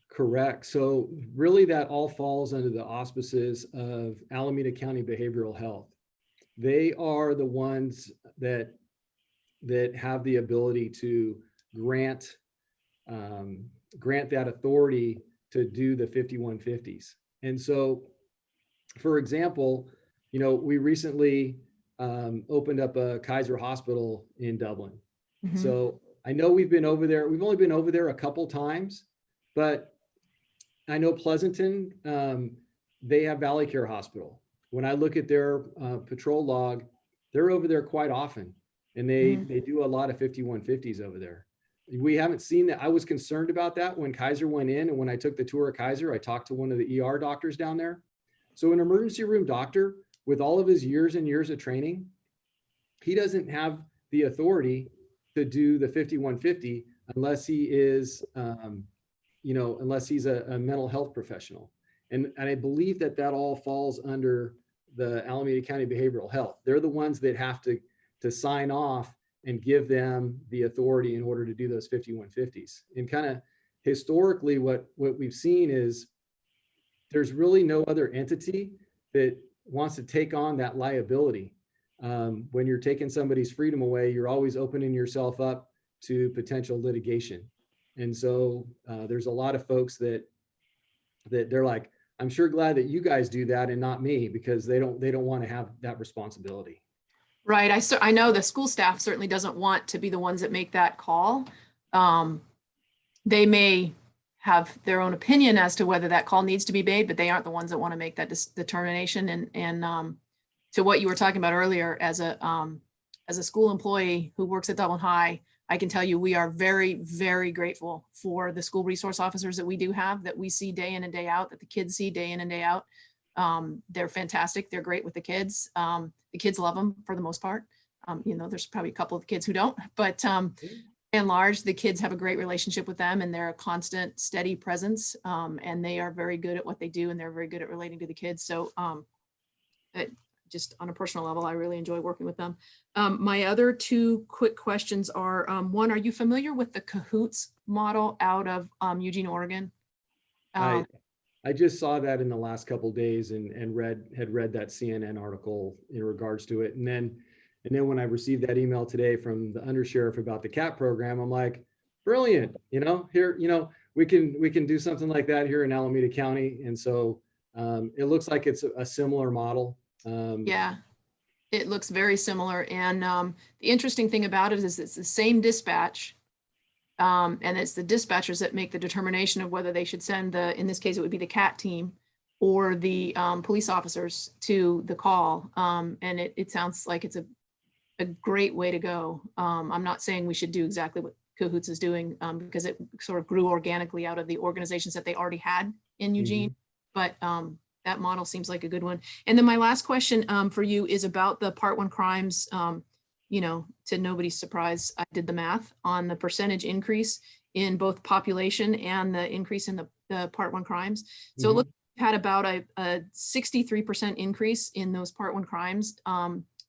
Correct. So really that all falls under the auspices of Alameda County Behavioral Health. They are the ones that have the ability to grant that authority to do the 5150s. And so, for example, we recently opened up a Kaiser hospital in Dublin. Mm-hmm. So I know we've been over there. We've only been over there a couple times, but I know Pleasanton, they have Valley Care Hospital. When I look at their patrol log, they're over there quite often, and they do a lot of 5150s over there. We haven't seen that. I was concerned about that when Kaiser went in, and when I took the tour of Kaiser, I talked to one of the ER doctors down there. So an emergency room doctor, with all of his years and years of training, he doesn't have the authority to do the 5150 unless he is, unless he's a mental health professional. And I believe that all falls under the Alameda County Behavioral Health. They're the ones that have to sign off and give them the authority in order to do those 5150s. And kind of historically, what we've seen is there's really no other entity that wants to take on that liability. When you're taking somebody's freedom away, you're always opening yourself up to potential litigation. And so there's a lot of folks that they're like, I'm sure glad that you guys do that and not me, because they don't want to have that responsibility. Right. I know the school staff certainly doesn't want to be the ones that make that call. They may have their own opinion as to whether that call needs to be made, but they aren't the ones that want to make that determination. And to what you were talking about earlier, as a school employee who works at Dublin High, I can tell you we are very, very grateful for the school resource officers that we do have, that we see day in and day out, that the kids see day in and day out. They're fantastic. They're great with the kids. The kids love them for the most part. There's probably a couple of kids who don't, but by and large, the kids have a great relationship with them, and they're a constant, steady presence. And they are very good at what they do, and they're very good at relating to the kids. So just on a personal level, I really enjoy working with them. My other two quick questions are, one, are you familiar with the Cahoots model out of Eugene, Oregon? I just saw that in the last couple of days and had read that CNN article in regards to it. And then when I received that email today from the undersheriff about the CAP program, I'm like, brilliant, here, we can do something like that here in Alameda County. And so it looks like it's a similar model. Yeah, it looks very similar. And the interesting thing about it is it's the same dispatch. And it's the dispatchers that make the determination of whether they should send in this case, it would be the CAT team or the police officers to the call. And it sounds like it's a great way to go. I'm not saying we should do exactly what Cahoots is doing because it sort of grew organically out of the organizations that they already had in Eugene. But that model seems like a good one. And then my last question for you is about the Part 1 crimes. To nobody's surprise, I did the math on the percentage increase in both population and the increase in the Part 1 crimes. So it looked had about a 63% increase in those Part 1 crimes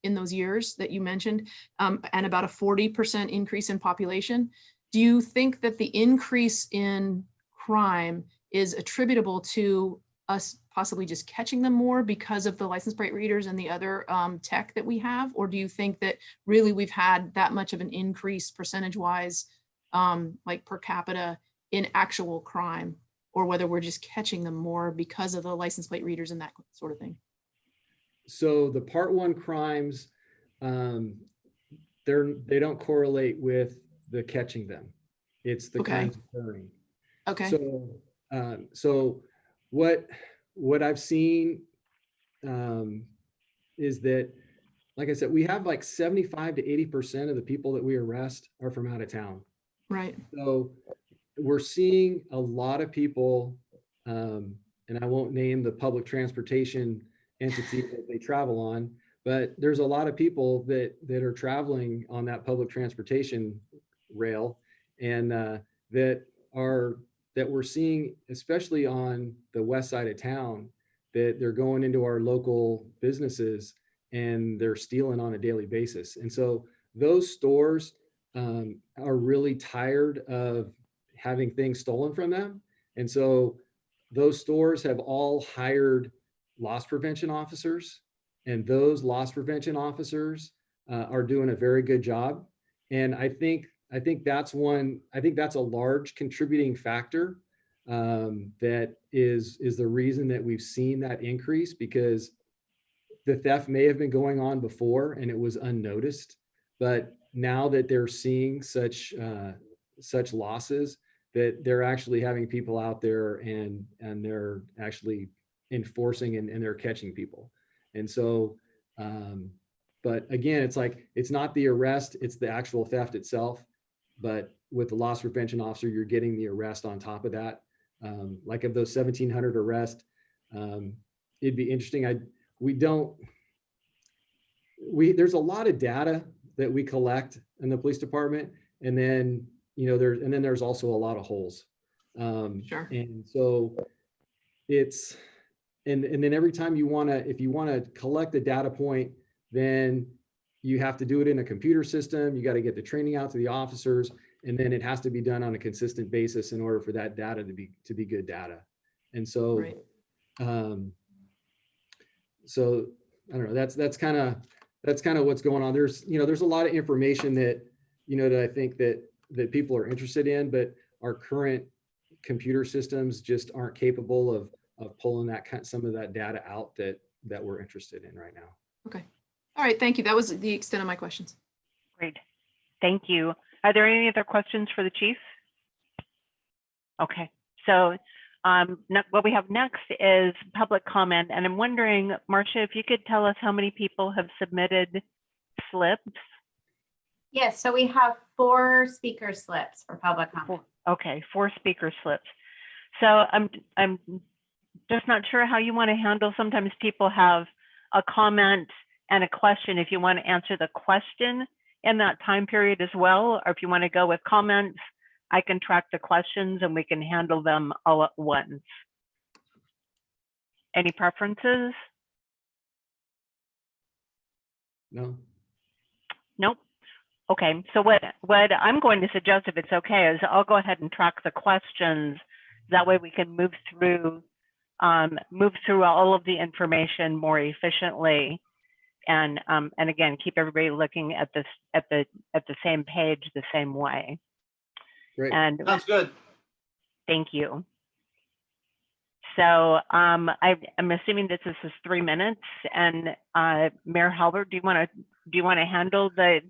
in those years that you mentioned, and about a 40% increase in population. Do you think that the increase in crime is attributable to us possibly just catching them more because of the license plate readers and the other tech that we have? Or do you think that really we've had that much of an increase percentage-wise, like per capita in actual crime, or whether we're just catching them more because of the license plate readers and that sort of thing? So the Part 1 crimes, they don't correlate with the catching them. It's the crimes occurring. Okay. So what I've seen is that, like I said, we have like 75 to 80% of the people that we arrest are from out of town. Right. So we're seeing a lot of people, and I won't name the public transportation entity that they travel on, but there's a lot of people that are traveling on that public transportation rail, and that we're seeing, especially on the west side of town, that they're going into our local businesses and they're stealing on a daily basis. And so those stores are really tired of having things stolen from them. And so those stores have all hired loss prevention officers, and those loss prevention officers are doing a very good job. And I think that's a large contributing factor that is the reason that we've seen that increase, because the theft may have been going on before and it was unnoticed, but now that they're seeing such losses, that they're actually having people out there and they're actually enforcing and they're catching people. And so, but again, it's like, it's not the arrest, it's the actual theft itself. But with the loss prevention officer, you're getting the arrest on top of that. Like of those 1,700 arrests, it'd be interesting. There's a lot of data that we collect in the police department. And then, there's also a lot of holes. Sure. And so and then every time if you want to collect a data point, then you have to do it in a computer system. You got to get the training out to the officers, and then it has to be done on a consistent basis in order for that data to be good data. And so, Right. So I don't know, that's kind of what's going on. There's a lot of information that, that I think that people are interested in, but our current computer systems just aren't capable of pulling some of that data out that we're interested in right now. Okay. All right. Thank you. That was the extent of my questions. Great. Thank you. Are there any other questions for the chief? Okay. So what we have next is public comment. And I'm wondering, Marcia, if you could tell us how many people have submitted slips. Yes, so we have 4 speaker slips for public comment. Okay, 4 speaker slips. So I'm Just not sure how you want to handle. Sometimes people have a comment and a question. If you want to answer the question in that time period as well, or if you want to go with comments, I can track the questions and we can handle them all at once. Any preferences? No. Nope. Okay, so what I'm going to suggest, if it's okay, is I'll go ahead and track the questions. That way we can move through all of the information more efficiently, and again keep everybody looking at this at the same page the same way. Great. And Sounds good. thank you. So I'm assuming this is 3 minutes, and Mayor Halbert, do you want to handle the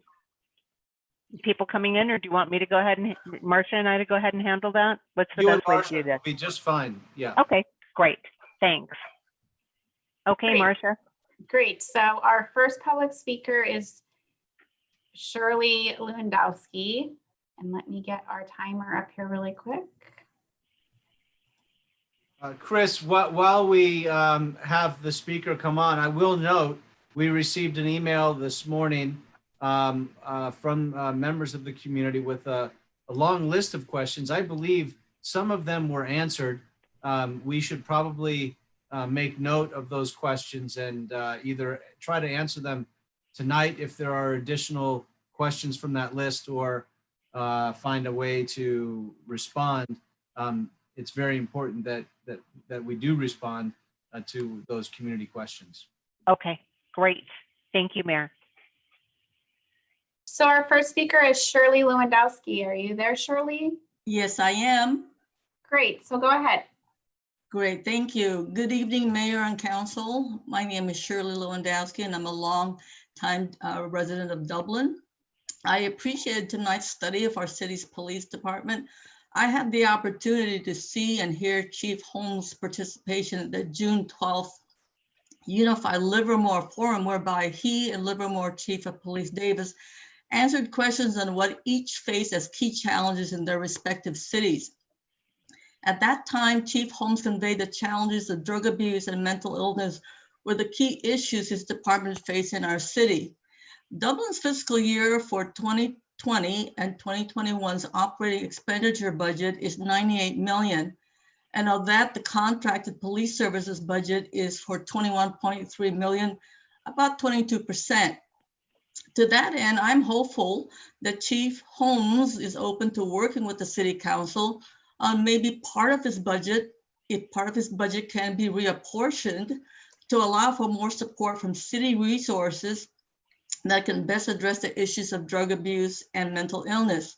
people coming in, or do you want me to go ahead and Marcia and I to go ahead and handle that? What's the You and best way to Marcia do this? will be just fine. Yeah. Okay, great. Thanks. Okay, Great. Marcia. Great. So our first public speaker is Shirley Lewandowski. And let me get our timer up here really quick. Chris, while we have the speaker come on, I will note we received an email this morning from members of the community with a long list of questions. I believe some of them were answered. We should probably make note of those questions and either try to answer them tonight if there are additional questions from that list, or find a way to respond. It's very important that we do respond to those community questions. Okay, great. Thank you, Mayor. So our first speaker is Shirley Lewandowski. Are you there, Shirley? Yes, I am. Great. So go ahead. Great, thank you. Good evening, Mayor and Council. My name is Shirley Lewandowski, and I'm a long-time resident of Dublin. I appreciated tonight's study of our city's police department. I had the opportunity to see and hear Chief Holmes' participation at the June 12th Unified Livermore Forum, whereby he and Livermore Chief of Police Davis answered questions on what each faced as key challenges in their respective cities. At that time, Chief Holmes conveyed the challenges of drug abuse and mental illness were the key issues his department faced in our city. Dublin's fiscal year for 2020 and 2021's operating expenditure budget is 98 million. And of that, the contracted police services budget is for 21.3 million, about 22%. To that end, I'm hopeful that Chief Holmes is open to working with the City Council on maybe part of his budget, if part of his budget can be reapportioned to allow for more support from city resources that can best address the issues of drug abuse and mental illness.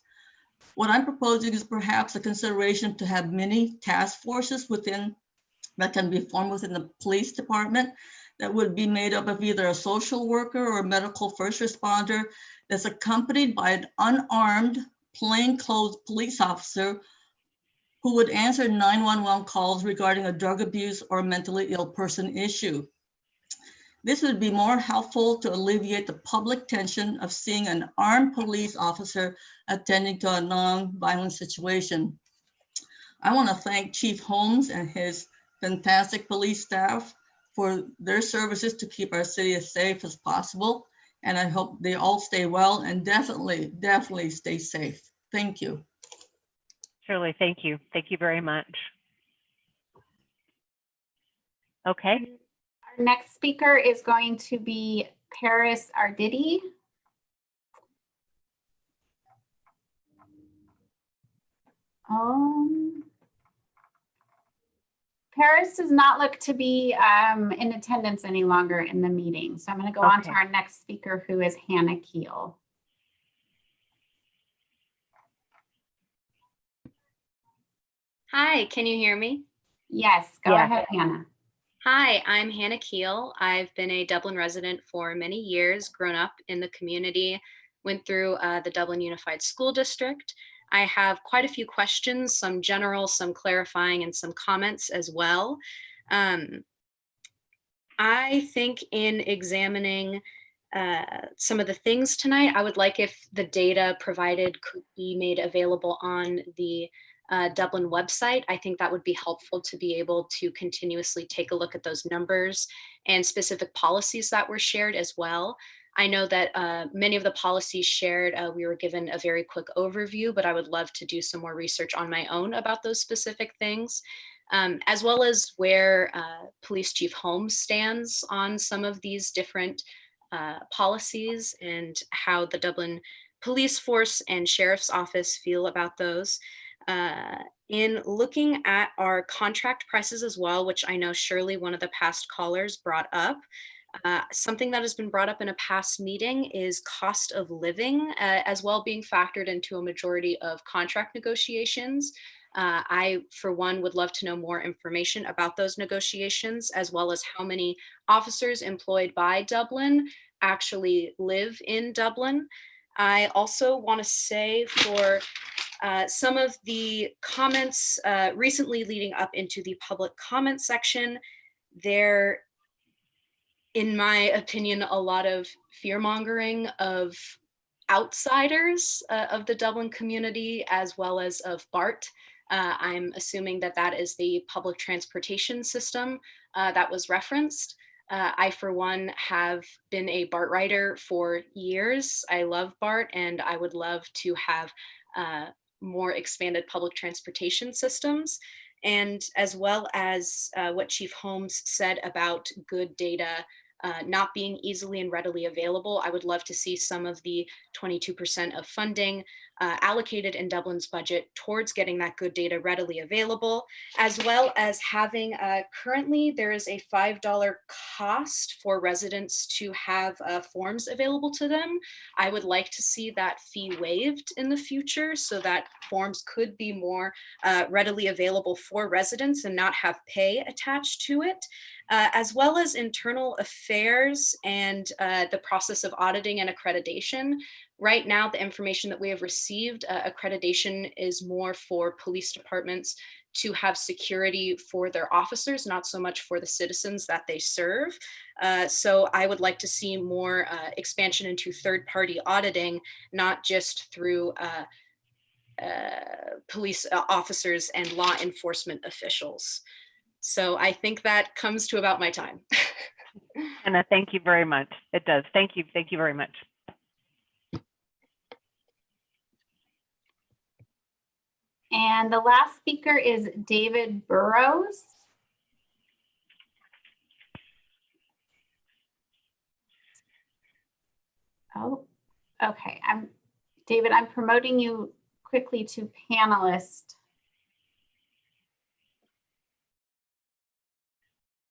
What I'm proposing is perhaps a consideration to have many task forces that can be formed within the police department that would be made up of either a social worker or a medical first responder that's accompanied by an unarmed, plainclothes police officer who would answer 911 calls regarding a drug abuse or a mentally ill person issue. This would be more helpful to alleviate the public tension of seeing an armed police officer attending to a non-violent situation. I want to thank Chief Holmes and his fantastic police staff for their services to keep our city as safe as possible. And I hope they all stay well and definitely stay safe. Thank you. Shirley, thank you. Thank you very much. Okay. Our next speaker is going to be Paris Arditi. Paris does not look to be in attendance any longer in the meeting. So I'm going to go on to our next speaker, who is Hannah Keel. Hi, can you hear me? Yes, go ahead, Hannah. Hi, I'm Hannah Keel. I've been a Dublin resident for many years, grown up in the community, went through the Dublin Unified School District. I have quite a few questions, some general, some clarifying, and some comments as well. I think in examining some of the things tonight, I would like if the data provided could be made available on the Dublin website. I think that would be helpful to be able to continuously take a look at those numbers and specific policies that were shared as well. I know that many of the policies shared, we were given a very quick overview, but I would love to do some more research on my own about those specific things, as well as where Police Chief Holmes stands on some of these different policies and how the Dublin Police Force and Sheriff's Office feel about those. In looking at our contract prices as well, which I know Shirley, one of the past callers, brought up, something that has been brought up in a past meeting is cost of living as well being factored into a majority of contract negotiations. I, for one, would love to know more information about those negotiations, as well as how many officers employed by Dublin actually live in Dublin. I also want to say for some of the comments recently leading up into the public comment section, there, in my opinion, a lot of fear mongering of outsiders of the Dublin community, as well as of BART. I'm assuming that that is the public transportation system that was referenced. I, for one, have been a BART rider for years. I love BART, and I would love to have more expanded public transportation systems. And as well as what Chief Holmes said about good data not being easily and readily available, I would love to see some of the 22% of funding allocated in Dublin's budget towards getting that good data readily available, as well as having currently there is a $5 cost for residents to have forms available to them. I would like to see that fee waived in the future so that forms could be more readily available for residents and not have pay attached to it. As well as internal affairs and the process of auditing and accreditation. Right now, the information that we have received, accreditation is more for police departments to have security for their officers, not so much for the citizens that they serve. So I would like to see more expansion into third-party auditing, not just through police officers and law enforcement officials. So I think that comes to about my time. And thank you very much. It does. Thank you. Thank you very much. And the last speaker is David Burrows. Oh, okay. David, I'm promoting you quickly to panelist.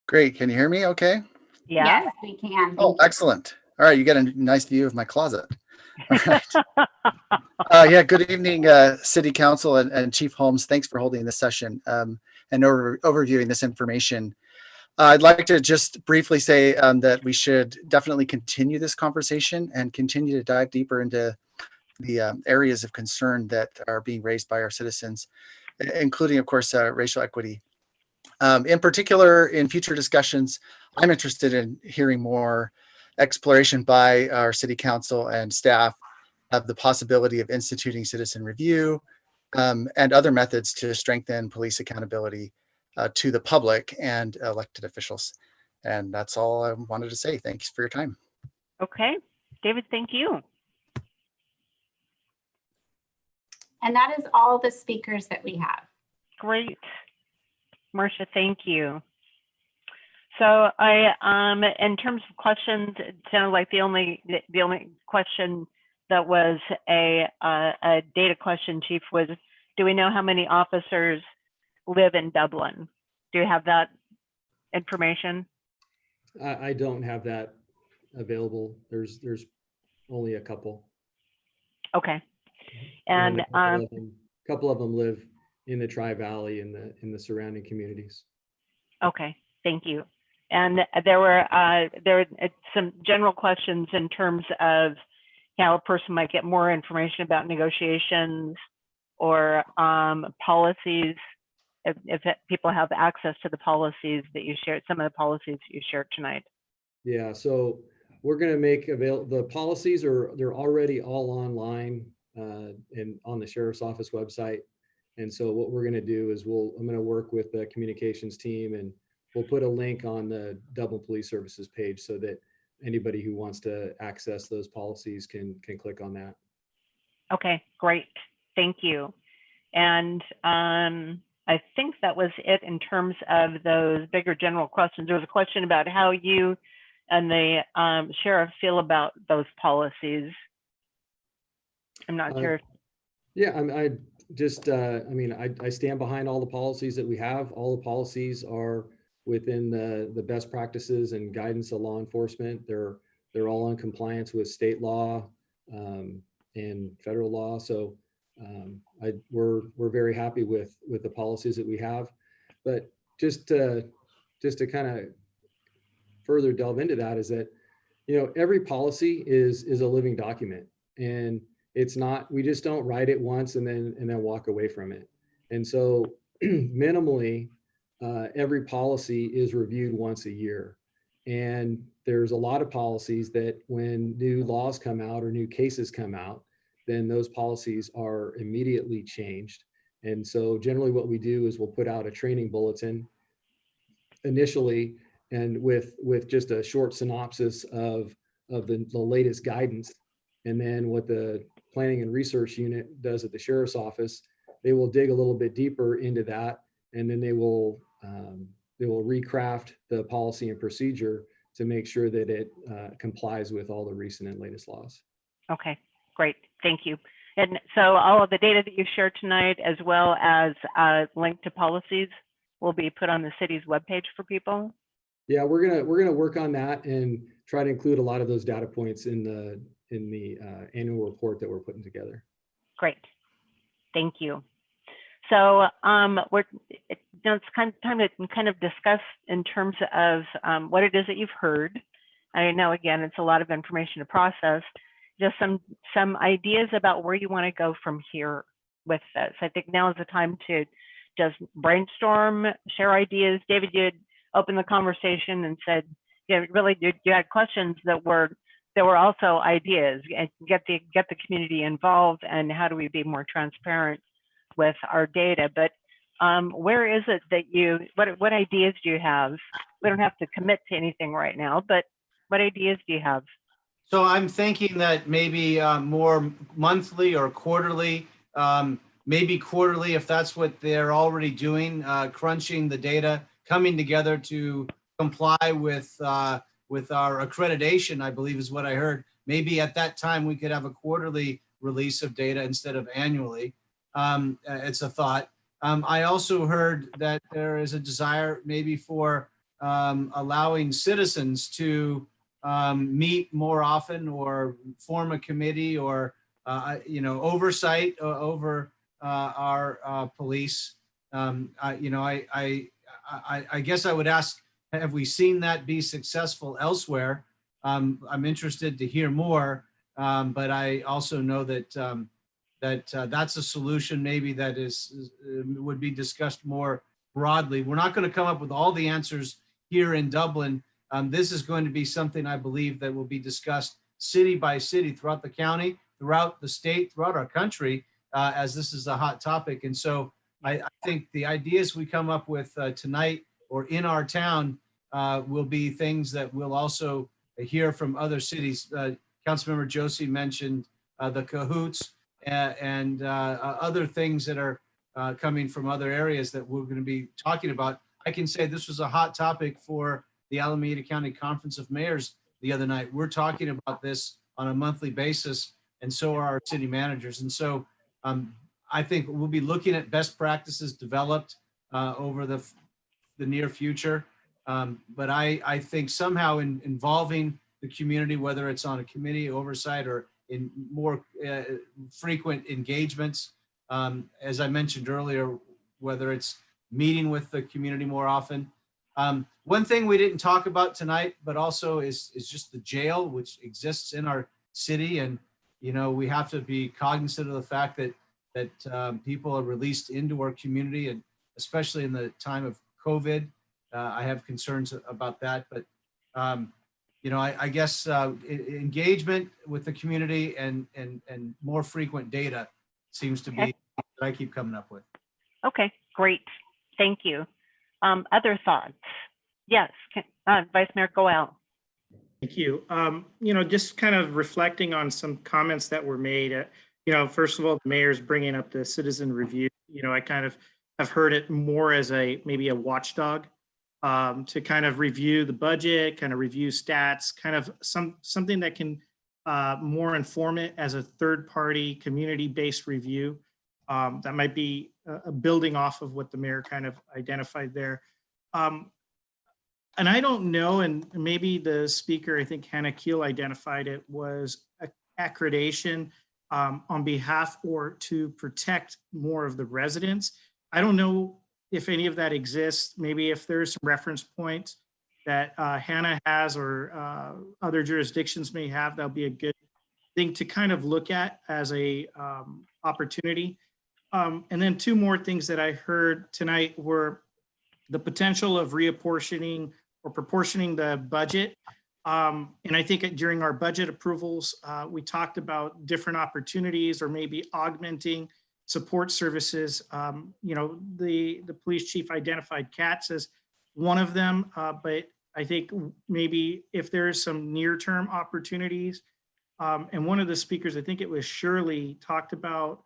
Great. Can you hear me okay? Yeah. Yes, we can. Oh, excellent. All right. You get a nice view of my closet. All right. Yeah. Good evening, City Council and Chief Holmes. Thanks for holding this session and overviewing this information. I'd like to just briefly say that we should definitely continue this conversation and continue to dive deeper into the areas of concern that are being raised by our citizens, including, of course, racial equity. In particular, in future discussions, I'm interested in hearing more exploration by our City Council and staff of the possibility of instituting citizen review and other methods to strengthen police accountability to the public and elected officials. And that's all I wanted to say. Thanks for your time. Okay. David, thank you. And that is all the speakers that we have. Great. Marcia, thank you. So in terms of questions, it sounded like the only question that was a data question, Chief, was, do we know how many officers live in Dublin? Do you have that information? I don't have that available. There's only a couple. Okay. And a couple of them live in the Tri-Valley in the surrounding communities. Okay, thank you. And there were some general questions in terms of how a person might get more information about negotiations or policies, if people have access to the policies that you shared, some of the policies that you shared tonight. Yeah, so we're going to make available the policies they're already all online and on the Sheriff's Office website. And so what we're going to do is I'm going to work with the communications team, and we'll put a link on the Dublin Police Services page so that anybody who wants to access those policies can click on that. Okay, great. Thank you. And I think that was it in terms of those bigger general questions. There was a question about how you and the sheriff feel about those policies. I'm not sure. Yeah, I stand behind all the policies that we have. All the policies are within the best practices and guidance of law enforcement. They're all in compliance with state law and federal law. So we're very happy with the policies that we have. But just to kind of further delve into that is that, every policy is a living document, and it's not, we just don't write it once and then walk away from it. And so minimally, every policy is reviewed once a year. And there's a lot of policies that when new laws come out or new cases come out, then those policies are immediately changed. And so generally what we do is we'll put out a training bulletin initially, and with just a short synopsis of the latest guidance. And then what the planning and research unit does at the sheriff's office, they will dig a little bit deeper into that, and then they will recraft the policy and procedure to make sure that it complies with all the recent and latest laws. Okay, great. Thank you. And so all of the data that you've shared tonight, as well as a link to policies, will be put on the city's webpage for people? Yeah, we're gonna work on that and try to include a lot of those data points in the annual report that we're putting together. Great, thank you. So it's kind of time to kind of discuss in terms of what it is that you've heard. I know, again, it's a lot of information to process. Just some ideas about where you want to go from here with this. I think now is the time to just brainstorm, share ideas. David, you had opened the conversation and said, really, you had questions that were also ideas, and get the community involved, and how do we be more transparent with our data. But where is it that what ideas do you have? We don't have to commit to anything right now, but what ideas do you have? So I'm thinking that maybe more monthly or quarterly, maybe quarterly if that's what they're already doing, crunching the data, coming together to comply with our accreditation, I believe is what I heard. Maybe at that time we could have a quarterly release of data instead of annually. It's a thought. I also heard that there is a desire maybe for allowing citizens to meet more often, or form a committee, or oversight over our police. I guess I would ask, have we seen that be successful elsewhere? I'm interested to hear more, but I also know that that's a solution maybe that would be discussed more broadly. We're not going to come up with all the answers here in Dublin. This is going to be something I believe that will be discussed city by city throughout the county, throughout the state, throughout our country, as this is a hot topic. And so I think the ideas we come up with tonight or in our town will be things that we'll also hear from other cities. Councilmember Josie mentioned the cahoots and other things that are coming from other areas that we're going to be talking about. I can say this was a hot topic for the Alameda County Conference of Mayors the other night. We're talking about this on a monthly basis, and so are our city managers. And so I think we'll be looking at best practices developed over the near future. But I think somehow involving the community, whether it's on a committee oversight or in more frequent engagements, as I mentioned earlier, whether it's meeting with the community more often. One thing we didn't talk about tonight, but also is just the jail, which exists in our city. And, we have to be cognizant of the fact that people are released into our community, and especially in the time of COVID. I have concerns about that, but I guess engagement with the community and more frequent data seems to be what I keep coming up with. Okay, great. Thank you. Other thoughts? Yes, Vice Mayor Goel. Thank you. Just kind of reflecting on some comments that were made. First of all, the mayor's bringing up the citizen review. I kind of have heard it more as maybe a watchdog to kind of review the budget, kind of review stats, kind of something that can more inform it as a third-party community-based review. That might be a building off of what the mayor kind of identified there. And I don't know, and maybe the speaker, I think Hannah Keel identified it, was accreditation on behalf or to protect more of the residents. I don't know if any of that exists. Maybe if there's some reference points that Hannah has or other jurisdictions may have, that'll be a good thing to kind of look at as a opportunity. And then two more things that I heard tonight were the potential of reapportioning or proportioning the budget. And I think during our budget approvals, we talked about different opportunities or maybe augmenting support services. The police chief identified CATS as one of them, but I think maybe if there is some near-term opportunities, and one of the speakers, I think it was Shirley, talked about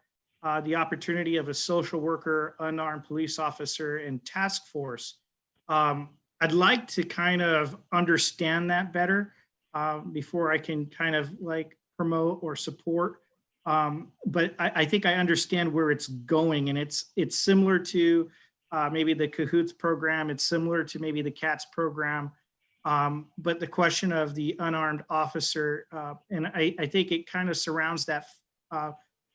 the opportunity of a social worker, unarmed police officer, and task force. I'd like to kind of understand that better before I can kind of like promote or support. But I think I understand where it's going, and it's similar to maybe the Cahoots program. It's similar to maybe the CATS program. But the question of the unarmed officer, and I think it kind of surrounds that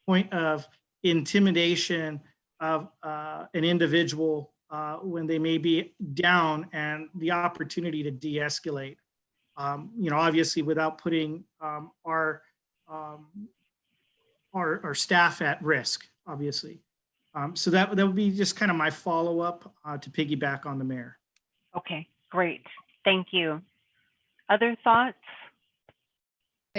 point of intimidation of an individual when they may be down, and the opportunity to de-escalate. Obviously without putting our staff at risk, obviously. So that would be just kind of my follow-up to piggyback on the mayor. Okay, great. Thank you. Other thoughts?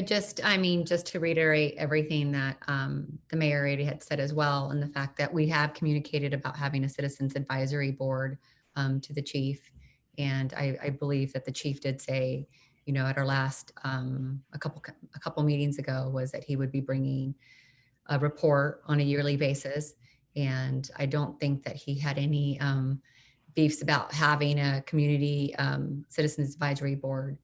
Just to reiterate everything that the mayor already had said as well, and the fact that we have communicated about having a citizens advisory board to the chief. And I believe that the chief did say, at our last, a couple meetings ago, was that he would be bringing a report on a yearly basis. And I don't think that he had any beefs about having a community citizens advisory board.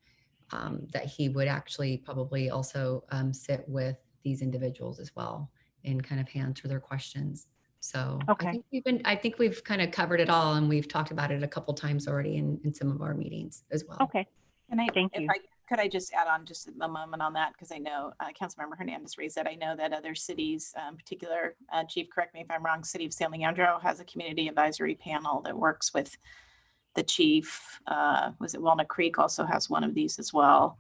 That he would actually probably also sit with these individuals as well and kind of answer their questions. So okay. I think we've kind of covered it all, and we've talked about it a couple times already in some of our meetings as well. Okay. Thank you. Could I just add on just a moment on that? Because I know Councilmember Hernandez raised that. I know that other cities, in particular, Chief, correct me if I'm wrong, City of San Leandro has a community advisory panel that works with the chief. Was it Walnut Creek also has one of these as well.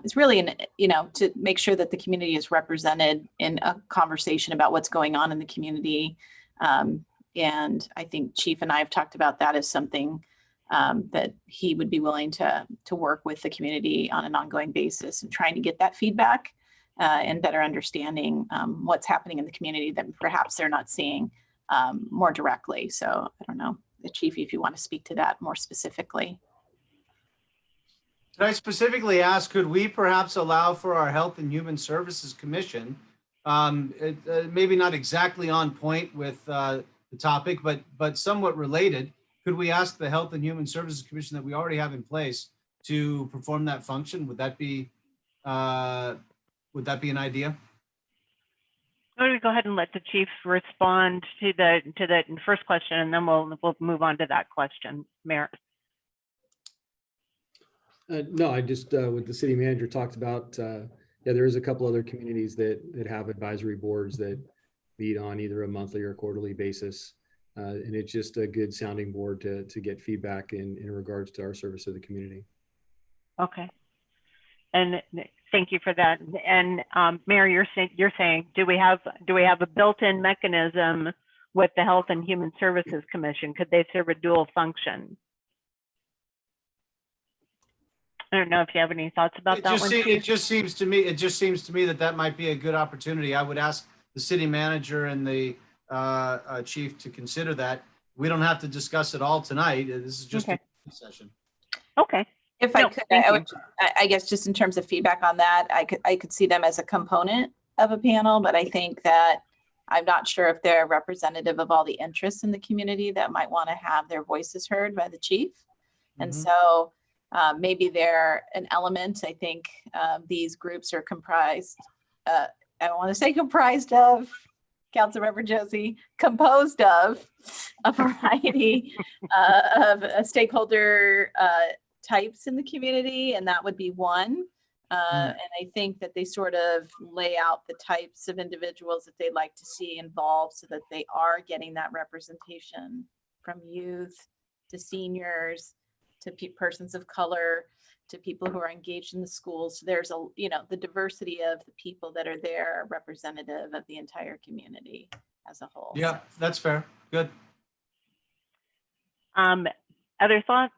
It's really, to make sure that the community is represented in a conversation about what's going on in the community. And I think Chief and I have talked about that as something that he would be willing to work with the community on an ongoing basis and trying to get that feedback and better understanding what's happening in the community that perhaps they're not seeing more directly. So I don't know, the Chief, if you want to speak to that more specifically. Could I specifically ask, could we perhaps allow for our Health and Human Services Commission, maybe not exactly on point with the topic, but somewhat related, could we ask the Health and Human Services Commission that we already have in place to perform that function? Would that be an idea? I'm going to go ahead and let the chief respond to the first question, and then we'll move on to that question. Mayor. No, I just what the city manager talked about. There is a couple other communities that have advisory boards that meet on either a monthly or quarterly basis, and it's just a good sounding board to get feedback in regards to our service to the community. Okay, and thank you for that. And Mayor, you're saying, do we have a built-in mechanism with the Health and Human Services Commission? Could they serve a dual function? I don't know if you have any thoughts about that one. It just seems to me that might be a good opportunity. I would ask the city manager and the Chief, to consider that. We don't have to discuss it all tonight. This is just Okay. a session. Okay. If I No, could, thank I you. would, I guess just in terms of feedback on that, I could see them as a component of a panel, but I think that I'm not sure if they're representative of all the interests in the community that might want to have their voices heard by the chief. And Mhm. so maybe they're an element. I think these groups are comprised, I don't want to say comprised of, Councilmember Josie, composed of a variety of stakeholder types in the community, and that would be one. And I think that they sort of lay out the types of individuals that they'd like to see involved so that they are getting that representation from youth to seniors to persons of color to people who are engaged in the schools. So there's the diversity of the people that are there are representative of the entire community as a whole. Yeah, that's fair. Good. Other thoughts?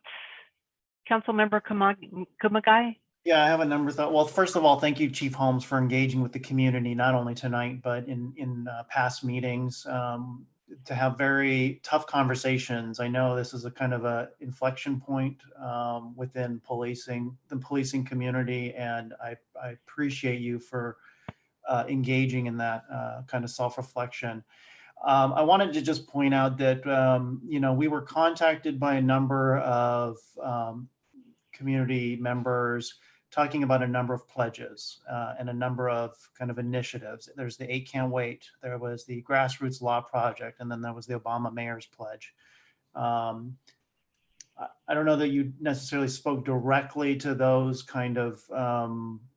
Councilmember Kumagai? Yeah, I have a number of thoughts. Well, first of all, thank you, Chief Holmes, for engaging with the community, not only tonight, but in past meetings, to have very tough conversations. I know this is a kind of a inflection point within the policing community, and I appreciate you for engaging in that kind of self-reflection. I wanted to just point out that, we were contacted by a number of community members talking about a number of pledges and a number of kind of initiatives. There's the 8 Can't Wait, there was the Grassroots Law Project, and then there was the Obama Mayor's Pledge. I don't know that you necessarily spoke directly to those kind of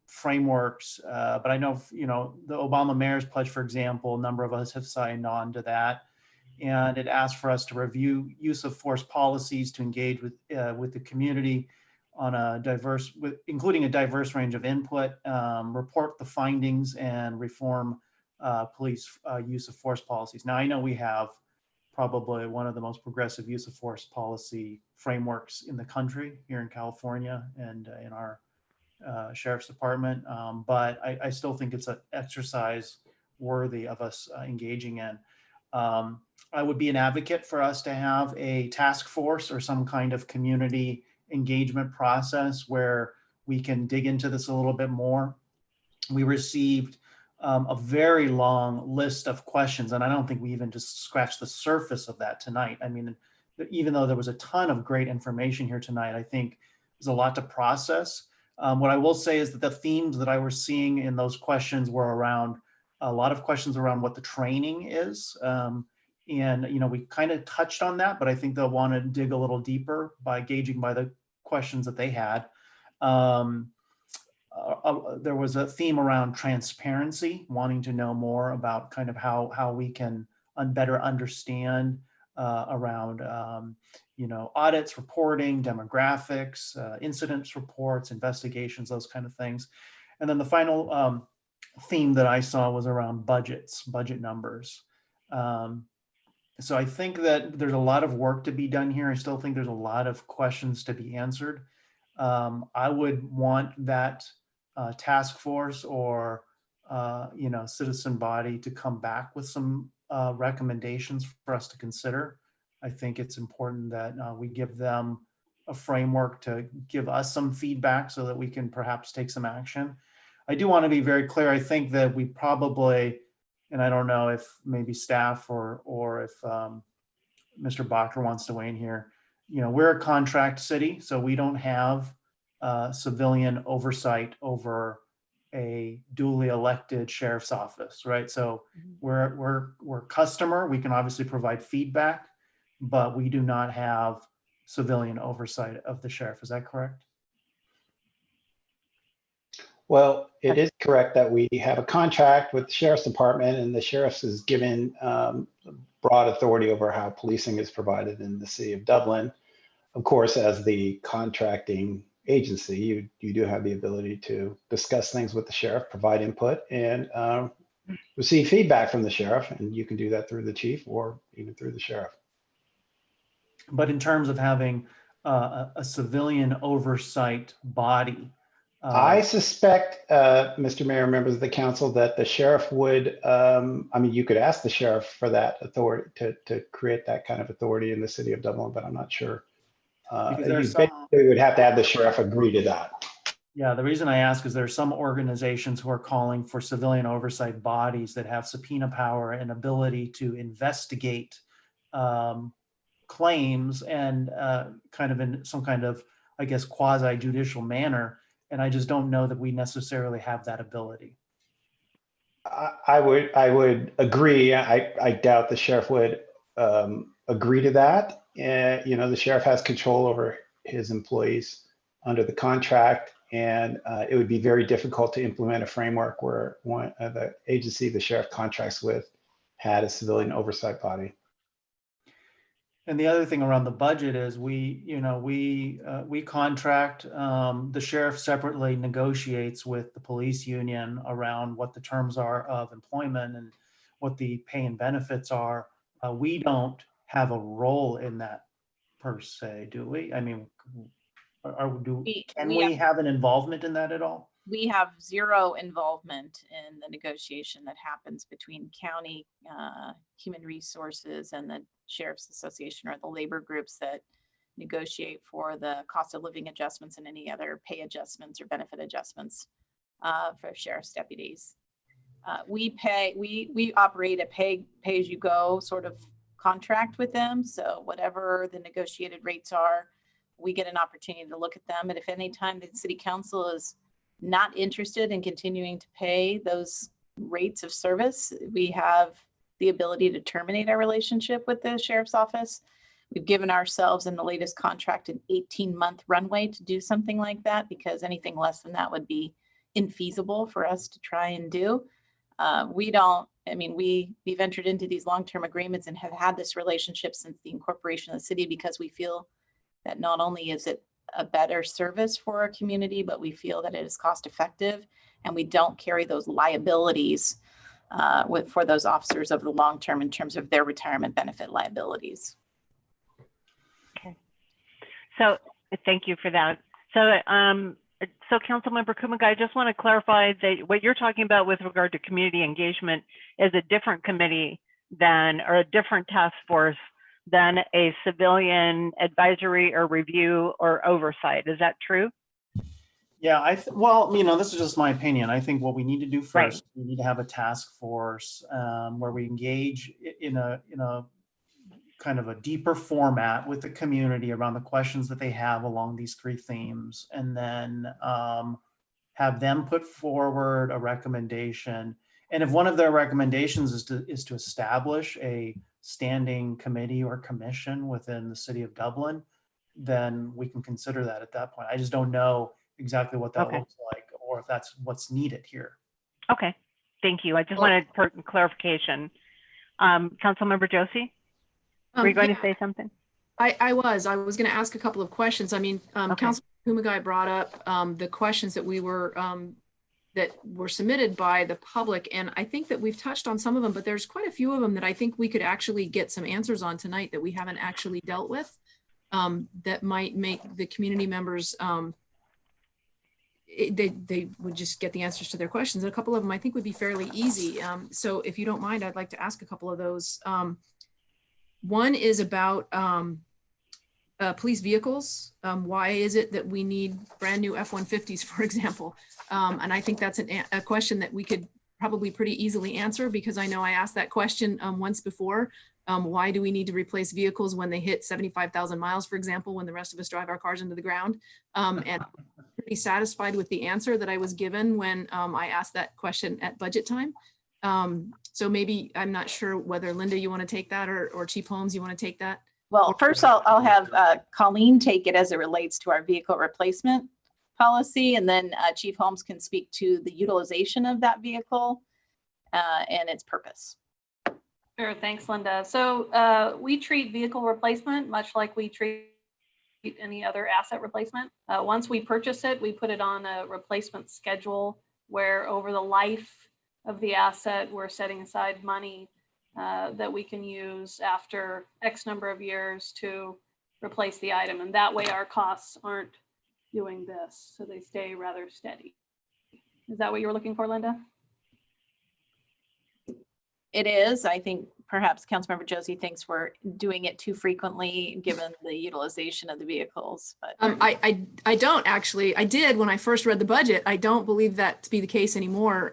frameworks, but I know, the Obama Mayor's Pledge, for example, a number of us have signed on to that. And it asked for us to review use of force policies to engage with the community on including a diverse range of input, report the findings, and reform police use of force policies. Now, I know we have probably one of the most progressive use of force policy frameworks in the country here in California and in our Sheriff's Department, but I still think it's an exercise worthy of us engaging in. I would be an advocate for us to have a task force or some kind of community engagement process where we can dig into this a little bit more. We received a very long list of questions, and I don't think we even just scratched the surface of that tonight. I mean, even though there was a ton of great information here tonight, I think there's a lot to process. What I will say is that the themes that I was seeing in those questions were around a lot of questions around what the training is. And, we kind of touched on that, but I think they'll want to dig a little deeper by gauging by the questions that they had. There was a theme around transparency, wanting to know more about kind of how we can better understand around, audits, reporting, demographics, incidents reports, investigations, those kind of things. And then the final theme that I saw was around budget numbers. So I think that there's a lot of work to be done here. I still think there's a lot of questions to be answered. I would want that task force or, citizen body to come back with some recommendations for us to consider. I think it's important that we give them a framework to give us some feedback so that we can perhaps take some action. I do want to be very clear. I think that we probably, and I don't know if maybe staff or if Mr. Bacher wants to weigh in here, we're a contract city, so we don't have civilian oversight over a duly elected sheriff's office, right? So we're customer. We can obviously provide feedback, but we do not have civilian oversight of the sheriff. Is that correct? Well, it is correct that we have a contract with the Sheriff's Department, and the Sheriff's is given broad authority over how policing is provided in the city of Dublin. Of course, as the contracting agency, you do have the ability to discuss things with the sheriff, provide input, and receive feedback from the sheriff, and you can do that through the chief or even through the sheriff. But in terms of having a civilian oversight body, I suspect, Mr. Mayor, members of the council, that the sheriff would, I mean, you could ask the sheriff for that authority to create that kind of authority in the city of Dublin, but I'm not sure. Because You there's basically would have to have the sheriff agree to that. Yeah, the reason I ask is there's some organizations who are calling for civilian oversight bodies that have subpoena power and ability to investigate claims and kind of in some kind of, I guess, quasi judicial manner. And I just don't know that we necessarily have that ability. I would agree. I doubt the sheriff would agree to that. You know, the sheriff has control over his employees under the contract, and it would be very difficult to implement a framework where the agency the sheriff contracts with had a civilian oversight body. And the other thing around the budget is we contract, the sheriff separately negotiates with the police union around what the terms are of employment and what the pay and benefits are. We don't have a role in that per se, do we? I mean, can we have an involvement in that at all? We have zero involvement in the negotiation that happens between county human resources and the Sheriff's Association or the labor groups that negotiate for the cost of living adjustments and any other pay adjustments or benefit adjustments for sheriff's deputies. We operate a pay as you go sort of contract with them. So whatever the negotiated rates are, we get an opportunity to look at them. And if any time the city council is not interested in continuing to pay those rates of service, we have the ability to terminate our relationship with the sheriff's office. We've given ourselves in the latest contract an 18-month runway to do something like that, because anything less than that would be infeasible for us to try and do. We've entered into these long-term agreements and have had this relationship since the incorporation of the city, because we feel that not only is it a better service for our community, but we feel that it is cost effective and we don't carry those liabilities for those officers over the long term in terms of their retirement benefit liabilities. Okay. So thank you for that. So Councilmember Kumagai, I just want to clarify that what you're talking about with regard to community engagement is a different committee or a different task force than a civilian advisory or review or oversight. Is that true? Yeah, well, this is just my opinion. I think what we need to do first, we need to have a task force where we engage in a kind of a deeper format with the community around the questions that they have along these three themes, and then have them put forward a recommendation. And if one of their recommendations is to establish a standing committee or commission within the city of Dublin, then we can consider that at that point. I just don't know exactly what that looks like, or if that's what's needed here. Okay, thank you. I just wanted clarification. Councilmember Josie, were you going to say something? I was going to ask a couple of questions. I mean, Councilman Kumagai brought up the questions that that were submitted by the public, and I think that we've touched on some of them, but there's quite a few of them that I think we could actually get some answers on tonight that we haven't actually dealt with, that might make the community members they would just get the answers to their questions. And a couple of them I think would be fairly easy. So if you don't mind, I'd like to ask a couple of those. One is about police vehicles. Why is it that we need brand new F-150s, for example? And I think that's a question that we could probably pretty easily answer, because I know I asked that question once before. Why do we need to replace vehicles when they hit 75,000 miles, for example, when the rest of us drive our cars into the ground? And I'm pretty satisfied with the answer that I was given when I asked that question at budget time. So maybe, I'm not sure whether Linda, you want to take that, or Chief Holmes, you want to take that? Well, first I'll have Colleen take it as it relates to our vehicle replacement policy, and then Chief Holmes can speak to the utilization of that vehicle and its purpose. Sure, thanks, Linda. So we treat vehicle replacement much like we treat any other asset replacement. Once we purchase it, we put it on a replacement schedule where over the life of the asset, we're setting aside money that we can use after X number of years to replace the item. And that way our costs aren't doing this, so they stay rather steady. Is that what you were looking for, Linda? It is. I think perhaps Councilmember Josie thinks we're doing it too frequently given the utilization of the vehicles, but I don't actually. I did when I first read the budget. I don't believe that to be the case anymore.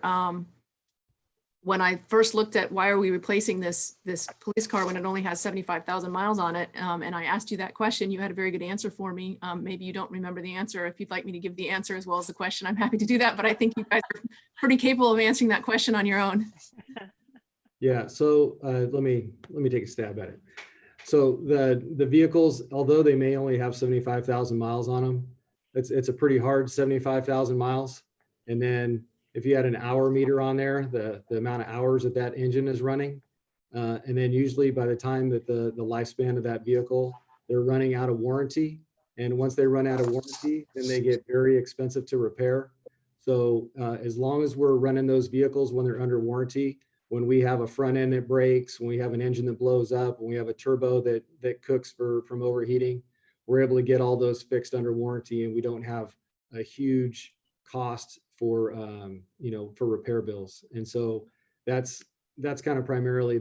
When I first looked at why are we replacing this police car when it only has 75,000 miles on it, and I asked you that question, you had a very good answer for me. Maybe you don't remember the answer. If you'd like me to give the answer as well as the question, I'm happy to do that. But I think you guys are pretty capable of answering that question on your own. Yeah, so let me take a stab at it. So the vehicles, although they may only have 75,000 miles on them, it's a pretty hard 75,000 miles. And then if you had an hour meter on there, the amount of hours that engine is running, and then usually by the time that the lifespan of that vehicle, they're running out of warranty. And once they run out of warranty, then they get very expensive to repair. So as long as we're running those vehicles when they're under warranty, when we have a front end that breaks, when we have an engine that blows up, when we have a turbo that cooks from overheating, we're able to get all those fixed under warranty, and we don't have a huge cost for for repair bills. And so that's kind of primarily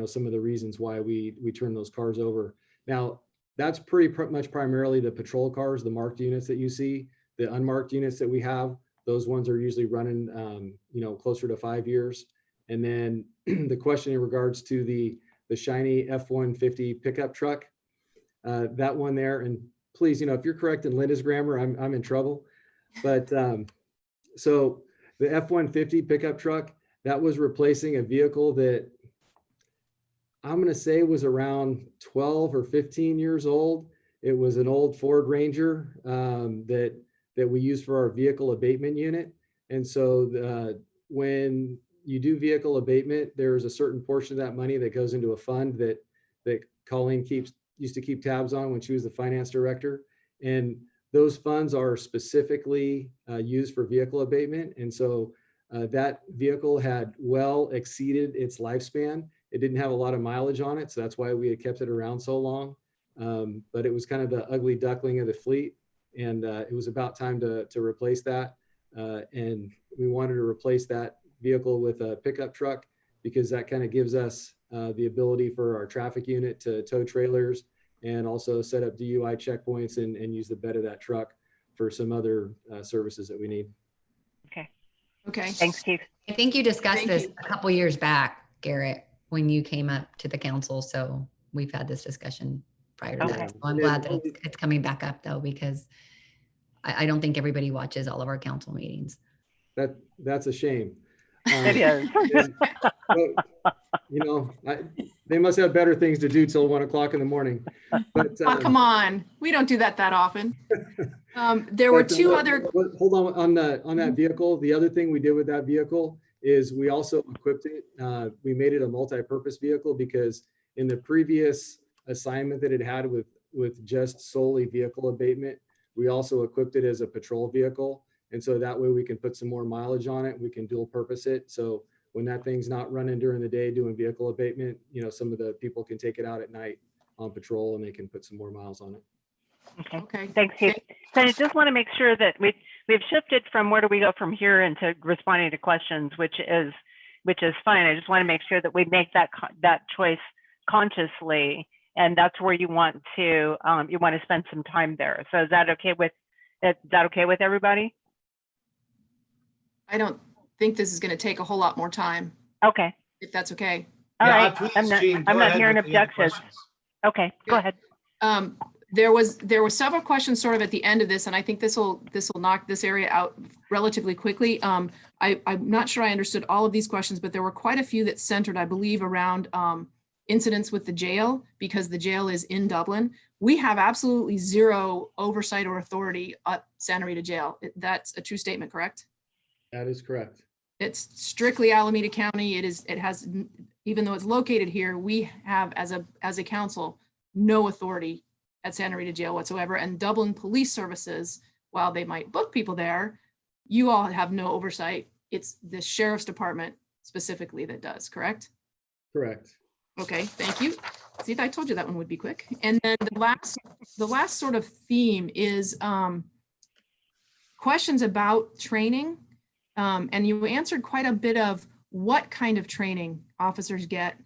some of the reasons why we turn those cars over. Now that's pretty much primarily the patrol cars, the marked units that you see. The unmarked units that we have, those ones are usually running closer to 5 years. And then the question in regards to the shiny F-150 pickup truck, that one there, and please, if you're correcting Linda's grammar, I'm in trouble. But so the F-150 pickup truck, that was replacing a vehicle that I'm going to say was around 12 or 15 years old. It was an old Ford Ranger that we use for our vehicle abatement unit. And so when you do vehicle abatement, there's a certain portion of that money that goes into a fund that Colleen used to keep tabs on when she was the finance director. And those funds are specifically used for vehicle abatement. And so that vehicle had well exceeded its lifespan. It didn't have a lot of mileage on it, so that's why we had kept it around so long. But it was kind of the ugly duckling of the fleet, and it was about time to replace that. And we wanted to replace that vehicle with a pickup truck because that kind of gives us the ability for our traffic unit to tow trailers and also set up DUI checkpoints and use the bed of that truck for some other services that we need. Okay. Thanks, Keith. I think you discussed Thank this you. a couple years back, Garrett, when you came up to the council. So we've had this discussion prior to that. So I'm glad that it's coming back up though, because I don't think everybody watches all of our council meetings. That's a shame. It is. They must have better things to do till 1 o'clock in the morning. But Oh, come on. We don't do that often. There were two other. Hold on that vehicle. The other thing we did with that vehicle is we also equipped it. We made it a multi-purpose vehicle because in the previous assignment that it had with just solely vehicle abatement, we also equipped it as a patrol vehicle. And so that way we can put some more mileage on it. We can dual purpose it. So when that thing's not running during the day doing vehicle abatement, some of the people can take it out at night on patrol and they can put some more miles on it. Okay. Thanks, Keith. So I just want to make sure that we've shifted from where do we go from here into responding to questions, which is fine. I just want to make sure that we make that choice consciously, and that's where you want to spend some time there. So is that okay with everybody? I don't think this is going to take a whole lot more time. Okay. If that's okay. All right. Please, I'm not Jean, go not ahead hearing with the other objections. questions. Okay, go ahead. There were several questions sort of at the end of this, and I think this will knock this area out relatively quickly. I'm not sure I understood all of these questions, but there were quite a few that centered, I believe, around incidents with the jail, because the jail is in Dublin. We have absolutely zero oversight or authority at Santa Rita Jail. That's a true statement, correct? That is correct. It's strictly Alameda County. It has, even though it's located here, we have as a council no authority at Santa Rita Jail whatsoever. And Dublin Police Services, while they might book people there, you all have no oversight. It's the sheriff's department specifically that does, correct? Correct. Okay, thank you. See, I told you that one would be quick. And then the last sort of theme is questions about training. And you answered quite a bit of what kind of training officers get.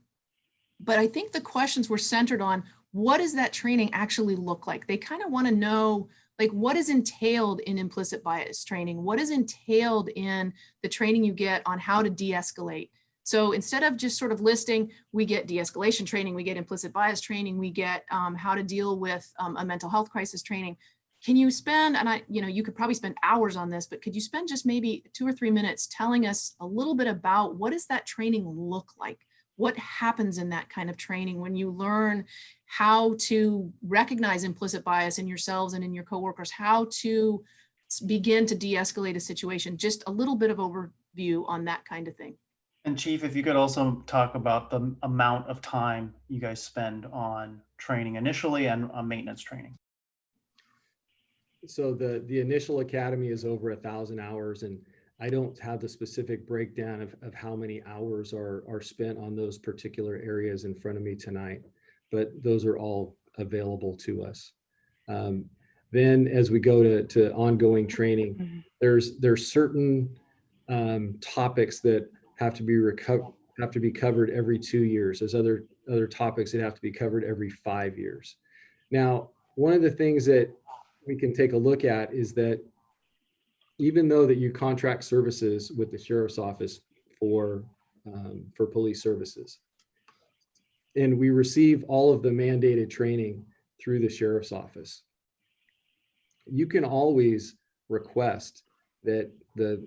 But I think the questions were centered on what does that training actually look like? They kind of want to know, like, what is entailed in implicit bias training? What is entailed in the training you get on how to de-escalate? So instead of just sort of listing, we get de-escalation training, we get implicit bias training, we get how to deal with a mental health crisis training. Can you spend, and you could probably spend hours on this, but could you spend just maybe 2 or 3 minutes telling us a little bit about what does that training look like? What happens in that kind of training when you learn how to recognize implicit bias in yourselves and in your coworkers, how to begin to de-escalate a situation? Just a little bit of overview on that kind of thing. And Chief, if you could also talk about the amount of time you guys spend on training initially and on maintenance training. So the initial academy is over 1,000 hours, and I don't have the specific breakdown of how many hours are spent on those particular areas in front of me tonight, but those are all available to us. Then as we go to ongoing training, there's certain topics that have to be covered every 2 years. There's other topics that have to be covered every 5 years. Now, one of the things that we can take a look at is that even though that you contract services with the sheriff's office for police services, and we receive all of the mandated training through the sheriff's office, you can always request that the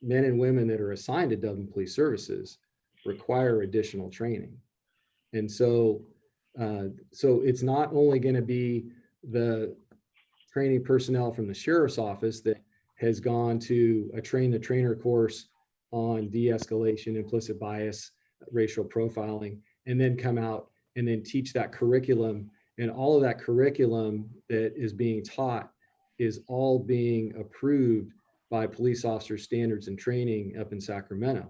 men and women that are assigned to Dublin Police Services require additional training. And so it's not only going to be the training personnel from the sheriff's office that has gone to a train the trainer course on de-escalation, implicit bias, racial profiling, and then come out and then teach that curriculum. And all of that curriculum that is being taught is all being approved by police officer standards and training up in Sacramento.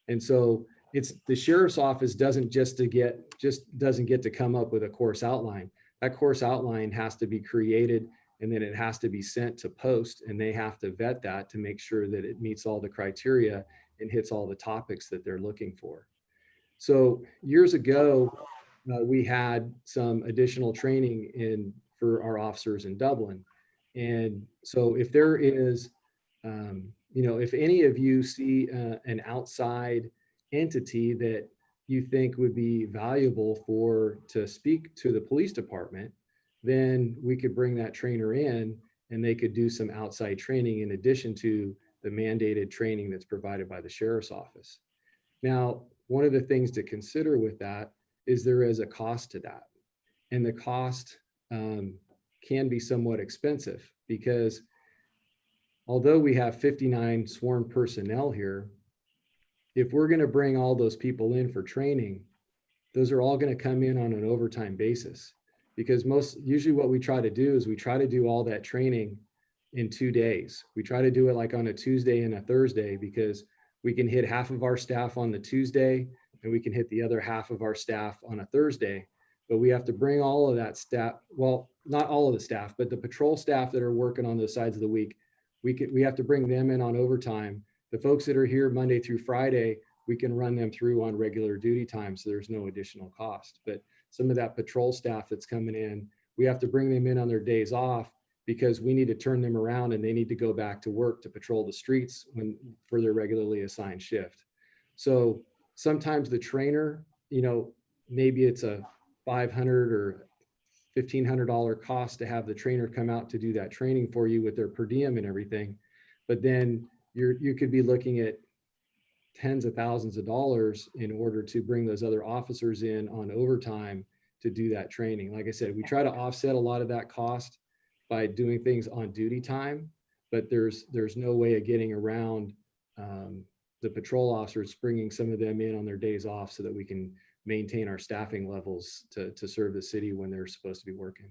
And so it's the sheriff's office doesn't get to come up with a course outline. That course outline has to be created, and then it has to be sent to post, and they have to vet that to make sure that it meets all the criteria and hits all the topics that they're looking for. So years ago, we had some additional training for our officers in Dublin. And so if there is, if any of you see an outside entity that you think would be valuable to speak to the police department, then we could bring that trainer in and they could do some outside training in addition to the mandated training that's provided by the sheriff's office. Now, one of the things to consider with that is there is a cost to that. And the cost can be somewhat expensive because although we have 59 sworn personnel here, if we're going to bring all those people in for training, those are all going to come in on an overtime basis. Because usually what we try to do is we try to do all that training in 2 days. We try to do it like on a Tuesday and a Thursday because we can hit half of our staff on the Tuesday and we can hit the other half of our staff on a Thursday. But we have to bring all of that staff, well, not all of the staff, but the patrol staff that are working on those sides of the week, we have to bring them in on overtime. The folks that are here Monday through Friday, we can run them through on regular duty time, so there's no additional cost. But some of that patrol staff that's coming in, we have to bring them in on their days off because we need to turn them around and they need to go back to work to patrol the streets for their regularly assigned shift. So sometimes the trainer, maybe it's a $500 or $1,500 cost to have the trainer come out to do that training for you with their per diem and everything. But then you could be looking at tens of thousands of dollars in order to bring those other officers in on overtime to do that training. Like I said, we try to offset a lot of that cost by doing things on duty time, but there's no way of getting around the patrol officers, bringing some of them in on their days off so that we can maintain our staffing levels to serve the city when they're supposed to be working.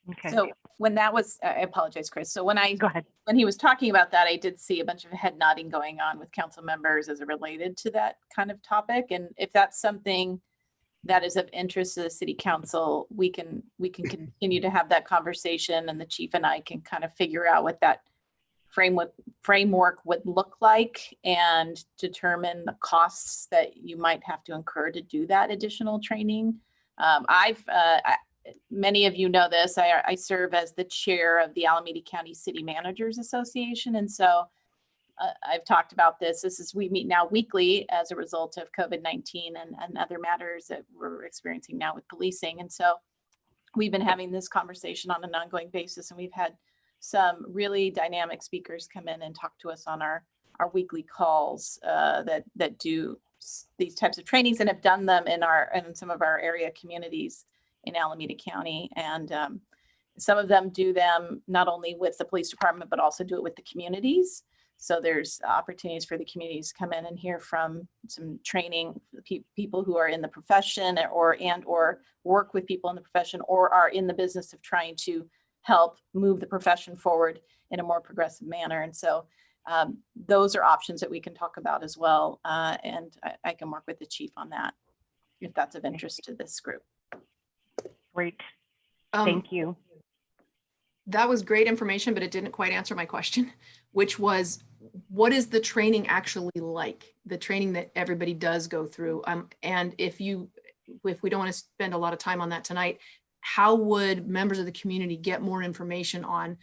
Okay. So when that was, I apologize, Chris. So when Go ahead. when he was talking about that, I did see a bunch of head nodding going on with council members as it related to that kind of topic. And if that's something that is of interest to the city council, we can continue to have that conversation, and the chief and I can kind of figure out what that framework would look like and determine the costs that you might have to incur to do that additional training. Many of you know this, I serve as the chair of the Alameda County City Managers Association. And so I've talked about this. We meet now weekly as a result of COVID-19 and other matters that we're experiencing now with policing. And so we've been having this conversation on an ongoing basis, and we've had some really dynamic speakers come in and talk to us on our weekly calls that do these types of trainings and have done them in some of our area communities in Alameda County. And some of them do them not only with the police department, but also do it with the communities. So there's opportunities for the communities to come in and hear from some training people who are in the profession or work with people in the profession or are in the business of trying to help move the profession forward in a more progressive manner. And so those are options that we can talk about as well. And I can work with the chief on that if that's of interest to this group. Great. Thank you. That was great information, but it didn't quite answer my question, which was, what is the training actually like? The training that everybody does go through. And if we don't want to spend a lot of time on that tonight, how would members of the community get more information on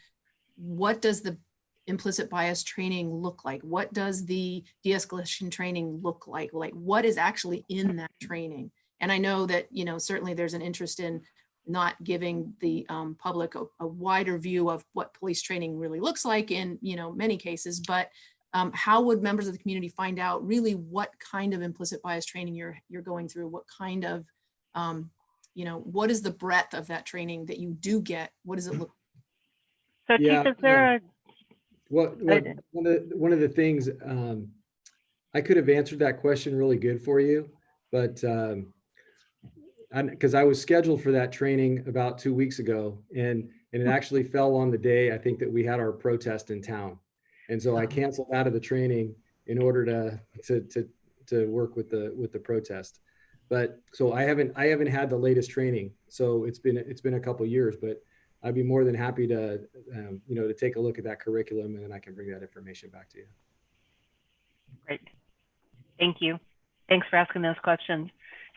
what does the implicit bias training look like? What does the de-escalation training look like? Like, what is actually in that training? And I know that, certainly there's an interest in not giving the public a wider view of what police training really looks like in, many cases, but how would members of the community find out really what kind of implicit bias training you're going through? What kind of, what is the breadth of that training that you do get? What does it look like? So Chief, is there one of the things, I could have answered that question really good for you, but because I was scheduled for that training about 2 weeks ago, and it actually fell on the day I think that we had our protest in town, and so I canceled out of the training in order to work with the protest. But so I haven't had the latest training, so it's been a couple years, but I'd be more than happy to to take a look at that curriculum, and then I can bring that information back to you. Great, thank you. Thanks for asking those questions.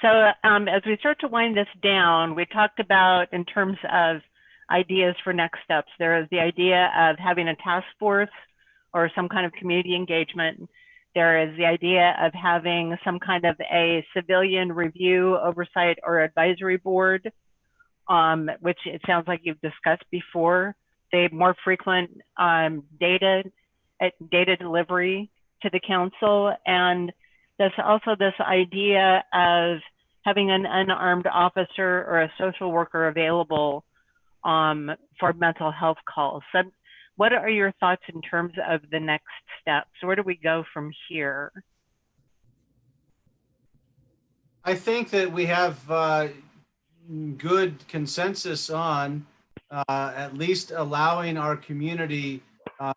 So as we start to wind this down, we talked about in terms of ideas for next steps. There is the idea of having a task force or some kind of community engagement. There is the idea of having some kind of a civilian review, oversight, or advisory board, which it sounds like you've discussed before. The more frequent data delivery to the council, and there's also this idea of having an unarmed officer or a social worker available for mental health calls. So what are your thoughts in terms of the next steps? Where do we go from here? I think that we have good consensus on at least allowing our community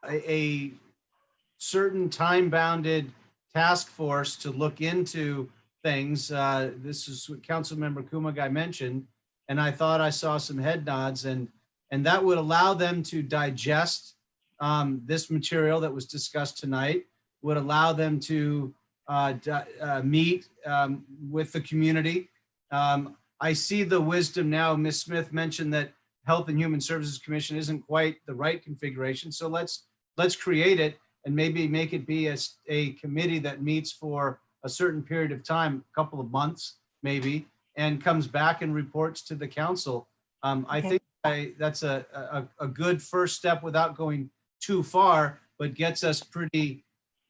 a certain time-bounded task force to look into things. This is what Councilmember Kumagai mentioned, and I thought I saw some head nods, and that would allow them to digest this material that was discussed tonight, would allow them to meet with the community. I see the wisdom now. Ms. Smith mentioned that Health and Human Services Commission isn't quite the right configuration, so let's create it and maybe make it be a committee that meets for a certain period of time, a couple of months maybe, and comes back and reports to the council. I think that's a good first step without going too far, but gets us pretty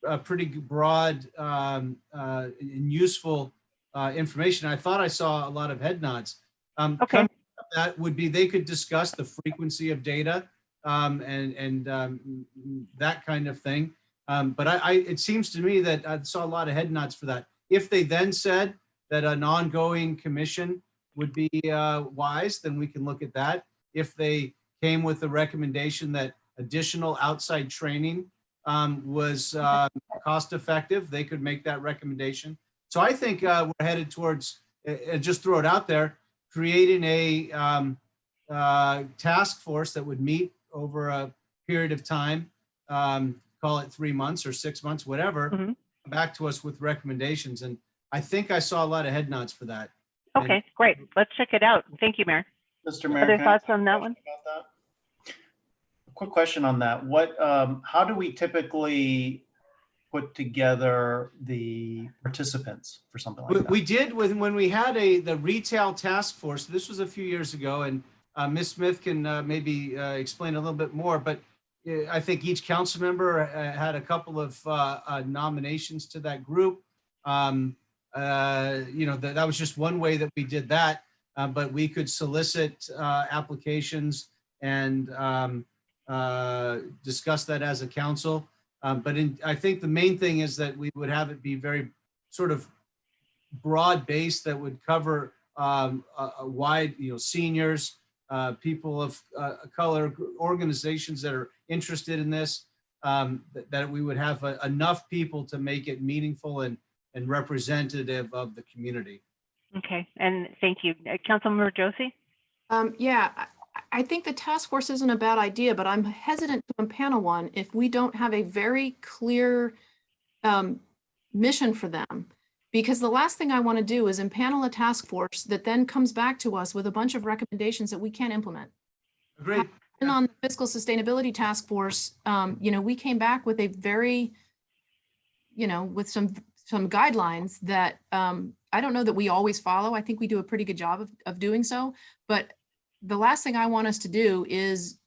broad and useful information. I thought I saw a lot of head nods. That would be, they could discuss the frequency of data and that kind of thing. But it seems to me that I saw a lot of head nods for that. If they then said that an ongoing commission would be wise, then we can look at that. If they came with the recommendation that additional outside training was cost effective, they could make that recommendation. So I think we're headed towards, just throw it out there, creating a task force that would meet over a period of time call it 3 months or 6 months, whatever, come back to us with recommendations. And I think I saw a lot of head nods for that. Okay, great. Let's check it out. Thank you, Mayor. Mr. Mayor, Other can I ask thoughts on that one? about that? A quick question on that. How do we typically put together the participants for something like that? We did when we had the retail task force. This was a few years ago, and Ms. Smith can maybe explain a little bit more, but I think each council member had a couple of nominations to that group. That was just one way that we did that, but we could solicit applications and discuss that as a council. I think the main thing is that we would have it be very sort of broad based that would cover a wide, seniors, people of color, organizations that are interested in this, that we would have enough people to make it meaningful and representative of the community. Okay, and thank you. Councilmember Josie? Yeah, I think the task force isn't a bad idea, but I'm hesitant to impanel one if we don't have a very clear mission for them. Because the last thing I want to do is impanel a task force that then comes back to us with a bunch of recommendations that we can't implement. Agreed. And on the fiscal sustainability task force, we came back with a very, with some guidelines that I don't know that we always follow. I think we do a pretty good job of doing so. But the last thing I want us to do is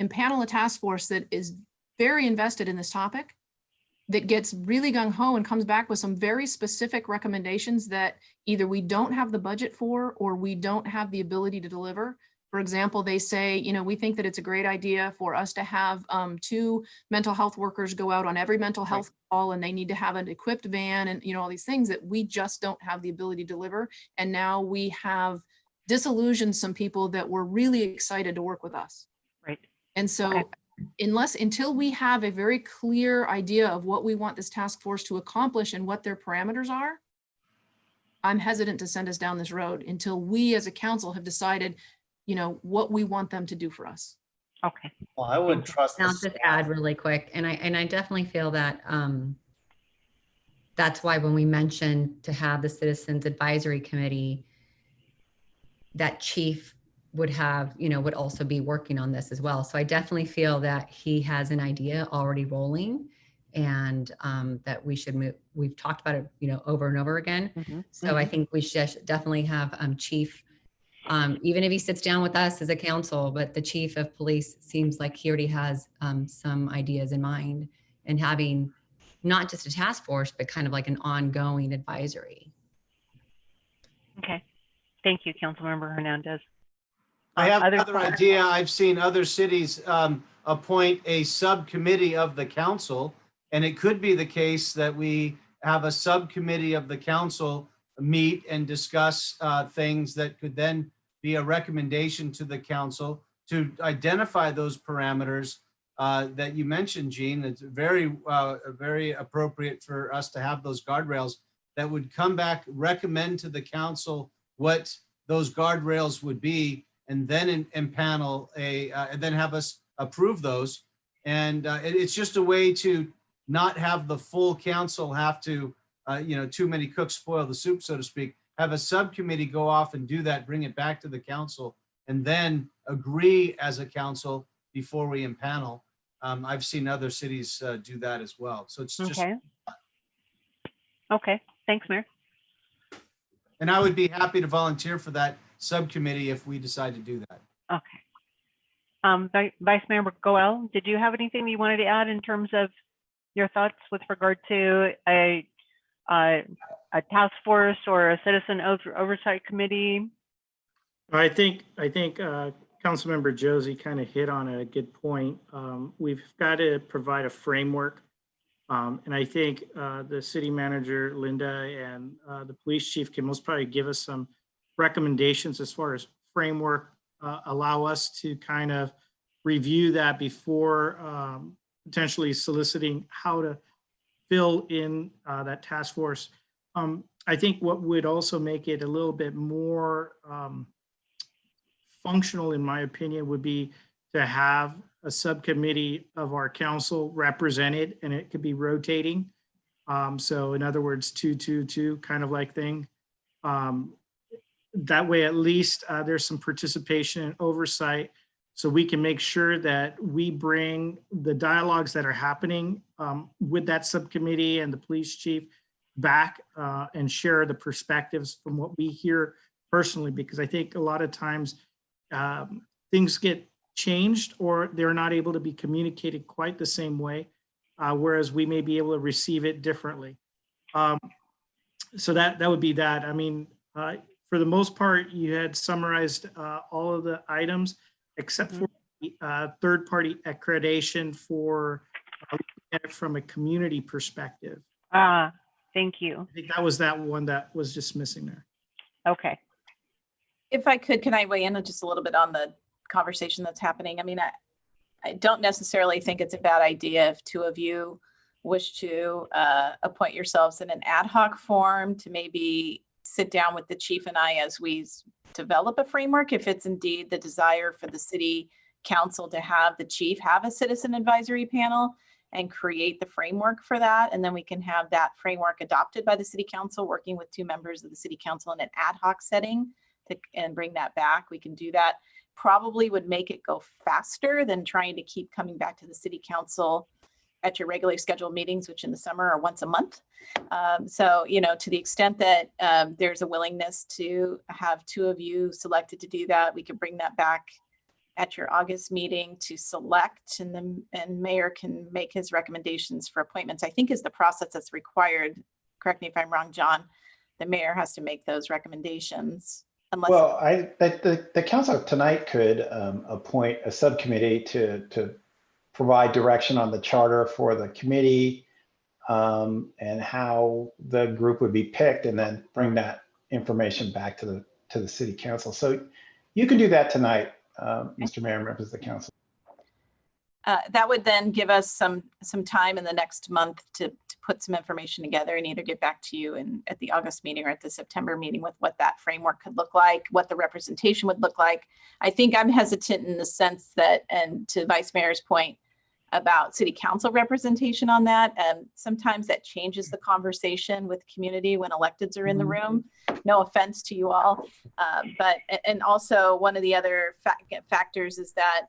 impanel a task force that is very invested in this topic, that gets really gung-ho and comes back with some very specific recommendations that either we don't have the budget for or we don't have the ability to deliver. For example, they say, we think that it's a great idea for us to have 2 mental health workers go out on every mental health call, and they need to have an equipped van and, all these things that we just don't have the ability to deliver. And now we have disillusioned some people that were really excited to work with us. Right. And so until we have a very clear idea of what we want this task force to accomplish and what their parameters are, I'm hesitant to send us down this road until we as a council have decided, what we want them to do for us. Okay. Well, I would trust. I'll just add really quick, and I definitely feel that that's why when we mentioned to have the Citizens Advisory Committee, that chief would would also be working on this as well. So I definitely feel that he has an idea already rolling, and that we should move. We've talked about it, over and over again. So I think we should definitely have chief, even if he sits down with us as a council, but the chief of police seems like he already has some ideas in mind, and having not just a task force, but kind of like an ongoing advisory. Okay. Thank you, Councilmember Hernandez. I have another idea. I've seen other cities appoint a subcommittee of the council, and it could be the case that we have a subcommittee of the council meet and discuss things that could then be a recommendation to the council to identify those parameters that you mentioned, Jean. It's very appropriate for us to have those guardrails that would come back, recommend to the council what those guardrails would be, and then impanel and then have us approve those. And it's just a way to not have the full council have to, too many cooks spoil the soup, so to speak. Have a subcommittee go off and do that, bring it back to the council, and then agree as a council before we impanel. I've seen other cities do that as well. So it's just. Okay. Thanks, Mayor. And I would be happy to volunteer for that subcommittee if we decide to do that. Okay. Vice Mayor Goel, did you have anything you wanted to add in terms of your thoughts with regard to a task force or a citizen oversight committee? I think Councilmember Josie kind of hit on a good point. We've got to provide a framework. And I think the city manager, Linda, and the police chief can most probably give us some recommendations as far as framework, allow us to kind of review that before potentially soliciting how to fill in that task force. I think what would also make it a little bit more functional, in my opinion, would be to have a subcommittee of our council represented, and it could be rotating. So in other words, 2-2-2 kind of like thing. That way, at least there's some participation and oversight, so we can make sure that we bring the dialogues that are happening with that subcommittee and the police chief back and share the perspectives from what we hear personally, because I think a lot of times things get changed or they're not able to be communicated quite the same way, whereas we may be able to receive it differently. So that would be that. I mean, for the most part, you had summarized all of the items except for the third-party accreditation for from a community perspective. Thank you. I think that was that one that was just missing there. Okay. If I could, can I weigh in just a little bit on the conversation that's happening? I mean, I don't necessarily think it's a bad idea if two of you wish to appoint yourselves in an ad hoc form to maybe sit down with the chief and I as we develop a framework, if it's indeed the desire for the city council to have the chief have a citizen advisory panel and create the framework for that. And then we can have that framework adopted by the city council, working with two members of the city council in an ad hoc setting and bring that back. We can do that. Probably would make it go faster than trying to keep coming back to the city council at your regularly scheduled meetings, which in the summer are once a month. So, you know, to the extent that there's a willingness to have two of you selected to do that, we could bring that back at your August meeting to select, and then mayor can make his recommendations for appointments. I think is the process that's required. Correct me if I'm wrong, John. The mayor has to make those recommendations. Unless well, the council tonight could appoint a subcommittee to provide direction on the charter for the committee and how the group would be picked, and then bring that information back to the city council. So you can do that tonight, Mr. Mayor and members of the council. that would then give us some time in the next month to put some information together and either get back to you at the August meeting or at the September meeting with what that framework could look like, what the representation would look like. I think I'm hesitant in the sense that, and to Vice Mayor's point about city council representation on that, sometimes that changes the conversation with community when electeds are in the room. No offense to you all, but and also one of the other factors is that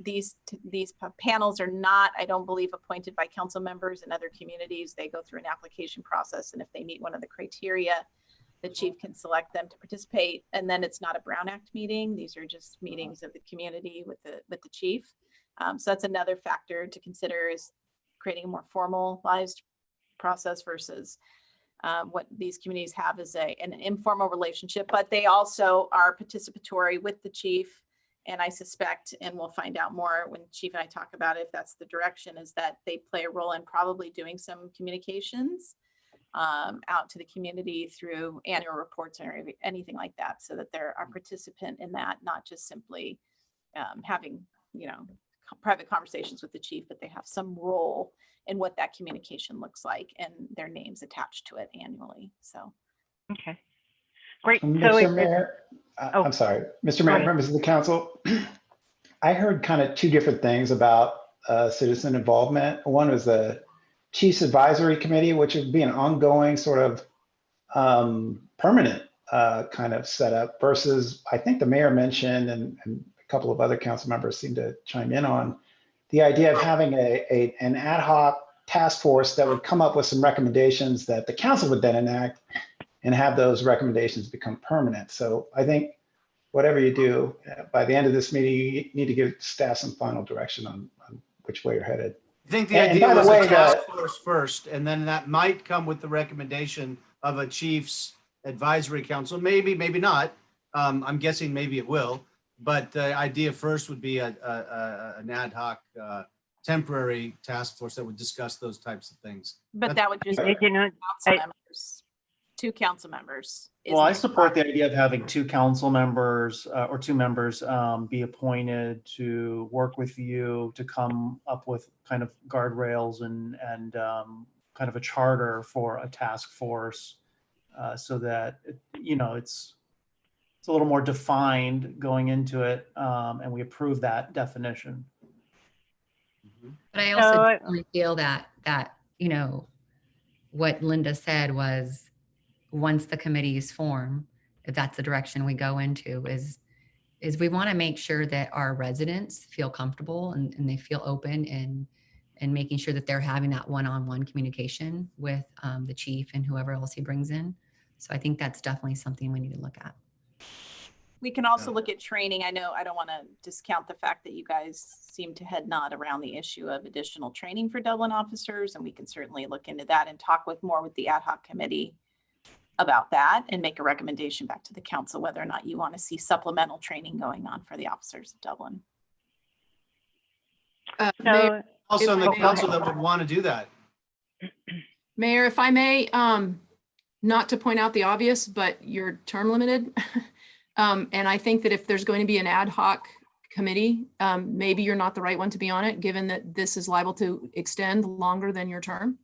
these panels are not, I don't believe, appointed by council members in other communities. They go through an application process, and if they meet one of the criteria, the chief can select them to participate. And then it's not a Brown Act meeting. These are just meetings of the community with the chief. So that's another factor to consider, is creating a more formalized process versus what these communities have is an informal relationship, but they also are participatory with the chief. And I suspect, and we'll find out more when Chief and I talk about it, if that's the direction, is that they play a role in probably doing some communications out to the community through annual reports or anything like that, so that they're a participant in that, not just simply having, private conversations with the chief, but they have some role in what that communication looks like and their names attached to it annually. So. Okay. Great. Mr. Mayor, I'm sorry, Mr. Mayor, members of the council, I heard kind of two different things about citizen involvement. One was the Chiefs Advisory Committee, which would be an ongoing sort of permanent kind of setup, versus I think the mayor mentioned, and a couple of other council members seem to chime in on, the idea of having an ad hoc task force that would come up with some recommendations that the council would then enact and have those recommendations become permanent. So I think whatever you do, by the end of this meeting, you need to give staff some final direction on which way you're headed. I think the idea was a task force first, and then that might come with the recommendation of a chief's advisory council. Maybe, maybe not. I'm guessing maybe it will. But the idea first would be an ad hoc temporary task force that would discuss those types of things. But that would just be two council members. Well, I support the idea of having two council members or two members be appointed to work with you to come up with kind of guardrails and kind of a charter for a task force, so that it's it's a little more defined going into it, and we approve that definition. But I also definitely feel that, you know, what Linda said was, once the committees form, if that's the direction we go into, is we want to make sure that our residents feel comfortable and they feel open and making sure that they're having that one-on-one communication with the chief and whoever else he brings in. So I think that's definitely something we need to look at. We can also look at training. I know I don't want to discount the fact that you guys seem to head nod around the issue of additional training for Dublin officers, and we can certainly look into that and talk more with the ad hoc committee about that and make a recommendation back to the council whether or not you want to see supplemental training going on for the officers of Dublin. Mayor, Also on the if I may- council that would want to do that. Mayor, if I may, not to point out the obvious, but you're term limited. And I think that if there's going to be an ad hoc committee, maybe you're not the right one to be on it, given that this is liable to extend longer than your term.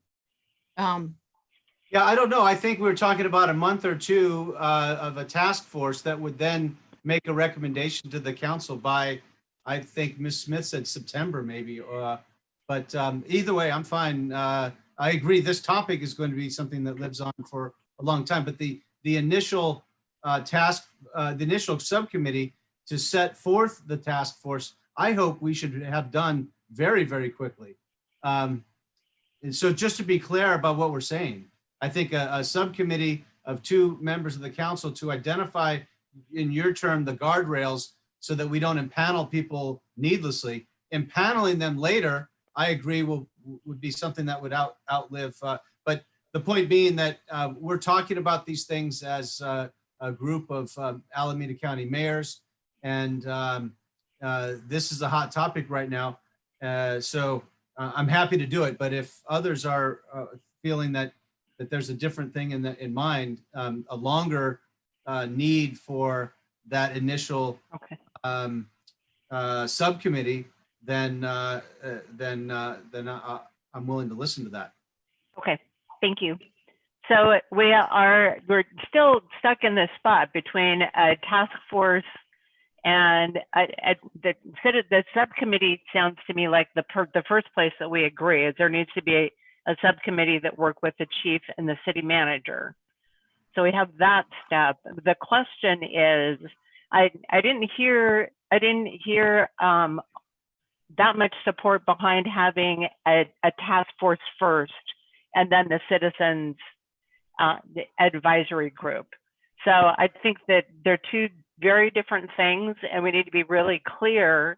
Yeah, I don't know. I think we're talking about a month or two of a task force that would then make a recommendation to the council by, I think Ms. Smith said September maybe. But either way, I'm fine. I agree. This topic is going to be something that lives on for a long time. But the initial the initial subcommittee to set forth the task force, I hope we should have done very, very quickly. And so just to be clear about what we're saying, I think a subcommittee of 2 members of the council to identify, in your term, the guardrails so that we don't impanel people needlessly. Impaneling them later, I agree, would be something that would outlive. But the point being that we're talking about these things as a group of Alameda County mayors, and this is a hot topic right now. So I'm happy to do it. But if others are feeling that there's a different thing in mind, a longer need for that initial subcommittee, then I'm willing to listen to that. Okay, thank you. So we're still stuck in this spot between a task force and the subcommittee. Sounds to me like the first place that we agree is there needs to be a subcommittee that work with the chief and the city manager. So we have that step. The question is, I didn't hear that much support behind having a task force first and then the citizens the advisory group. So I think that they're 2 very different things, and we need to be really clear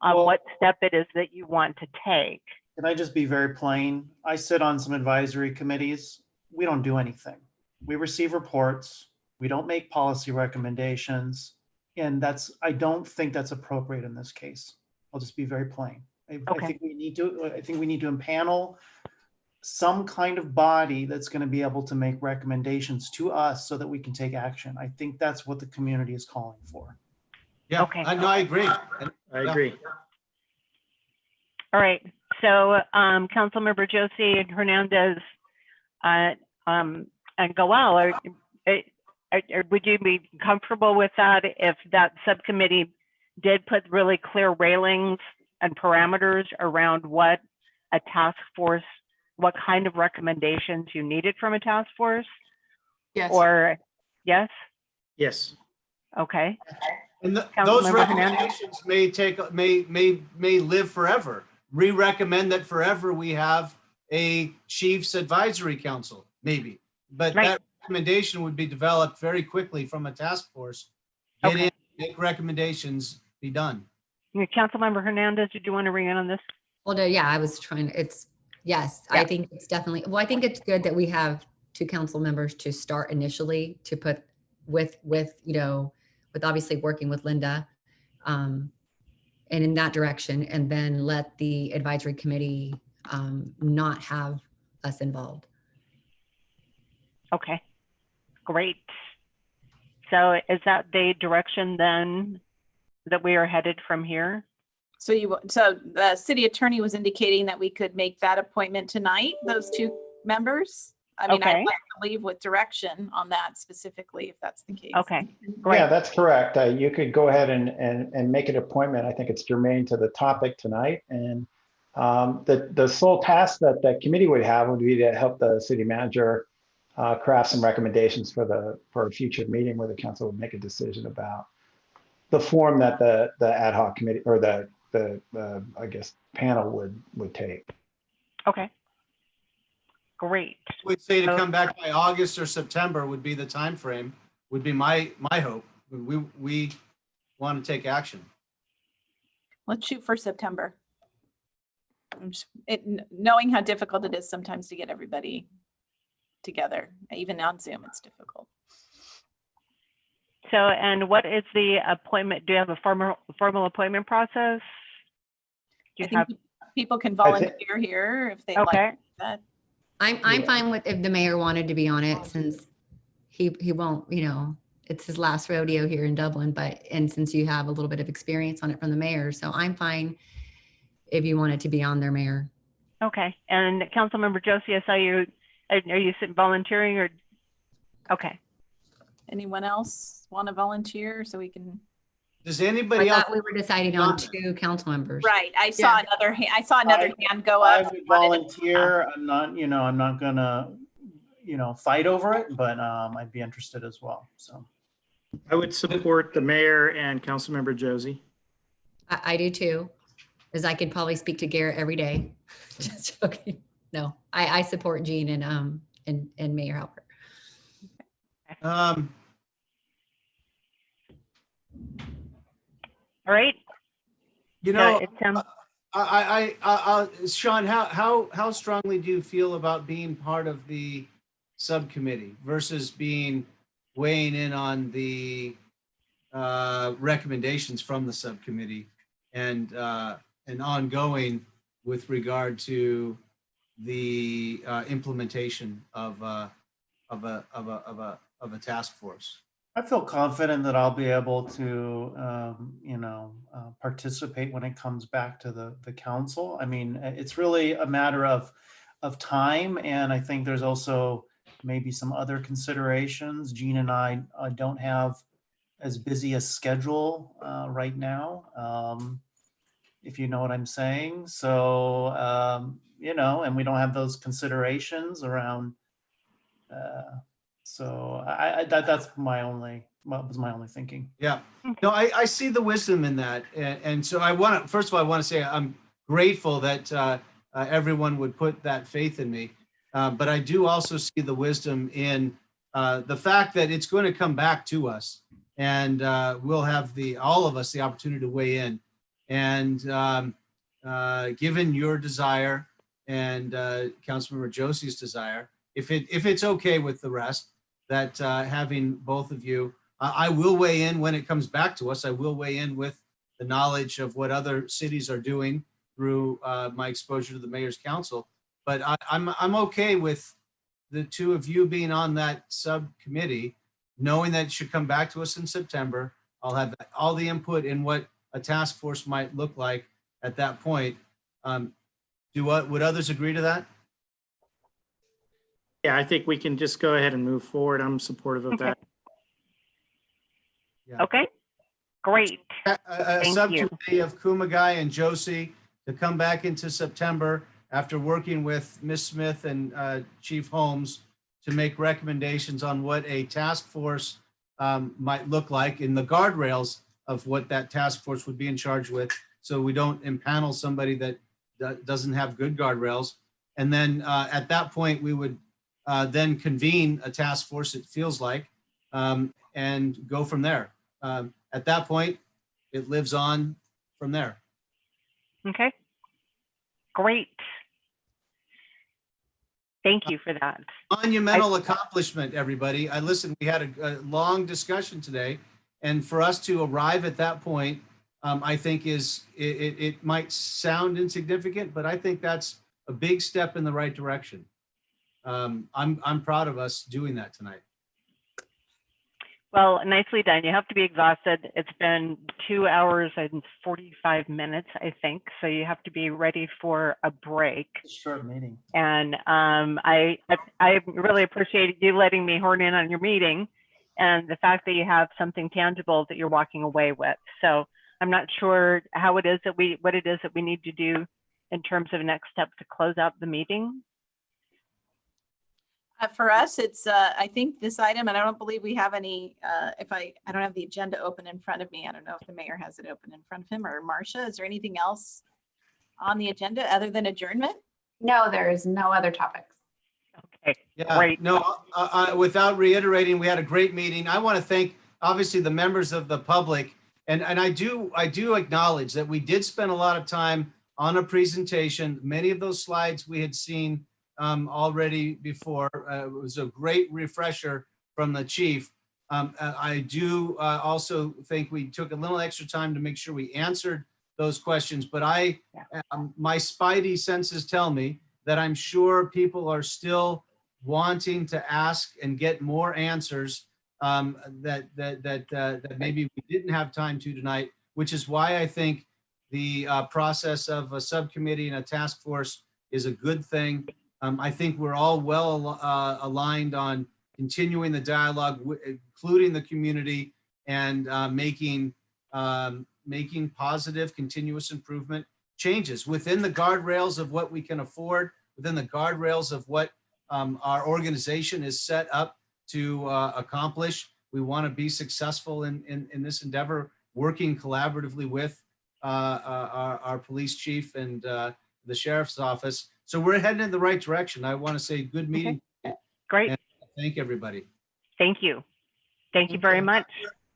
on what step it is that you want to take. Can I just be very plain? I sit on some advisory committees. We don't do anything. We receive reports. We don't make policy recommendations. And I don't think that's appropriate in this case. I'll just be very plain. I think we need to impanel some kind of body that's going to be able to make recommendations to us so that we can take action. I think that's what the community is calling for. Yeah, okay. I agree. I agree. All right. So Councilmember Josie and Hernandez and Goel, would you be comfortable with that if that subcommittee did put really clear railings and parameters around what a task force, what kind of recommendations you needed from a task force? Yes. Or yes? Yes. Okay. And those Councilmember recommendations may live forever. We recommend that forever we have a chief's advisory council, maybe. But that recommendation would be developed very quickly from a task force. Get in, make recommendations, be done. Councilmember Hernandez, did you want to ring in on this? Well, no, yeah, I was trying, yes, I think it's definitely, well, I think it's good that we have 2 council members to start initially to put with obviously working with Linda and in that direction, and then let the advisory committee not have us involved. Okay, great. So is that the direction then that we are headed from here? So the city attorney was indicating that we could make that appointment tonight, those 2 members. I mean, I'd Okay. like to leave with direction on that specifically, if that's the case. Okay, great. Yeah, that's correct. You could go ahead and make an appointment. I think it's germane to the topic tonight. And the sole task that the committee would have would be to help the city manager craft some recommendations for a future meeting where the council would make a decision about the form that the ad hoc committee or the I guess panel would take. Okay. Great. We'd say to come back by August or September would be the time frame. Would be my hope. We want to take action. Let's shoot for September. Knowing how difficult it is sometimes to get everybody together, even on Zoom, it's difficult. So, and what is the appointment? Do you have a formal appointment process? Do you I think people can volunteer here if they like that. I'm fine with if the mayor wanted to be on it, since he won't, it's his last rodeo here in Dublin, and since you have a little bit of experience on it from the mayor, so I'm fine if you wanted to be on there, Mayor. Okay. And Councilmember Josie, I saw you. Are you volunteering or? Okay. Anyone else want to volunteer so we can? Does anybody else? We were deciding on 2 council members. Right. I saw another hand. I saw another hand go up. I would volunteer. I'm not gonna, fight over it, but I'd be interested as well. So I would support the mayor and Councilmember Josie. I do too, because I could probably speak to Garrett every day. Just joking. No, I support Jean and Mayor Halper. All right. Sean, how strongly do you feel about being part of the subcommittee versus weighing in on the recommendations from the subcommittee and ongoing with regard to the implementation of a task force? I feel confident that I'll be able to, participate when it comes back to the council. I mean, it's really a matter of time, and I think there's also maybe some other considerations. Jean and I don't have as busy a schedule right now, if you know what I'm saying. So, and we don't have those considerations around. So that's my only thinking. Yeah, no, I see the wisdom in that. And so first of all, I want to say I'm grateful that everyone would put that faith in me. But I do also see the wisdom in the fact that it's going to come back to us, and we'll have all of us the opportunity to weigh in. And given your desire and Councilmember Josie's desire, if it's okay with the rest, that having both of you, I will weigh in when it comes back to us. I will weigh in with the knowledge of what other cities are doing through my exposure to the Mayor's Council. But I'm okay with the 2 of you being on that subcommittee, knowing that it should come back to us in September. I'll have all the input in what a task force might look like at that point. Would others agree to that? Yeah, I think we can just go ahead and move forward. I'm supportive of that. Yeah. Okay, great. A subcommittee of Kumagai and Josie to come back into September after working with Ms. Smith and Chief Holmes to make recommendations on what a task force might look like in the guardrails of what that task force would be in charge with, so we don't impanel somebody that doesn't have good guardrails. And then at that point, we would then convene a task force, it feels like, and go from there. At that point, it lives on from there. Okay, great. Thank you for that. Monumental accomplishment, everybody. We had a long discussion today, and for us to arrive at that point, I think it might sound insignificant, but I think that's a big step in the right direction. I'm proud of us doing that tonight. Well, nicely done. You have to be exhausted. It's been 2 hours and 45 minutes, I think. So you have to be ready for a break. Short meeting. And I really appreciate you letting me horn in on your meeting and the fact that you have something tangible that you're walking away with. So I'm not sure what it is that we need to do in terms of next steps to close out the meeting. For us, it's, I think this item, and I don't believe we have any, I don't have the agenda open in front of me. I don't know if the mayor has it open in front of him or Marcia. Is there anything else on the agenda other than adjournment? No, there is no other topics. Okay, Yeah, great. no, without reiterating, we had a great meeting. I want to thank, obviously, the members of the public. And I do acknowledge that we did spend a lot of time on a presentation. Many of those slides we had seen already before. It was a great refresher from the chief. I do also think we took a little extra time to make sure we answered those questions, but my spidey senses tell me that I'm sure people are still wanting to ask and get more answers that maybe we didn't have time to tonight, which is why I think the process of a subcommittee and a task force is a good thing. I think we're all well aligned on continuing the dialogue, including the community, and making positive, continuous improvement changes within the guardrails of what we can afford, within the guardrails of what our organization is set up to accomplish. We want to be successful in this endeavor, working collaboratively with our police chief and the sheriff's office. So we're heading in the right direction. I want to say good meeting. Okay. Great. And thank everybody. Thank you. Thank you very much.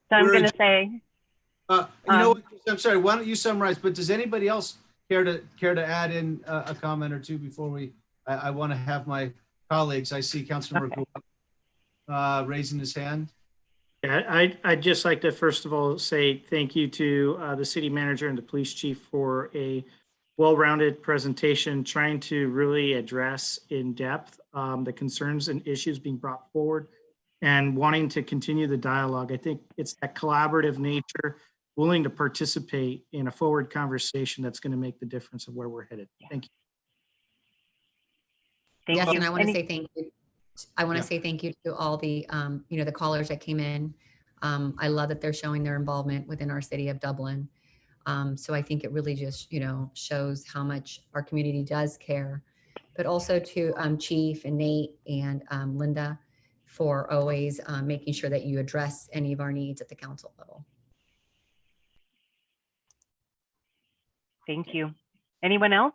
So I'm going to say, you know what, Chris, I'm sorry, why don't you summarize, but does anybody else care to add in a comment or two before I want to have my colleagues. I see Councilmember raising his hand. Yeah, I'd just like to first of all say thank you to the city manager and the police chief for a well-rounded presentation, trying to really address in depth the concerns and issues being brought forward and wanting to continue the dialogue. I think it's that collaborative nature, willing to participate in a forward conversation that's going to make the difference of where we're headed. Thank you. Yes, and I want to say thank you. I want to say thank you to all the, the callers that came in. I love that they're showing their involvement within our city of Dublin. So I think it really just, shows how much our community does care, but also to Chief and Nate and Linda for always making sure that you address any of our needs at the council level. thank you. Anyone else?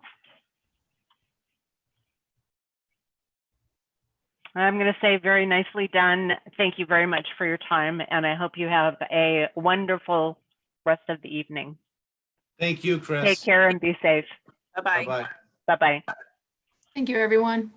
I'm going to say very nicely done. Thank you very much for your time, and I hope you have a wonderful rest of the evening. Thank you, Chris. Take care and be safe. Bye-bye. Bye-bye. Bye-bye. Thank you, everyone.